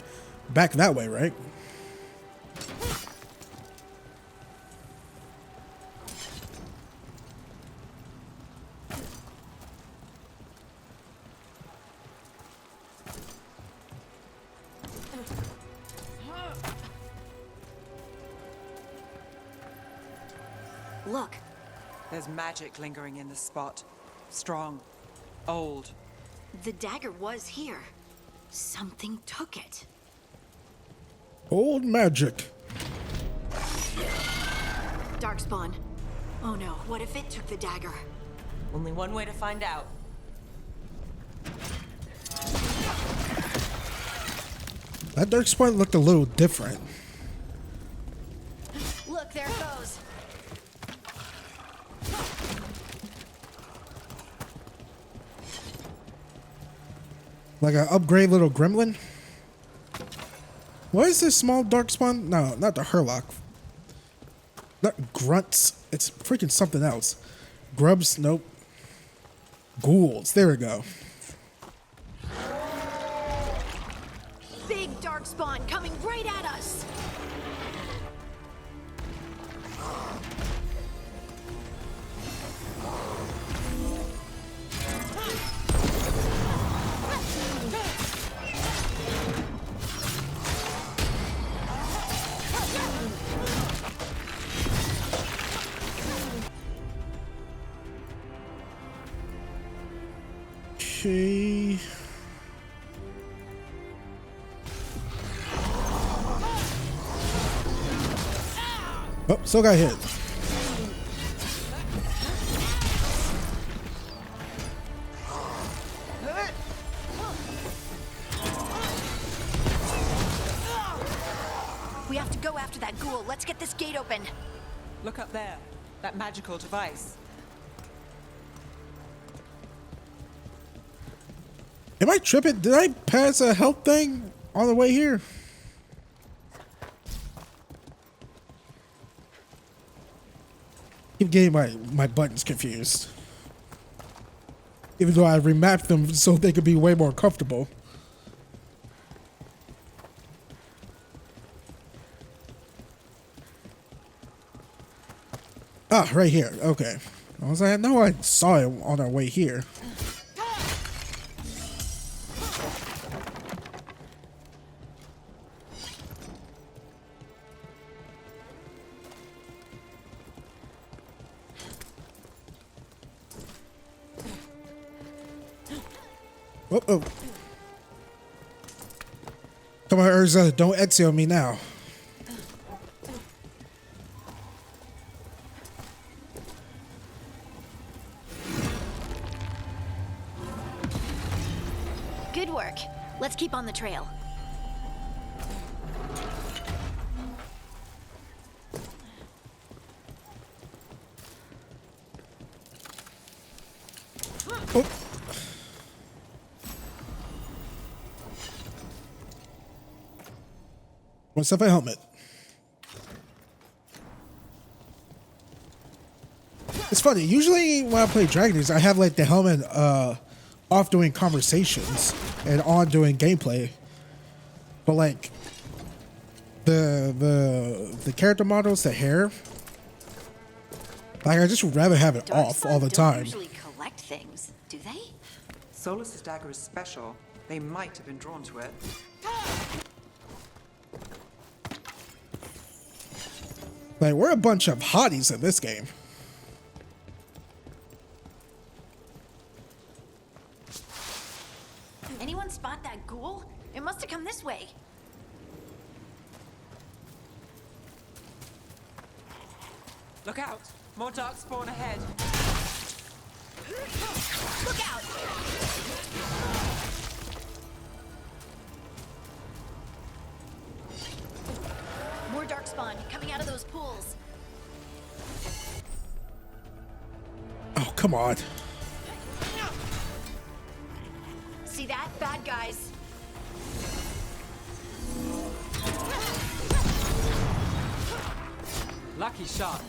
back that way, right? Look. There's magic lingering in this spot. Strong. Old. The dagger was here. Something took it. Old magic. Darkspawn. Oh no, what if it took the dagger? Only one way to find out. That darkspawn looked a little different. Look, there it goes. Like an upgrade little gremlin? What is this small darkspawn? No, not the Hurlock. Not grunts. It's freaking something else. Grubs? Nope. Ghouls. There we go. Big darkspawn coming right at us. Okay. Oh, still got hit. We have to go after that ghoul. Let's get this gate open. Look up there. That magical device. Am I tripping? Did I pass a health thing on the way here? Keep getting my buttons confused. Even though I remapped them so they could be way more comfortable. Ah, right here. Okay. I was like, I know I saw it on our way here. Oh, oh. Come on, Urza, don't exile me now. Good work. Let's keep on the trail. Oh. What's up a helmet? It's funny, usually when I play Dragon Age, I have like the helmet off doing conversations and on doing gameplay. But like the character models, the hair, like I just would rather have it off all the time. Usually collect things, do they? Solas' dagger is special. They might have been drawn to it. Like, we're a bunch of hotties in this game. Anyone spot that ghoul? It must have come this way. Look out! More darkspawn ahead. Look out! More darkspawn coming out of those pools. Oh, come on. See that? Bad guys. Lucky shot.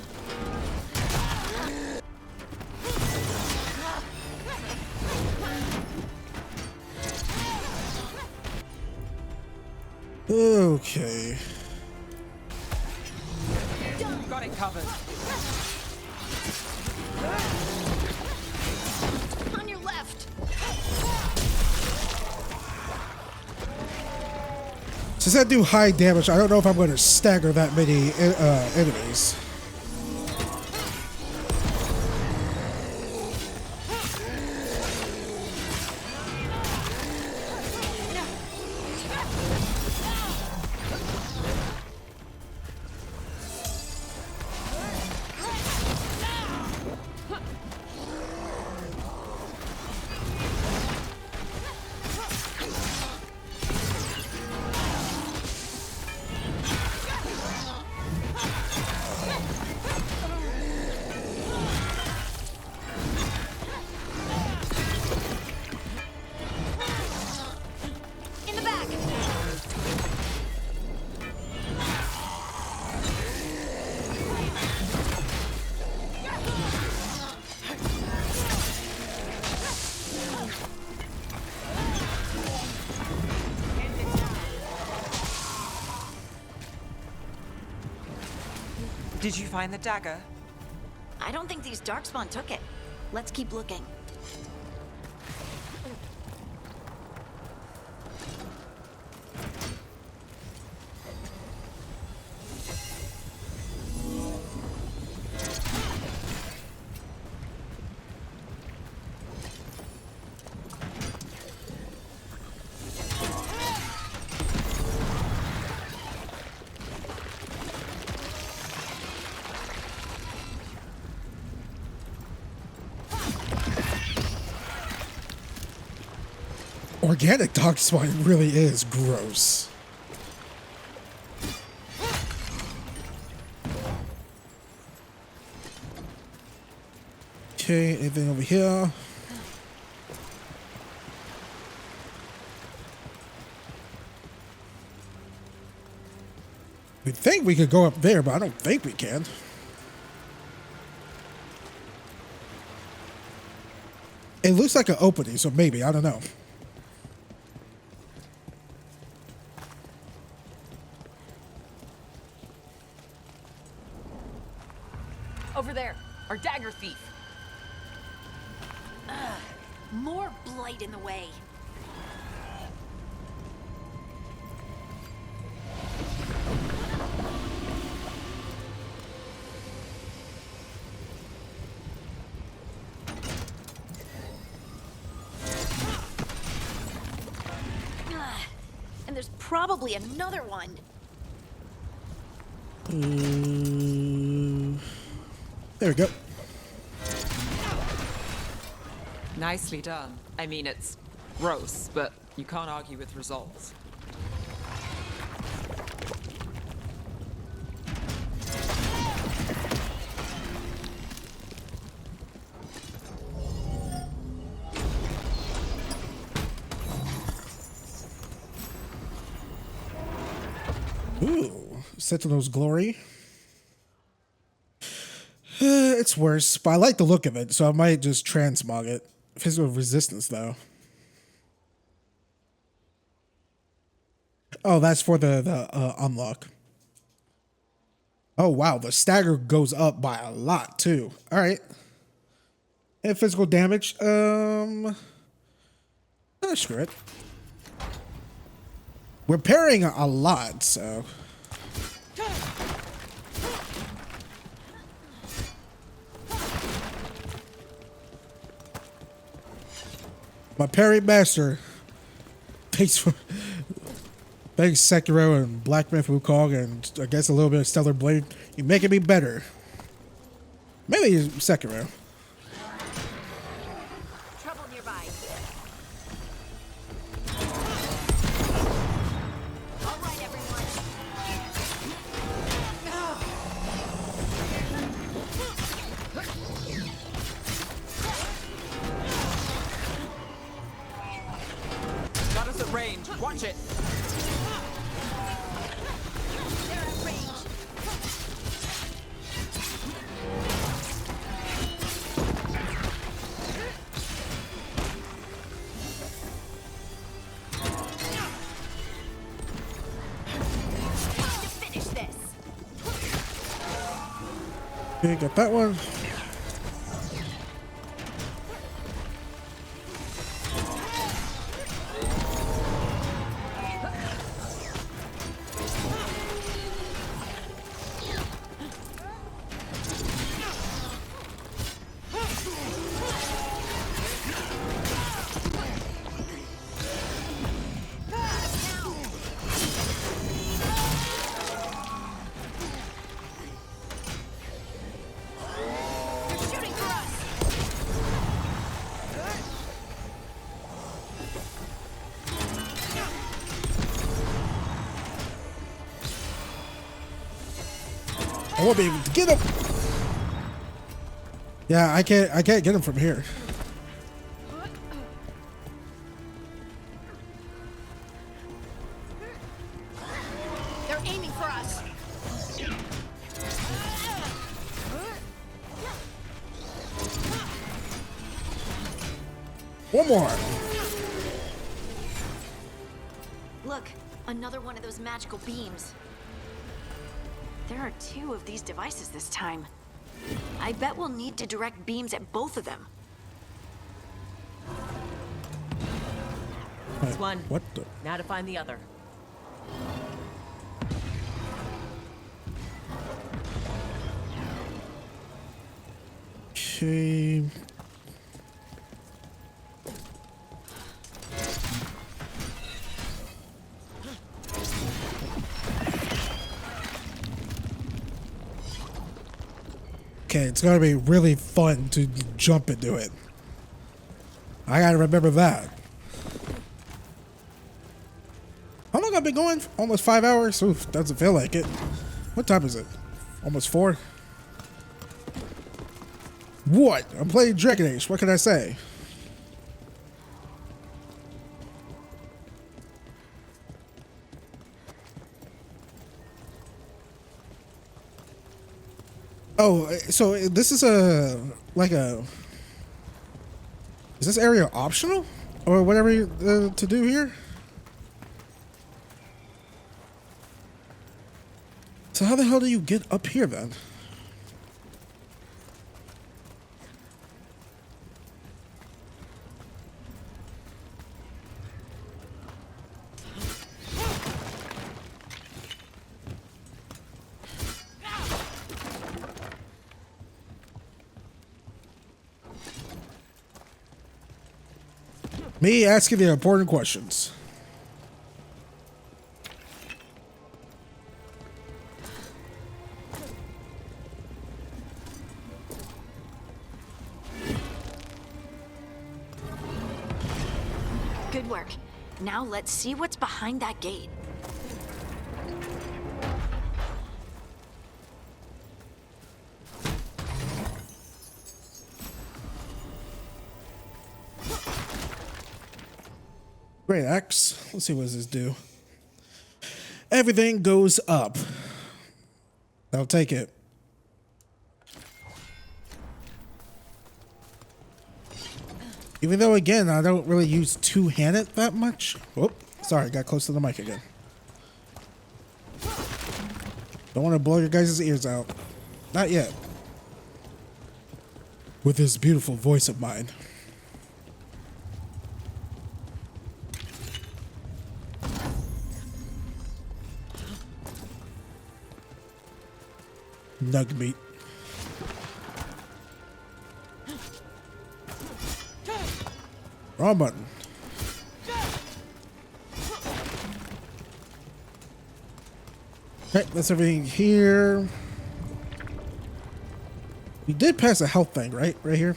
Okay. Got it covered. On your left. Since I do high damage, I don't know if I'm going to stagger that many enemies. Did you find the dagger? I don't think these darkspawn took it. Let's keep looking. organic darkspawn really is gross. Okay, anything over here? We think we could go up there, but I don't think we can. It looks like an opening, so maybe, I don't know. Over there, our dagger thief. More blight in the way. And there's probably another one. There we go. Nicely done. I mean, it's gross, but you can't argue with results. Ooh, Sentinel's Glory. It's worse, but I like the look of it, so I might just transmog it. Physical resistance, though. Oh, that's for the unlock. Oh, wow, the stagger goes up by a lot, too. All right. And physical damage, screw it. We're parrying a lot, so... My parry master. Thanks Sekiro and Black Myth Wukong and I guess a little bit of Stellar Blade. You're making me better. Maybe Sekiro. Trouble nearby. All right, everyone. Got us at range. Watch it. They're at range. Time to finish this. Okay, got that one. I won't be able to get him. Yeah, I can't get him from here. They're aiming for us. One more. Look, another one of those magical beams. There are 2 of these devices this time. I bet we'll need to direct beams at both of them. That's one. What the? Now to find the other. Okay. Okay, it's gonna be really fun to jump into it. I gotta remember that. been going? Almost 5 hours? Oof, doesn't feel like it. What time is it? Almost 4? What? I'm playing Dragon Age. What can I say? Oh, so this is is this area optional? Or whatever to do here? So how the hell do you get up here then? Me asking the important questions. Good work. Now let's see what's behind that gate. Great axe. Let's see what does this do. Everything goes up. I'll take it. Even though, again, I don't really use two-handed that much. Oh, sorry, got close to the mic again. Don't want to blow your guys' ears out. Not yet. With this beautiful voice of mine. Nug meat. Wrong button. Okay, that's everything here. We did pass a health thing, right? Right here.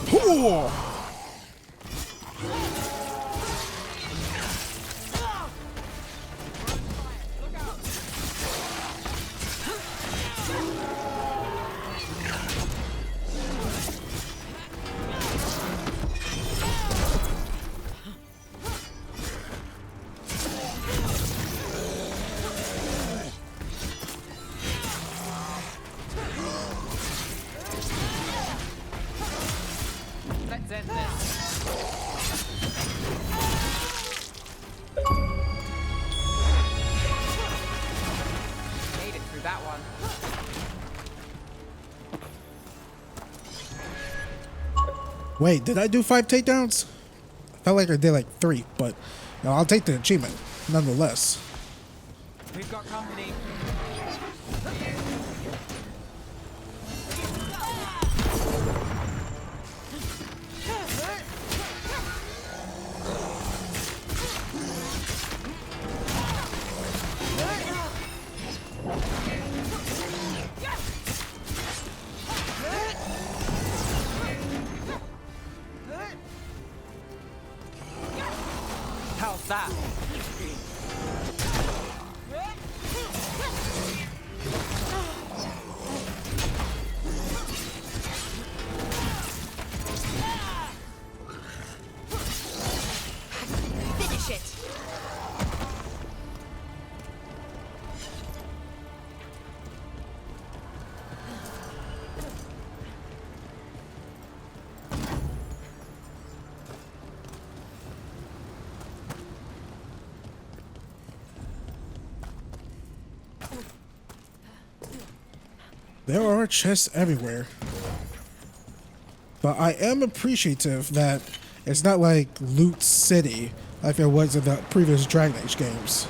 Cool. Wait, did I do 5 takedowns? I felt like I did like 3, but no, I'll take the achievement nonetheless. We've got company. How's that? Finish it. There are chests everywhere. But I am appreciative that it's not like Loot City like it was in the previous Dragon Age games.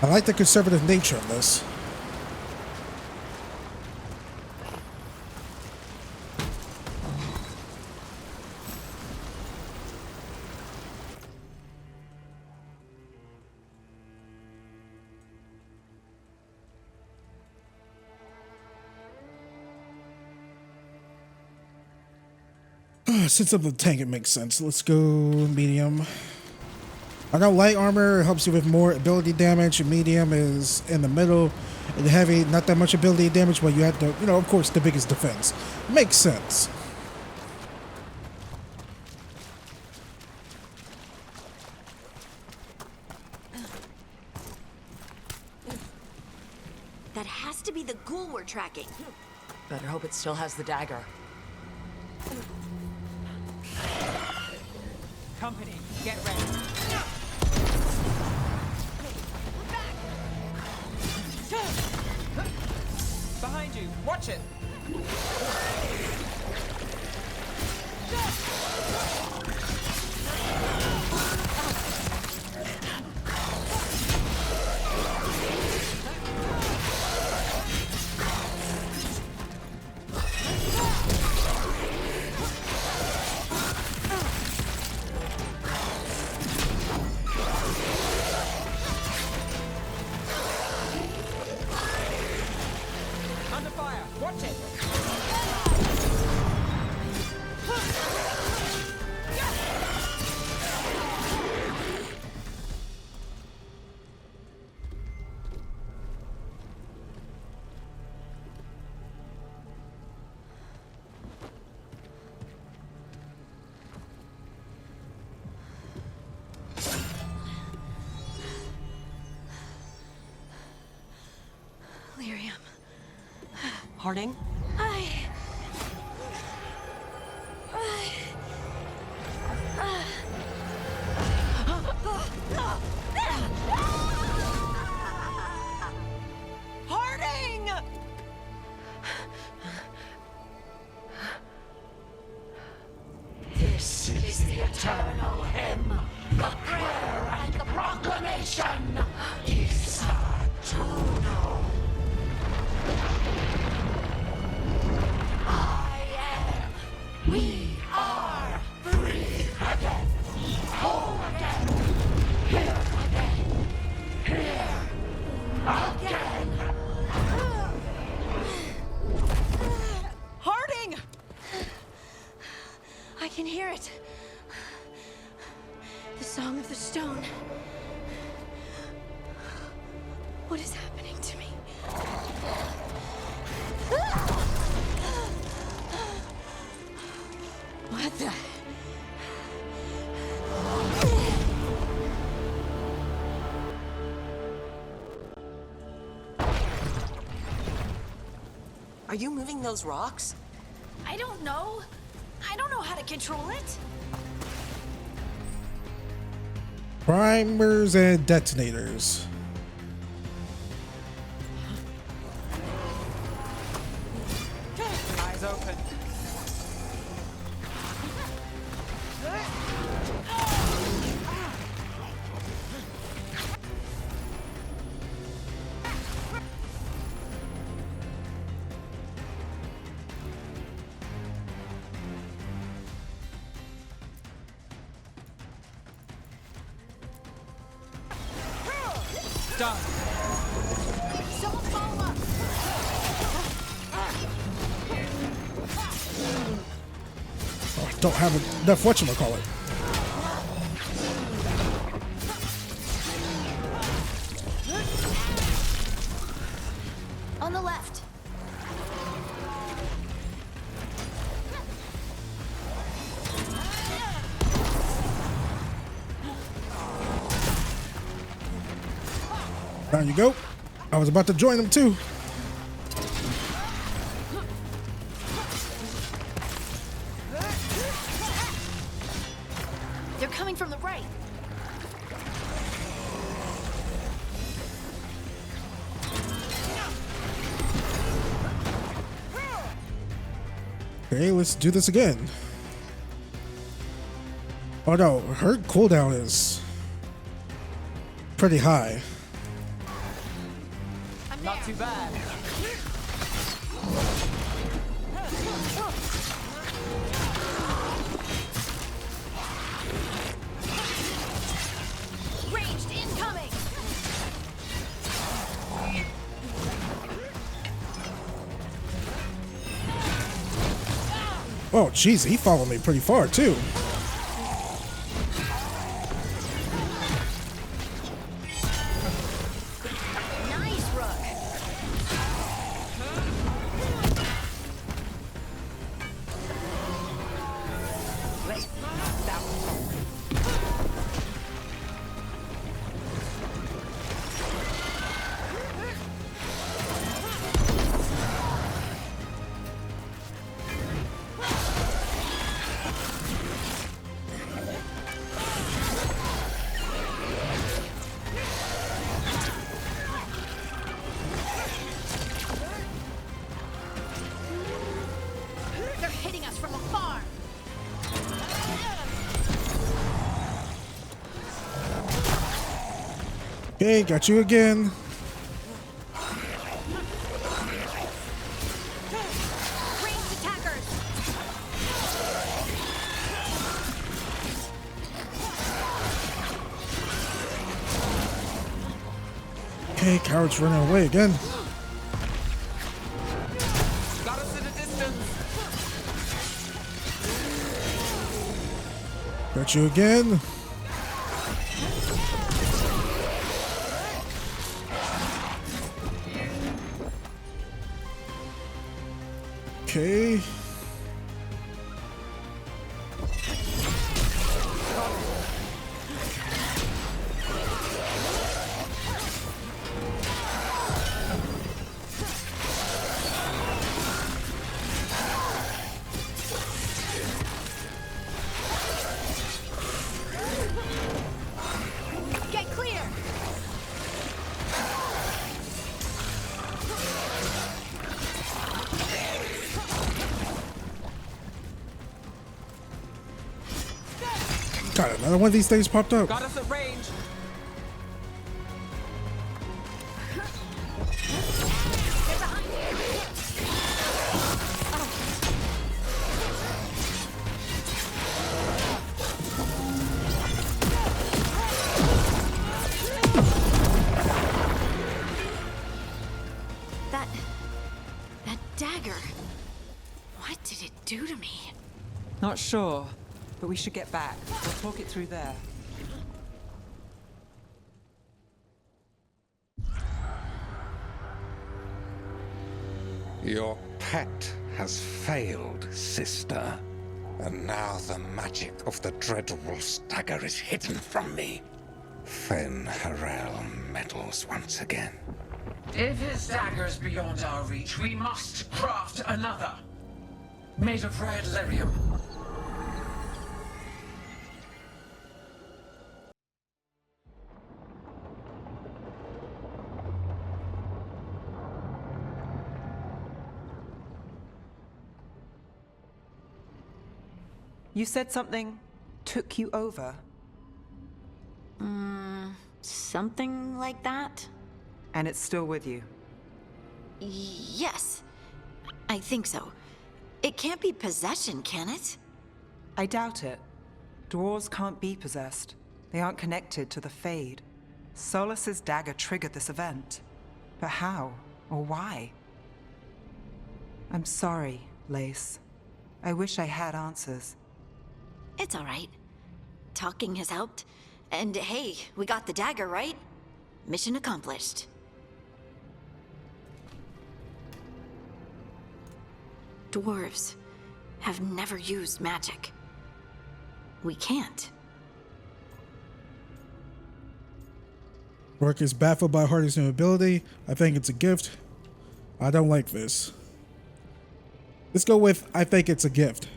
I like the conservative nature of this. Since I'm the tank, it makes sense. Let's go medium. I got light armor, it helps you with more ability damage. Medium is in the middle. And heavy, not that much ability damage, but you have to, you know, of course, the biggest defense. Makes sense. That has to be the ghoul we're tracking. Better hope it still has the dagger. Company, get ready. Behind you, watch it. Under fire, watch it. Lyrium. Harding? Harding! This is the eternal hymn, the prayer and the proclamation. Isatuno. We are free again, whole again, here again, here again. Harding! I can hear it. The Song of the Stone. What is happening to me? What the? Are you moving those rocks? I don't know. I don't know how to control it. Primers and detonators. Eyes open. Done. Someone follow up! Oh, I don't have enough whatchamacallit. On the left. There you go. I was about to join them too. They're coming from the right. Okay, let's do this again. Oh no, her cooldown is pretty high. Not too bad. Ranged incoming! Oh, jeez, he followed me pretty far, too. Nice, Rook. They're hitting us from afar. Okay, got you again. Ranged attackers. Okay, coward's running away again. Got us in a distance. Got you again. Okay. Get clear. Got another one of these things popped up. Got us at range. That dagger. What did it do to me? Not sure, but we should get back. We'll talk it through there. Your pet has failed, sister. And now the magic of the Dreadwolf's dagger is hidden from me. Fen Harel meddles once again. If his dagger's beyond our reach, we must craft another. Made of red lyrium. You said something took you over. Something like that? And it's still with you. Yes. I think so. It can't be possession, can it? I doubt it. Dwarves can't be possessed. They aren't connected to the Fade. Solas's dagger triggered this event. But how? Or why? I'm sorry, Lace. I wish I had answers. It's all right. Talking has helped. And hey, we got the dagger, right? Mission accomplished. Dwarves have never used magic. We can't. Rourke is baffled by Hardy's new ability. I think it's a gift. I don't like this. Let's go with I think it's a gift.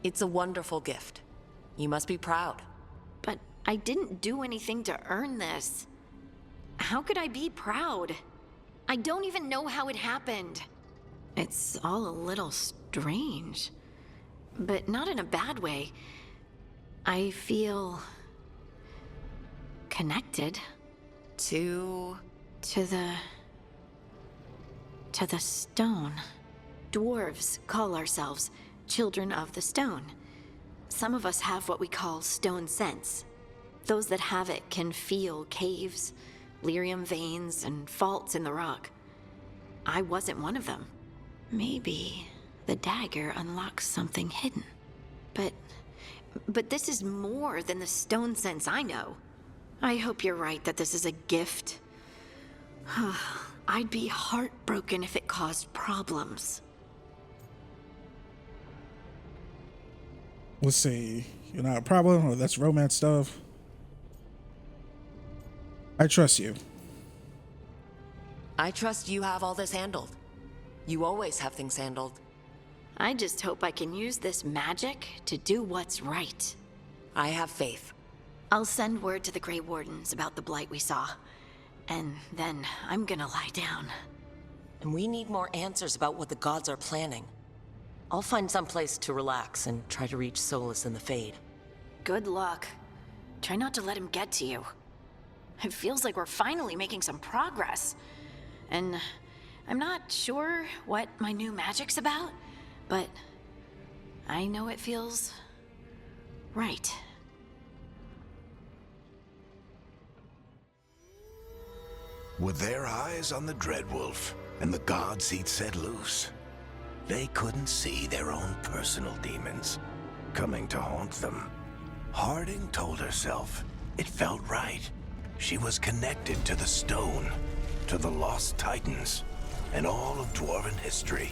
It's a wonderful gift. You must be proud. But I didn't do anything to earn this. How could I be proud? I don't even know how it happened. It's all a little strange. But not in a bad way. I feel connected to the stone. Dwarves call ourselves children of the stone. Some of us have what we call stone sense. Those that have it can feel caves, lyrium veins, and faults in the rock. I wasn't one of them. Maybe The dagger unlocks something hidden. But this is more than the stone sense I know. I hope you're right that this is a gift. I'd be heartbroken if it caused problems. Let's see. You're not a problem, or that's romance stuff. I trust you. I trust you have all this handled. You always have things handled. I just hope I can use this magic to do what's right. I have faith. I'll send word to the Grey Wardens about the blight we saw. And then I'm gonna lie down. And we need more answers about what the gods are planning. I'll find some place to relax and try to reach Solas in the Fade. Good luck. Try not to let him get to you. It feels like we're finally making some progress. And I'm not sure what my new magic's about, but I know it feels right. With their eyes on the Dreadwolf and the gods he'd set loose, they couldn't see their own personal demons coming to haunt them. Harding told herself it felt right. She was connected to the stone, to the lost titans, and all of dwarven history,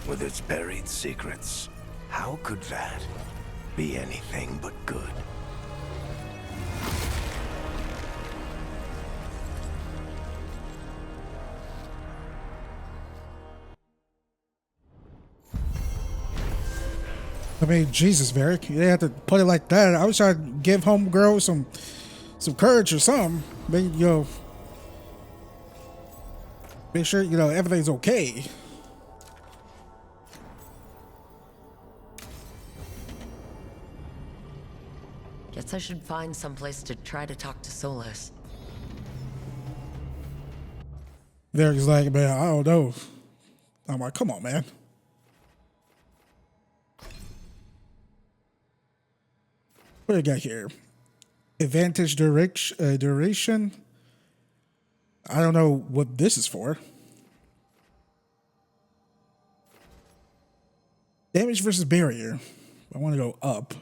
with its buried secrets. How could that be anything but good? I mean, Jesus, Varric, you didn't have to put it like that. I was trying to give homegirl some courage or something. But, you know, make sure, you know, everything's okay. Guess I should find someplace to try to talk to Solas. Varric's like, man, I don't know. I'm like, come on, man. What do I got here? Advantage duration. I don't know what this is for. Damage versus barrier. I want to go up.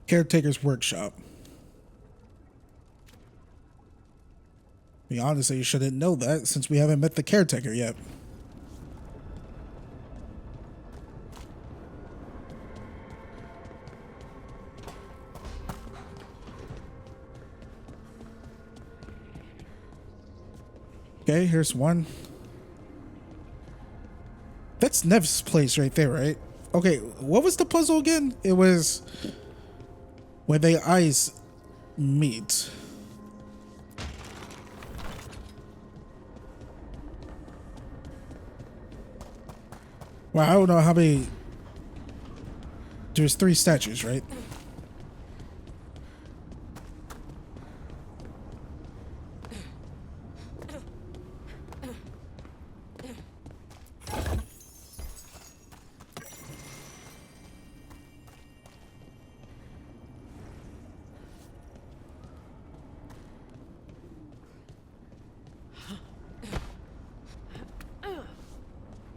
Caretaker's workshop. Be honestly, you shouldn't know that since we haven't met the caretaker yet. Okay, here's one. That's Nev's place right there, right? Okay, what was the puzzle again? It was when their eyes meet. Well, I don't know how many. There's 3 statues, right?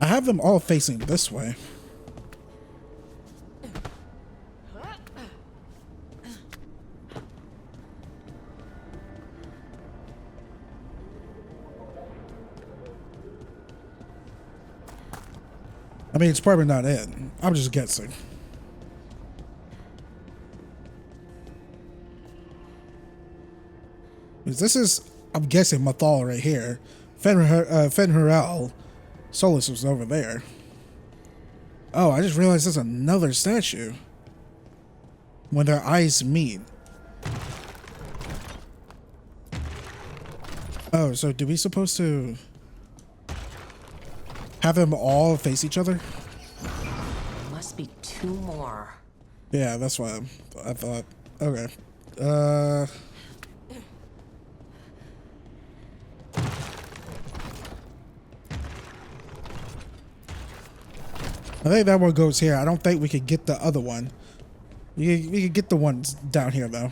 I have them all facing this way. I mean, it's probably not it. I'm just guessing. This is, I'm guessing, Mathal right here. Fenrirel. Solas was over there. Oh, I just realized there's another statue. When their eyes meet. Oh, so do we supposed to have them all face each other? Must be two more. Yeah, that's what I thought. Okay. I think that one goes here. I don't think we could get the other one. We could get the ones down here, though.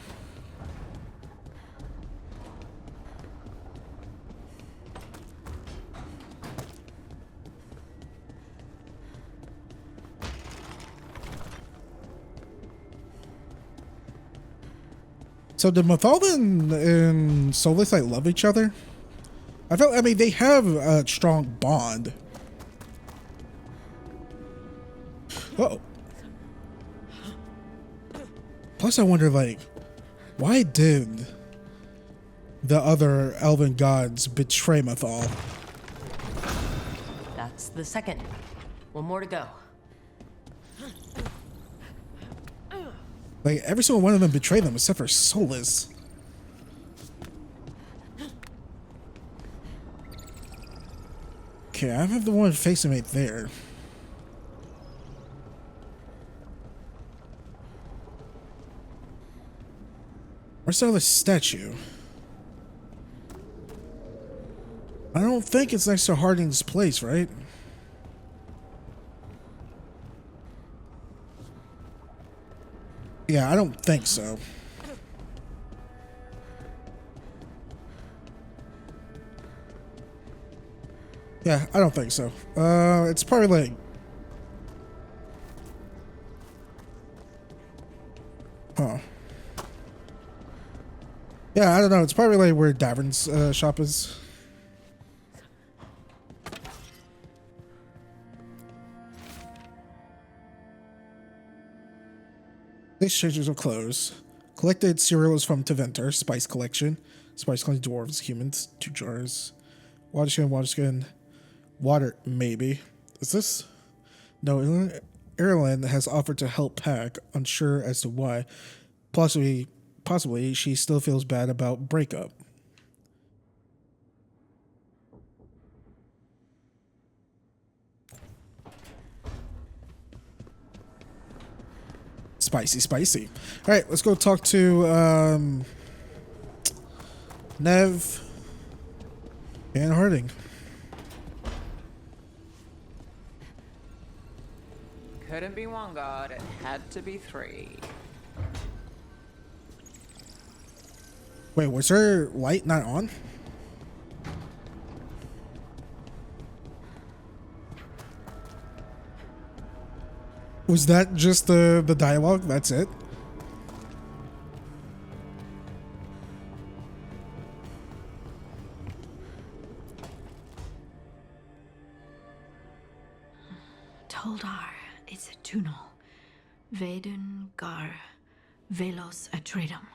So did Mathal and Solas like love each other? I mean, they have a strong bond. Oh. Plus, I wonder, like, why did the other elven gods betray Mathal? That's the second. One more to go. Like, every single one of them betrayed them except for Solas. Okay, I have the one facing right there. Where's the other statue? I don't think it's next to Harding's place, right? Yeah, I don't think so. Yeah, I don't think so. It's probably like... Huh. Yeah, I don't know. It's probably like where Davern's shop is. These shelters are closed. Collected cereals from Teventer, spice collection. Spice collection, dwarves, humans, 2 jars. Water skin, water, maybe. Is this? No, Ireland has offered to help pack, unsure as to why. Possibly she still feels bad about breakup. Spicy. All right, let's go talk to Nev and Harding. Couldn't be one god, it had to be 3. Wait, was her light not on? Was that just the dialogue? That's it? Toldar, it's a Tunal. Vedun Gar Velos Atretum.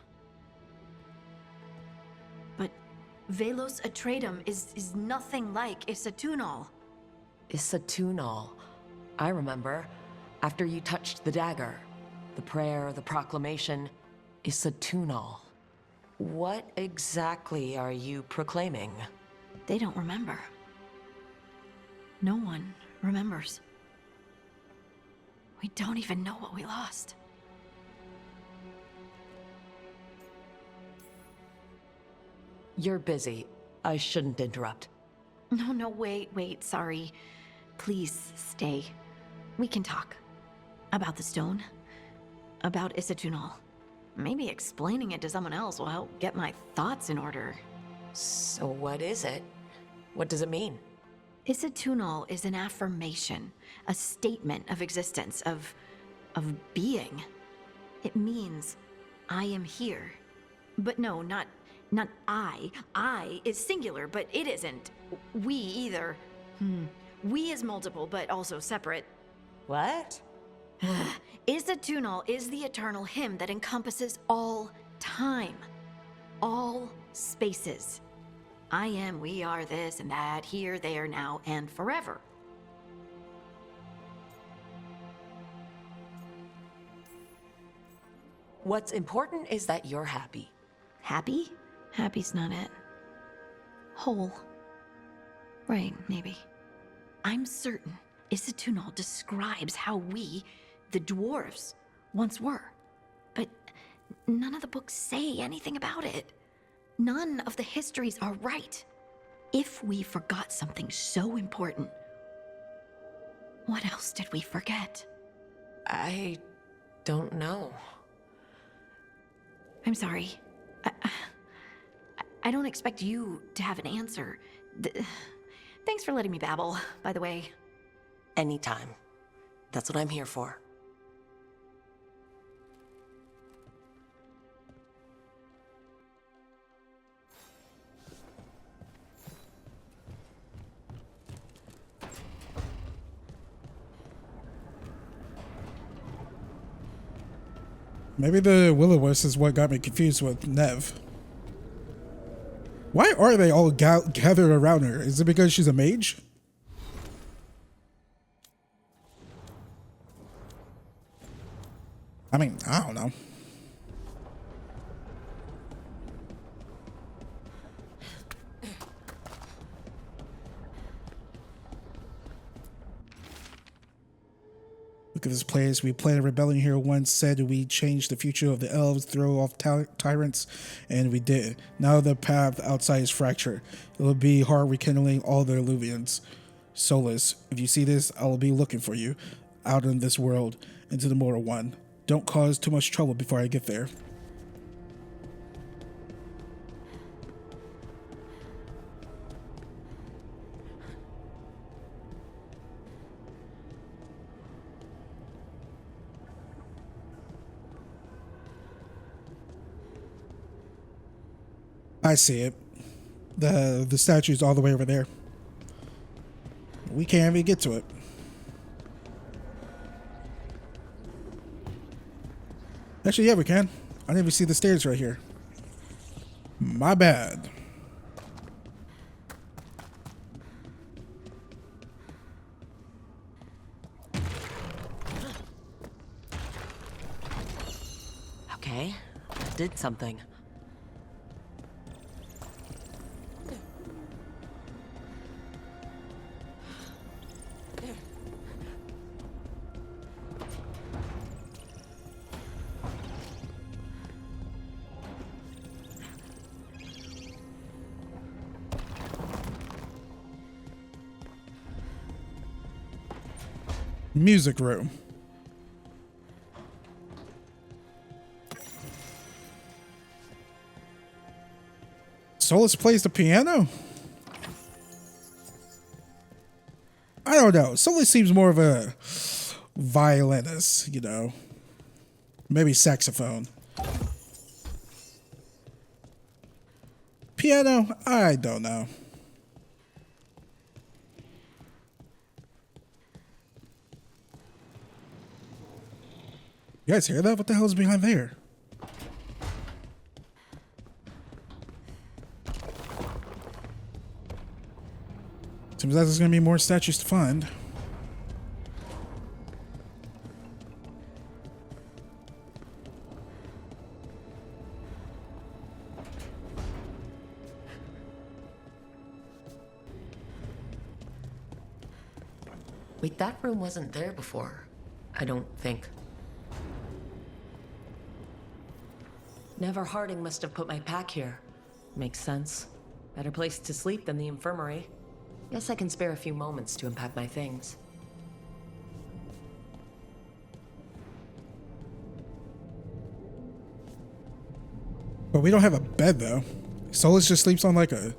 But Velos Atretum is nothing like Isatunal. Isatunal. I remember. After you touched the dagger, the prayer, the proclamation, Isatunal. What exactly are you proclaiming? They don't remember. No one remembers. We don't even know what we lost. You're busy. I shouldn't interrupt. No, wait, sorry. Please stay. We can talk. About the stone. About Isatunal. Maybe explaining it to someone else will help get my thoughts in order. So what is it? What does it mean? Isatunal is an affirmation, a statement of existence, of being. It means I am here. But no, not I. I is singular, but it isn't. We either. We is multiple, but also separate. What? Izatunal is the eternal hymn that encompasses all time, all spaces. I am, we are, this and that, here, there, now, and forever. What's important is that you're happy. Happy? Happy's not it. Whole. Right, maybe. I'm certain Izatunal describes how we, the dwarves, once were. But none of the books say anything about it. None of the histories are right. If we forgot something so important, what else did we forget? I don't know. I'm sorry. I don't expect you to have an answer. Thanks for letting me babble, by the way. Anytime. That's what I'm here for. Maybe the Will-O-Wisp is what got me confused with Nev. Why are they all gathered around her? Is it because she's a mage? I mean, I don't know. Look at this place. We planned a rebellion here once, said we changed the future of the elves, throw off tyrants, and we did. Now the path outside is fractured. It will be hard rekindling all the illuvians. Solas, if you see this, I will be looking for you, out in this world, into the mortal one. Don't cause too much trouble before I get there. I see it. The statue's all the way over there. We can't even get to it. Actually, yeah, we can. I didn't even see the stairs right here. My bad. Okay, did something. Music room. Solas plays the piano? I don't know. Solas seems more of a violinist, you know. Maybe saxophone. Piano? I don't know. You guys hear that? What the hell is behind there? Seems like there's gonna be more statues to find. Wait, that room wasn't there before. I don't think. Never Harding must have put my pack here. Makes sense. Better place to sleep than the infirmary. Guess I can spare a few moments to unpack my things. But we don't have a bed though. Solas just sleeps on like a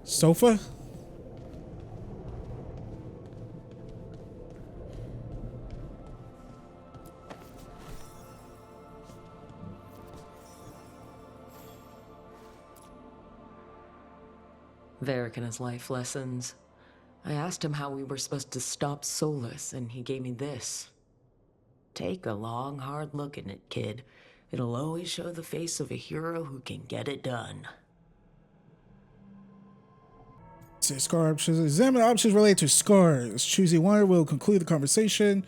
sofa? Varric and his life lessons. I asked him how we were supposed to stop Solas, and he gave me this. Take a long, hard look at it, kid. It'll always show the face of a hero who can get it done. Say scar options. Examine options related to scars. Choosing one will conclude the conversation.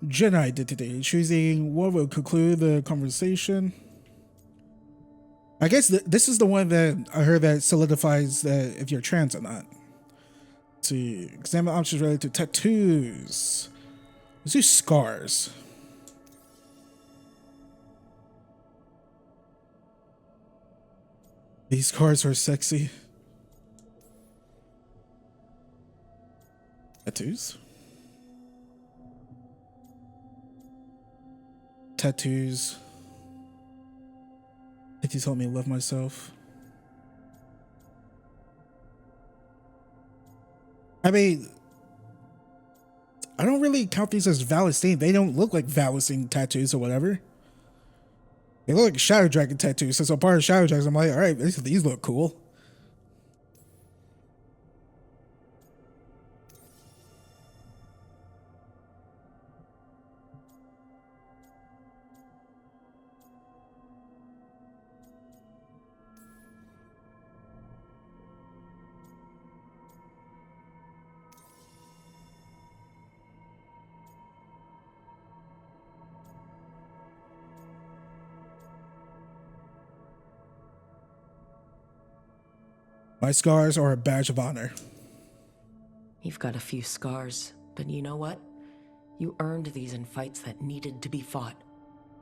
Jedi identity. Choosing one will conclude the conversation. I guess this is the one that I heard that solidifies that if you're trans or not. Let's see. Examine options related to tattoos. Let's do scars. These scars are sexy. Tattoos. Tattoos. Tattoos help me love myself. I mean, I don't really count these as Valistine. They don't look like Valistine tattoos or whatever. They look like Shadow Dragon tattoos. Since I'm part of Shadow Dragons, I'm like, all right, these look cool. My scars are a badge of honor. You've got a few scars, but you know what? You earned these in fights that needed to be fought.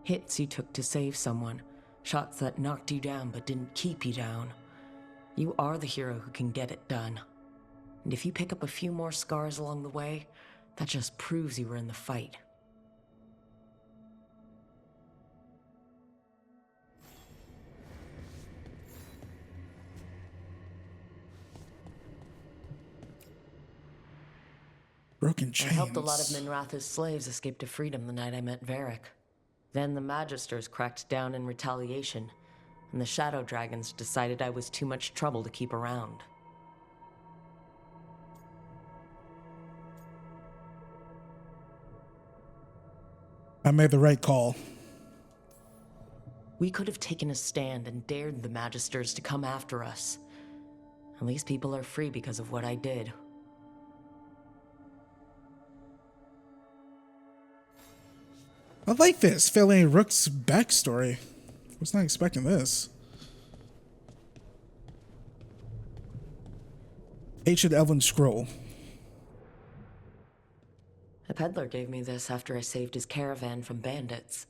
Hits you took to save someone. Shots that knocked you down but didn't keep you down. You are the hero who can get it done. And if you pick up a few more scars along the way, that just proves you were in the fight. Broken chains. I helped a lot of Minrathous slaves escape to freedom the night I met Varric. Then the Magisters cracked down in retaliation, and the Shadow Dragons decided I was too much trouble to keep around. I made the right call. We could have taken a stand and dared the Magisters to come after us. At least people are free because of what I did. I like this, filling Rook's backstory. I was not expecting this. Ancient Elven Scroll. A peddler gave me this after I saved his caravan from bandits.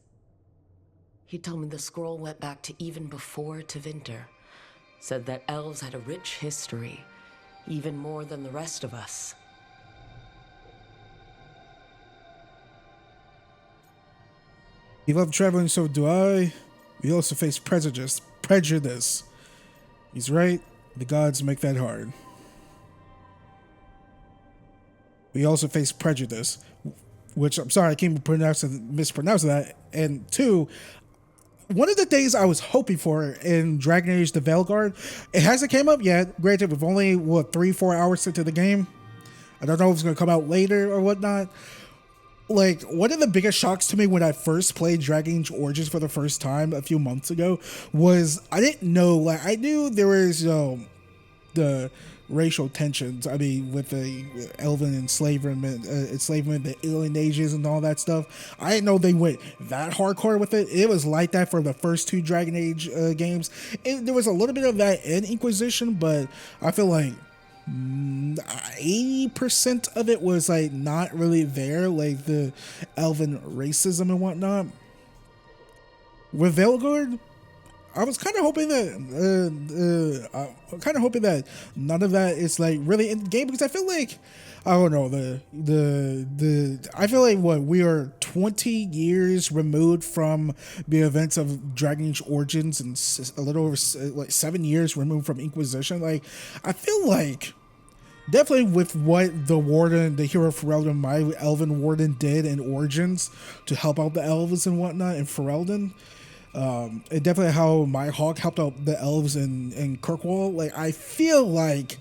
He told me the scroll went back to even before Tevinter. Said that elves had a rich history, even more than the rest of us. You love traveling, so do I. We also face prejudice. He's right. The gods make that hard. We also face prejudice, which I'm sorry I keep mispronouncing that. And two, one of the things I was hoping for in Dragon Age The Veilguard, it hasn't came up yet. Granted, we've only 3-4 hours into the game. I don't know if it's gonna come out later or whatnot. Like, one of the biggest shocks to me when I first played Dragon Age Origins for the first time a few months ago was I didn't know, like, I knew there was the racial tensions, I mean, with the elven enslavement, the alien ages and all that stuff. I didn't know they went that hardcore with it. It was like that for the first two Dragon Age games. There was a little bit of that in Inquisition, but I feel like 80% of it was like not really there, like the elven racism and whatnot. With Veilguard, I was kind of hoping that none of that is like really in the game, because I feel like I don't know I feel like we are 20 years removed from the events of Dragon Age Origins and a little over like 7 years removed from Inquisition. Like, I feel like definitely with what the Warden, the hero Ferelden, my Elven Warden, did in Origins to help out the elves and whatnot in Ferelden. And definitely how my Hawk helped out the elves in Kirkwall. Like, I feel like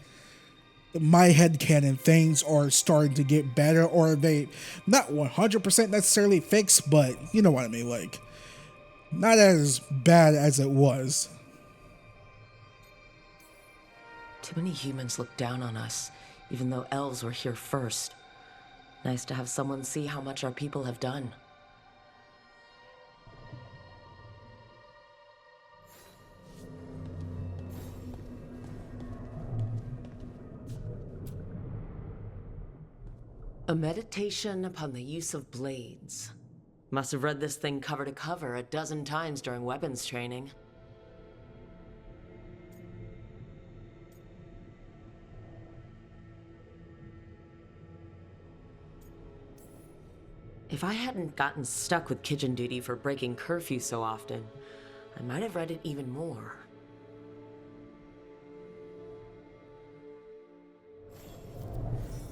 my headcanon, things are starting to get better, or they not 100% necessarily fixed, but you know what I mean, like not as bad as it was. Too many humans look down on us, even though elves were here first. Nice to have someone see how much our people have done. A meditation upon the use of blades. Must have read this thing cover to cover a dozen times during weapons training. If I hadn't gotten stuck with kitchen duty for breaking curfew so often, I might have read it even more.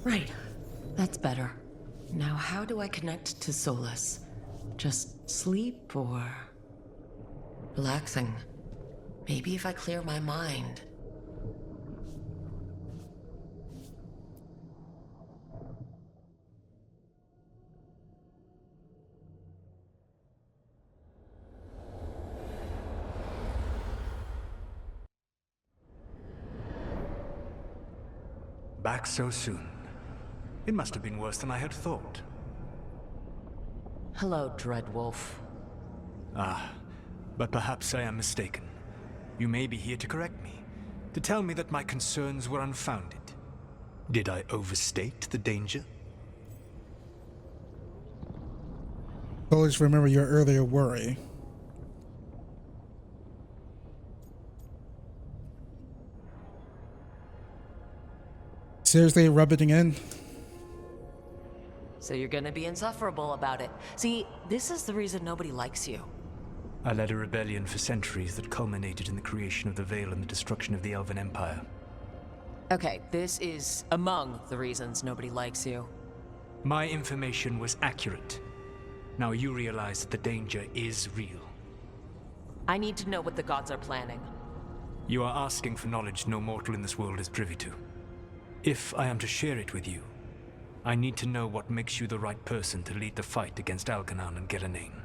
Right. That's better. Now how do I connect to Solas? Just sleep or relaxing? Maybe if I clear my mind. Back so soon. It must have been worse than I had thought. Hello, Dreadwolf. Ah, but perhaps I am mistaken. You may be here to correct me, to tell me that my concerns were unfounded. Did I overstate the danger? Always remember your earlier worry. Seriously, rub it in? So you're gonna be insufferable about it. See, this is the reason nobody likes you. I led a rebellion for centuries that culminated in the creation of the Veil and the destruction of the Elven Empire. Okay, this is among the reasons nobody likes you. My information was accurate. Now you realize that the danger is real. I need to know what the gods are planning. You are asking for knowledge no mortal in this world is privy to. If I am to share it with you, I need to know what makes you the right person to lead the fight against Algernon and Gillenane.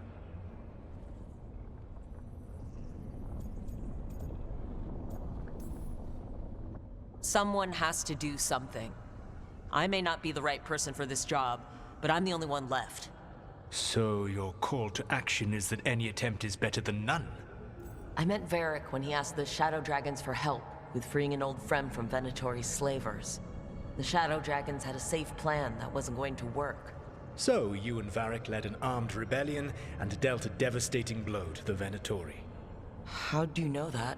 Someone has to do something. I may not be the right person for this job, but I'm the only one left. So your call to action is that any attempt is better than none? I meant Varric when he asked the Shadow Dragons for help with freeing an old friend from Venatori's slavers. The Shadow Dragons had a safe plan that wasn't going to work. So you and Varric led an armed rebellion and dealt a devastating blow to the Venatori. How do you know that?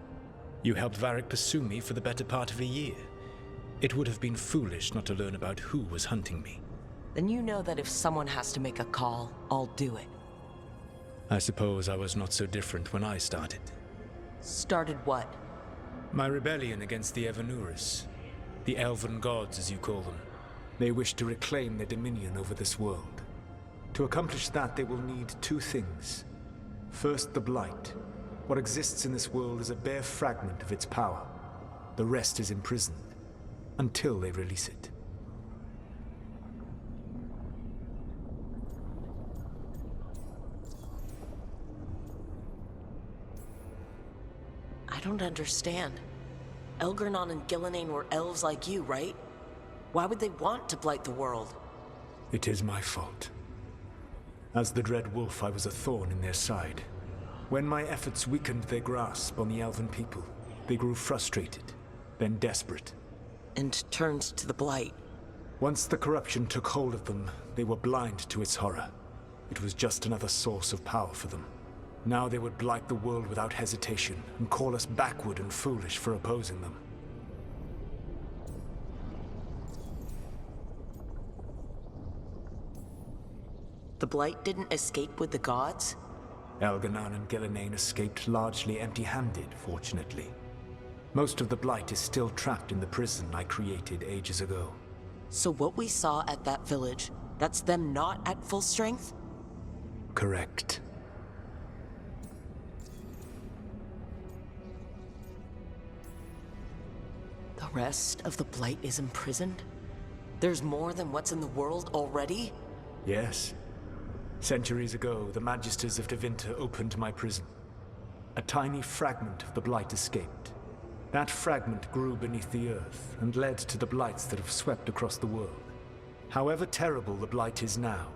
You helped Varric pursue me for the better part of a year. It would have been foolish not to learn about who was hunting me. Then you know that if someone has to make a call, I'll do it. I suppose I was not so different when I started. Started what? My rebellion against the Evanuris. The Elven Gods, as you call them. They wish to reclaim their dominion over this world. To accomplish that, they will need two things. First, the Blight. What exists in this world is a bare fragment of its power. The rest is imprisoned, until they release it. I don't understand. Algernon and Gillenane were elves like you, right? Why would they want to blight the world? It is my fault. As the Dread Wolf, I was a thorn in their side. When my efforts weakened their grasp on the Elven people, they grew frustrated, then desperate. And turned to the Blight. Once the corruption took hold of them, they were blind to its horror. It was just another source of power for them. Now they would blight the world without hesitation, and call us backward and foolish for opposing them. The Blight didn't escape with the gods? Algernon and Gillenane escaped largely empty-handed, fortunately. Most of the Blight is still trapped in the prison I created ages ago. So what we saw at that village, that's them not at full strength? Correct. The rest of the Blight is imprisoned? There's more than what's in the world already? Yes. Centuries ago, the Magisters of Devinter opened my prison. A tiny fragment of the Blight escaped. That fragment grew beneath the earth and led to the Blights that have swept across the world. However terrible the Blight is now,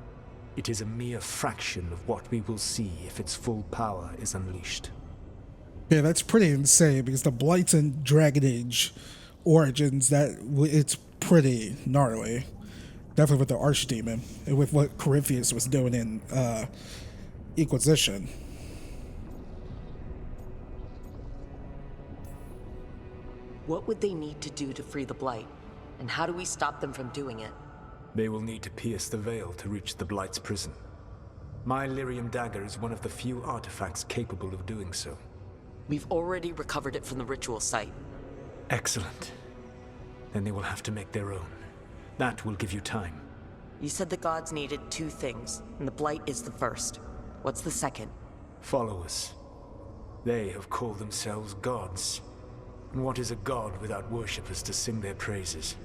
it is a mere fraction of what we will see if its full power is unleashed. Yeah, that's pretty insane because the Blights in Dragon Age Origins, it's pretty gnarly. Definitely with the Archdemon and with what Corypheus was doing in Inquisition. What would they need to do to free the Blight? And how do we stop them from doing it? They will need to pierce the veil to reach the Blight's prison. My Lyrium dagger is one of the few artifacts capable of doing so. We've already recovered it from the ritual site. Excellent. Then they will have to make their own. That will give you time. You said the gods needed 2 things, and the Blight is the first. What's the second? Followers. They have called themselves gods. And what is a god without worshippers to sing their praises?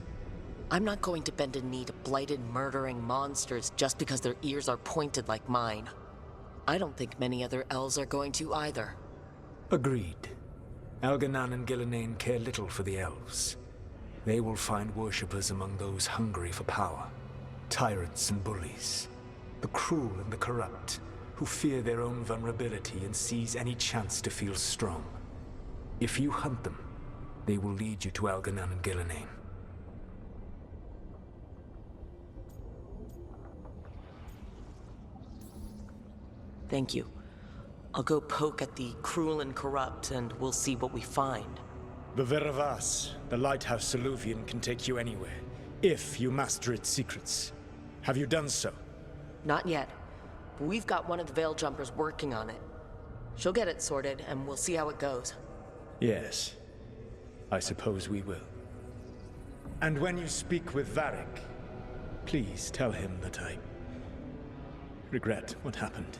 I'm not going to bend a knee to blighted, murdering monsters just because their ears are pointed like mine. I don't think many other elves are going to either. Agreed. Elganan and Gillenane care little for the elves. They will find worshippers among those hungry for power. Tyrants and bullies. The cruel and the corrupt, who fear their own vulnerability and seize any chance to feel strong. If you hunt them, they will lead you to Elganan and Gillenane. Thank you. I'll go poke at the cruel and corrupt, and we'll see what we find. The Veravas, the Lighthouse Soluvian, can take you anywhere, if you master its secrets. Have you done so? Not yet, but we've got one of the Veil Jumpers working on it. She'll get it sorted, and we'll see how it goes. Yes, I suppose we will. And when you speak with Varric, please tell him that I regret what happened.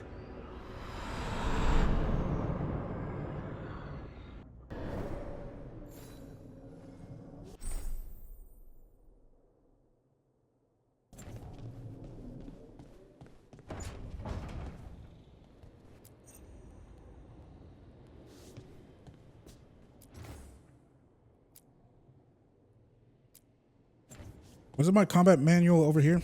Was it my combat manual over here?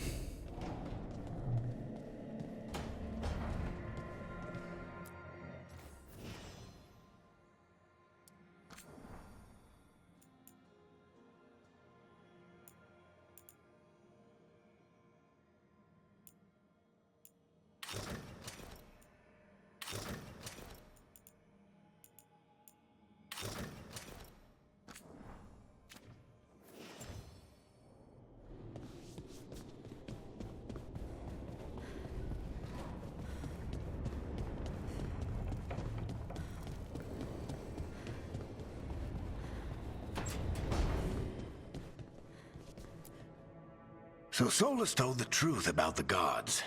So Solas told the truth about the gods.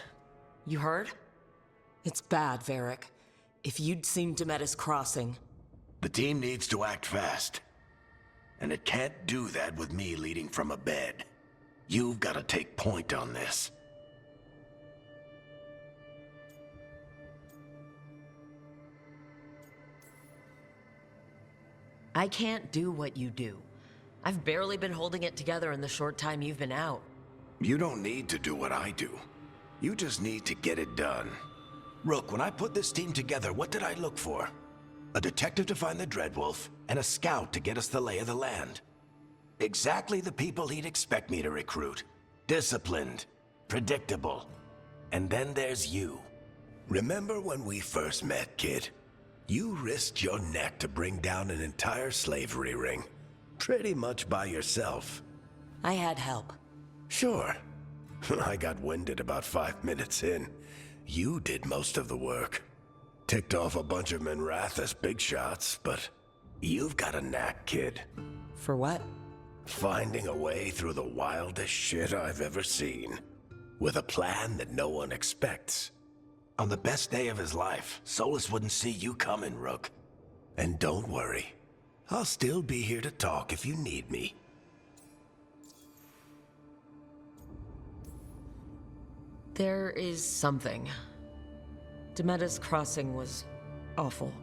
You heard? It's bad, Varric. If you'd seen Demetis crossing... The team needs to act fast. And it can't do that with me leading from a bed. You've got to take point on this. I can't do what you do. I've barely been holding it together in the short time you've been out. You don't need to do what I do. You just need to get it done. Rook, when I put this team together, what did I look for? A detective to find the Dreadwolf, and a scout to get us the lay of the land. Exactly the people he'd expect me to recruit. Disciplined, predictable. And then there's you. Remember when we first met, kid? You risked your neck to bring down an entire slavery ring. Pretty much by yourself. I had help. Sure. I got winded about 5 minutes in. You did most of the work. Ticked off a bunch of Minrathous big shots, but you've got a knack, kid. For what? Finding a way through the wildest shit I've ever seen. With a plan that no one expects. On the best day of his life, Solas wouldn't see you coming, Rook. And don't worry. I'll still be here to talk if you need me. There is something. Deeta's crossing was awful.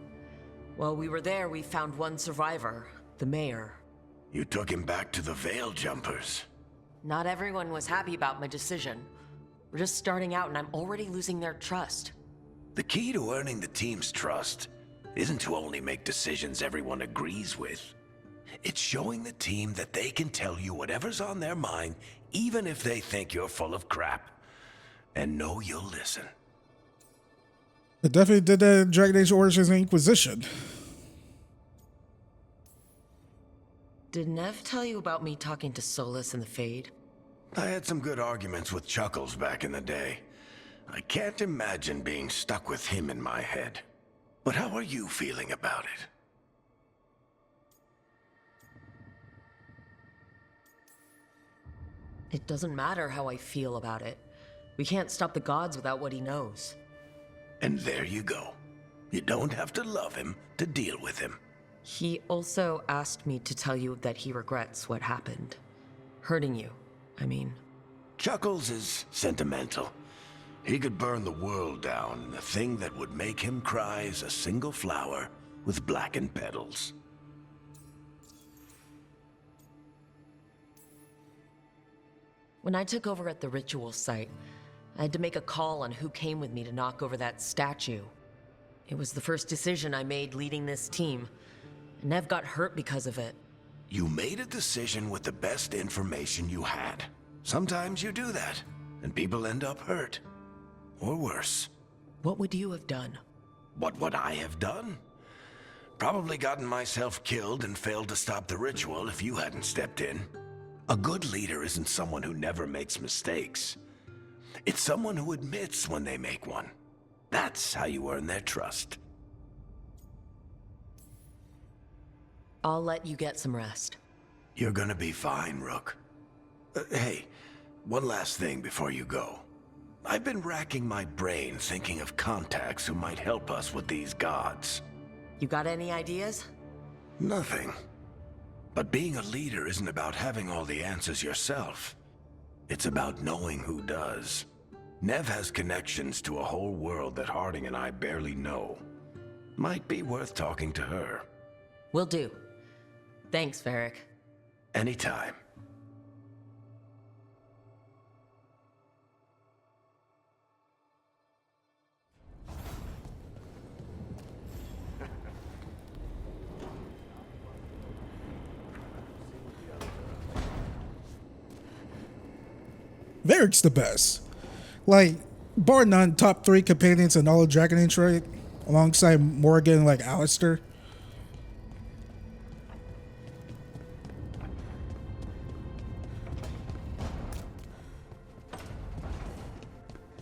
While we were there, we found one survivor, the mayor. You took him back to the Veil Jumpers. Not everyone was happy about my decision. We're just starting out and I'm already losing their trust. The key to earning the team's trust isn't to only make decisions everyone agrees with. It's showing the team that they can tell you whatever's on their mind, even if they think you're full of crap. And know you'll listen. It definitely did that in Dragon Age Origins and Inquisition. Did Nev tell you about me talking to Solas in the Fade? I had some good arguments with Chuckles back in the day. I can't imagine being stuck with him in my head. But how are you feeling about it? It doesn't matter how I feel about it. We can't stop the gods without what he knows. And there you go. You don't have to love him to deal with him. He also asked me to tell you that he regrets what happened. Hurting you, I mean. Chuckles is sentimental. He could burn the world down, and the thing that would make him cry is a single flower with blackened petals. When I took over at the ritual site, I had to make a call on who came with me to knock over that statue. It was the first decision I made leading this team. Nev got hurt because of it. You made a decision with the best information you had. Sometimes you do that, and people end up hurt. Or worse. What would you have done? What would I have done? Probably gotten myself killed and failed to stop the ritual if you hadn't stepped in. A good leader isn't someone who never makes mistakes. It's someone who admits when they make one. That's how you earn their trust. I'll let you get some rest. You're gonna be fine, Rook. Hey, one last thing before you go. I've been racking my brain thinking of contacts who might help us with these gods. You got any ideas? Nothing. But being a leader isn't about having all the answers yourself. It's about knowing who does. Nev has connections to a whole world that Harding and I barely know. Might be worth talking to her. Will do. Thanks, Varric. Anytime. Varric's the best. Like, bar none, top 3 companions in all of Dragon Age, right? Alongside Morrigan and, like, Alistair.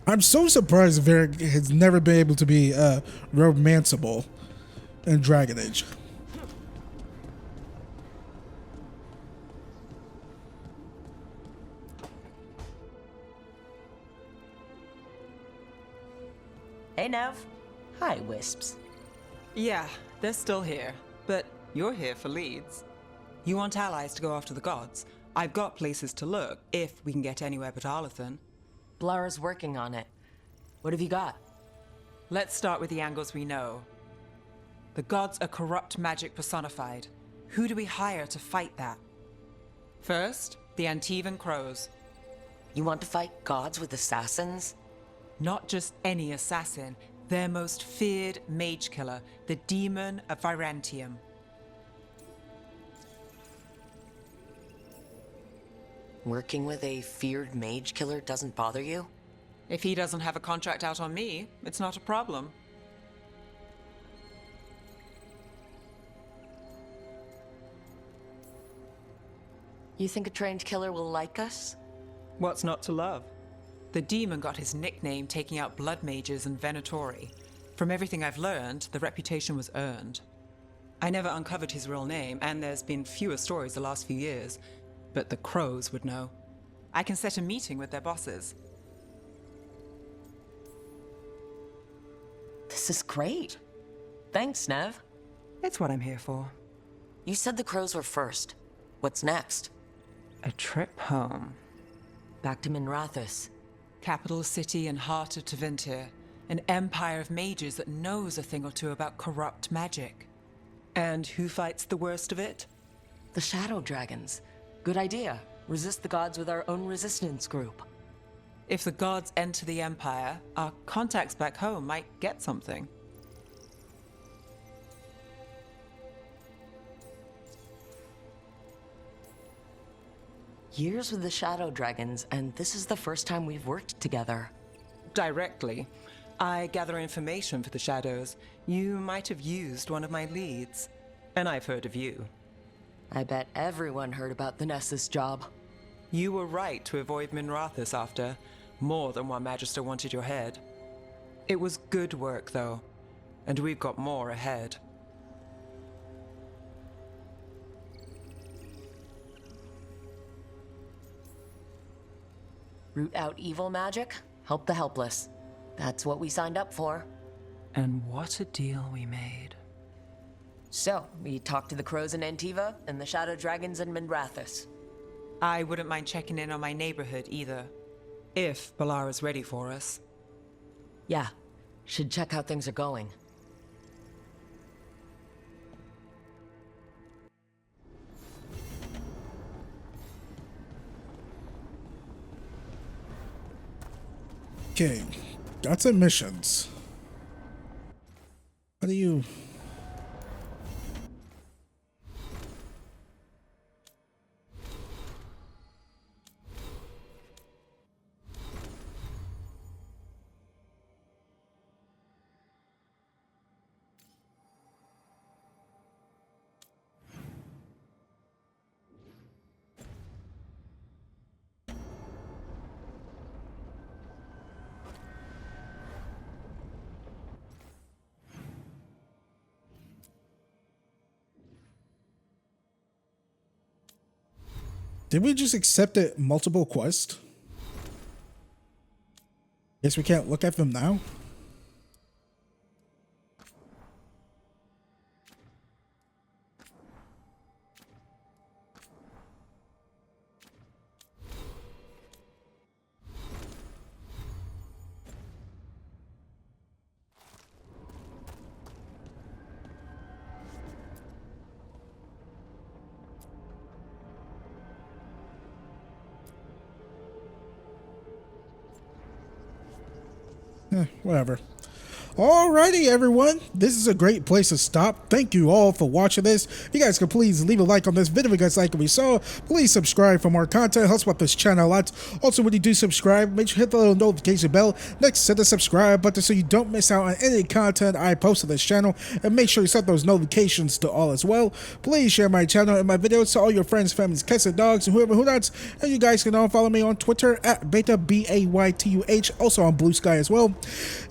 I'm so surprised Varric has never been able to be romanceable in Dragon Age. Hey, Nev. Hi, Wisps. Yeah, they're still here, but you're here for leads. You want allies to go after the gods? I've got places to look, if we can get anywhere but Arlathan. Blara's working on it. What have you got? Let's start with the angles we know. The gods are corrupt magic personified. Who do we hire to fight that? First, the Antivan Crows. You want to fight gods with assassins? Not just any assassin, their most feared mage killer, the Demon of Virantium. Working with a feared mage killer doesn't bother you? If he doesn't have a contract out on me, it's not a problem. You think a trained killer will like us? What's not to love? The demon got his nickname taking out blood mages and Venatori. From everything I've learned, the reputation was earned. I never uncovered his real name, and there's been fewer stories the last few years, but the Crows would know. I can set a meeting with their bosses. This is great. Thanks, Nev. It's what I'm here for. You said the Crows were first. What's next? A trip home. Back to Minrathous. Capital city and heart of Tevinter. An empire of mages that knows a thing or two about corrupt magic. And who fights the worst of it? The Shadow Dragons. Good idea. Resist the gods with our own resistance group. If the gods enter the Empire, our contacts back home might get something. Years with the Shadow Dragons, and this is the first time we've worked together. Directly. I gather information for the Shadows. You might have used one of my leads. And I've heard of you. I bet everyone heard about the Nessus job. You were right to avoid Minrathous after. More than one Magister wanted your head. It was good work, though. And we've got more ahead. Root out evil magic, help the helpless. That's what we signed up for. And what a deal we made. So, we talked to the Crows in Antiva and the Shadow Dragons in Minrathous. I wouldn't mind checking in on my neighborhood either. If Balara's ready for us. Yeah, should check how things are going. Okay, got some missions. How do you... Did we just accept it multiple quests? Guess we can't look at them now? Whatever. Alrighty, everyone. This is a great place to stop. Thank you all for watching this. If you guys could please leave a like on this video if you guys like what we saw. Please subscribe for more content. It helps out this channel a lot. Also, when you do subscribe, make sure you hit the little notification bell next to the subscribe button so you don't miss out on any content I post on this channel. And make sure you set those notifications to all as well. Please share my channel and my videos to all your friends, families, cats, and dogs, and whoever who not. And you guys can all follow me on Twitter at Baytuh, B-A-Y-T-U-H, also on Blue Sky as well.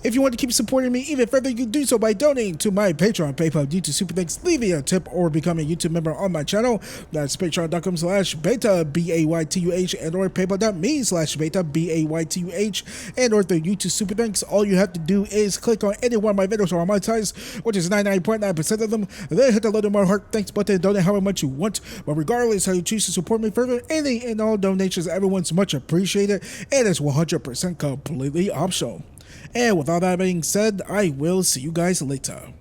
If you want to keep supporting me even further, you can do so by donating to my Patreon, PayPal, YouTube Super Thanks, leaving a tip, or becoming a YouTube member on my channel. That's patreon.com/Baytuh, B-A-Y-T-U-H, and or paypal.me/Baytuh, B-A-Y-T-U-H, and or the YouTube Super Thanks. All you have to do is click on any one of my videos or on my ties, which is 99.9% of them, then hit the little more heart thanks button and donate however much you want. But regardless how you choose to support me further, any and all donations, everyone's much appreciated, and it's 100% completely optional. And with all that being said, I will see you guys later.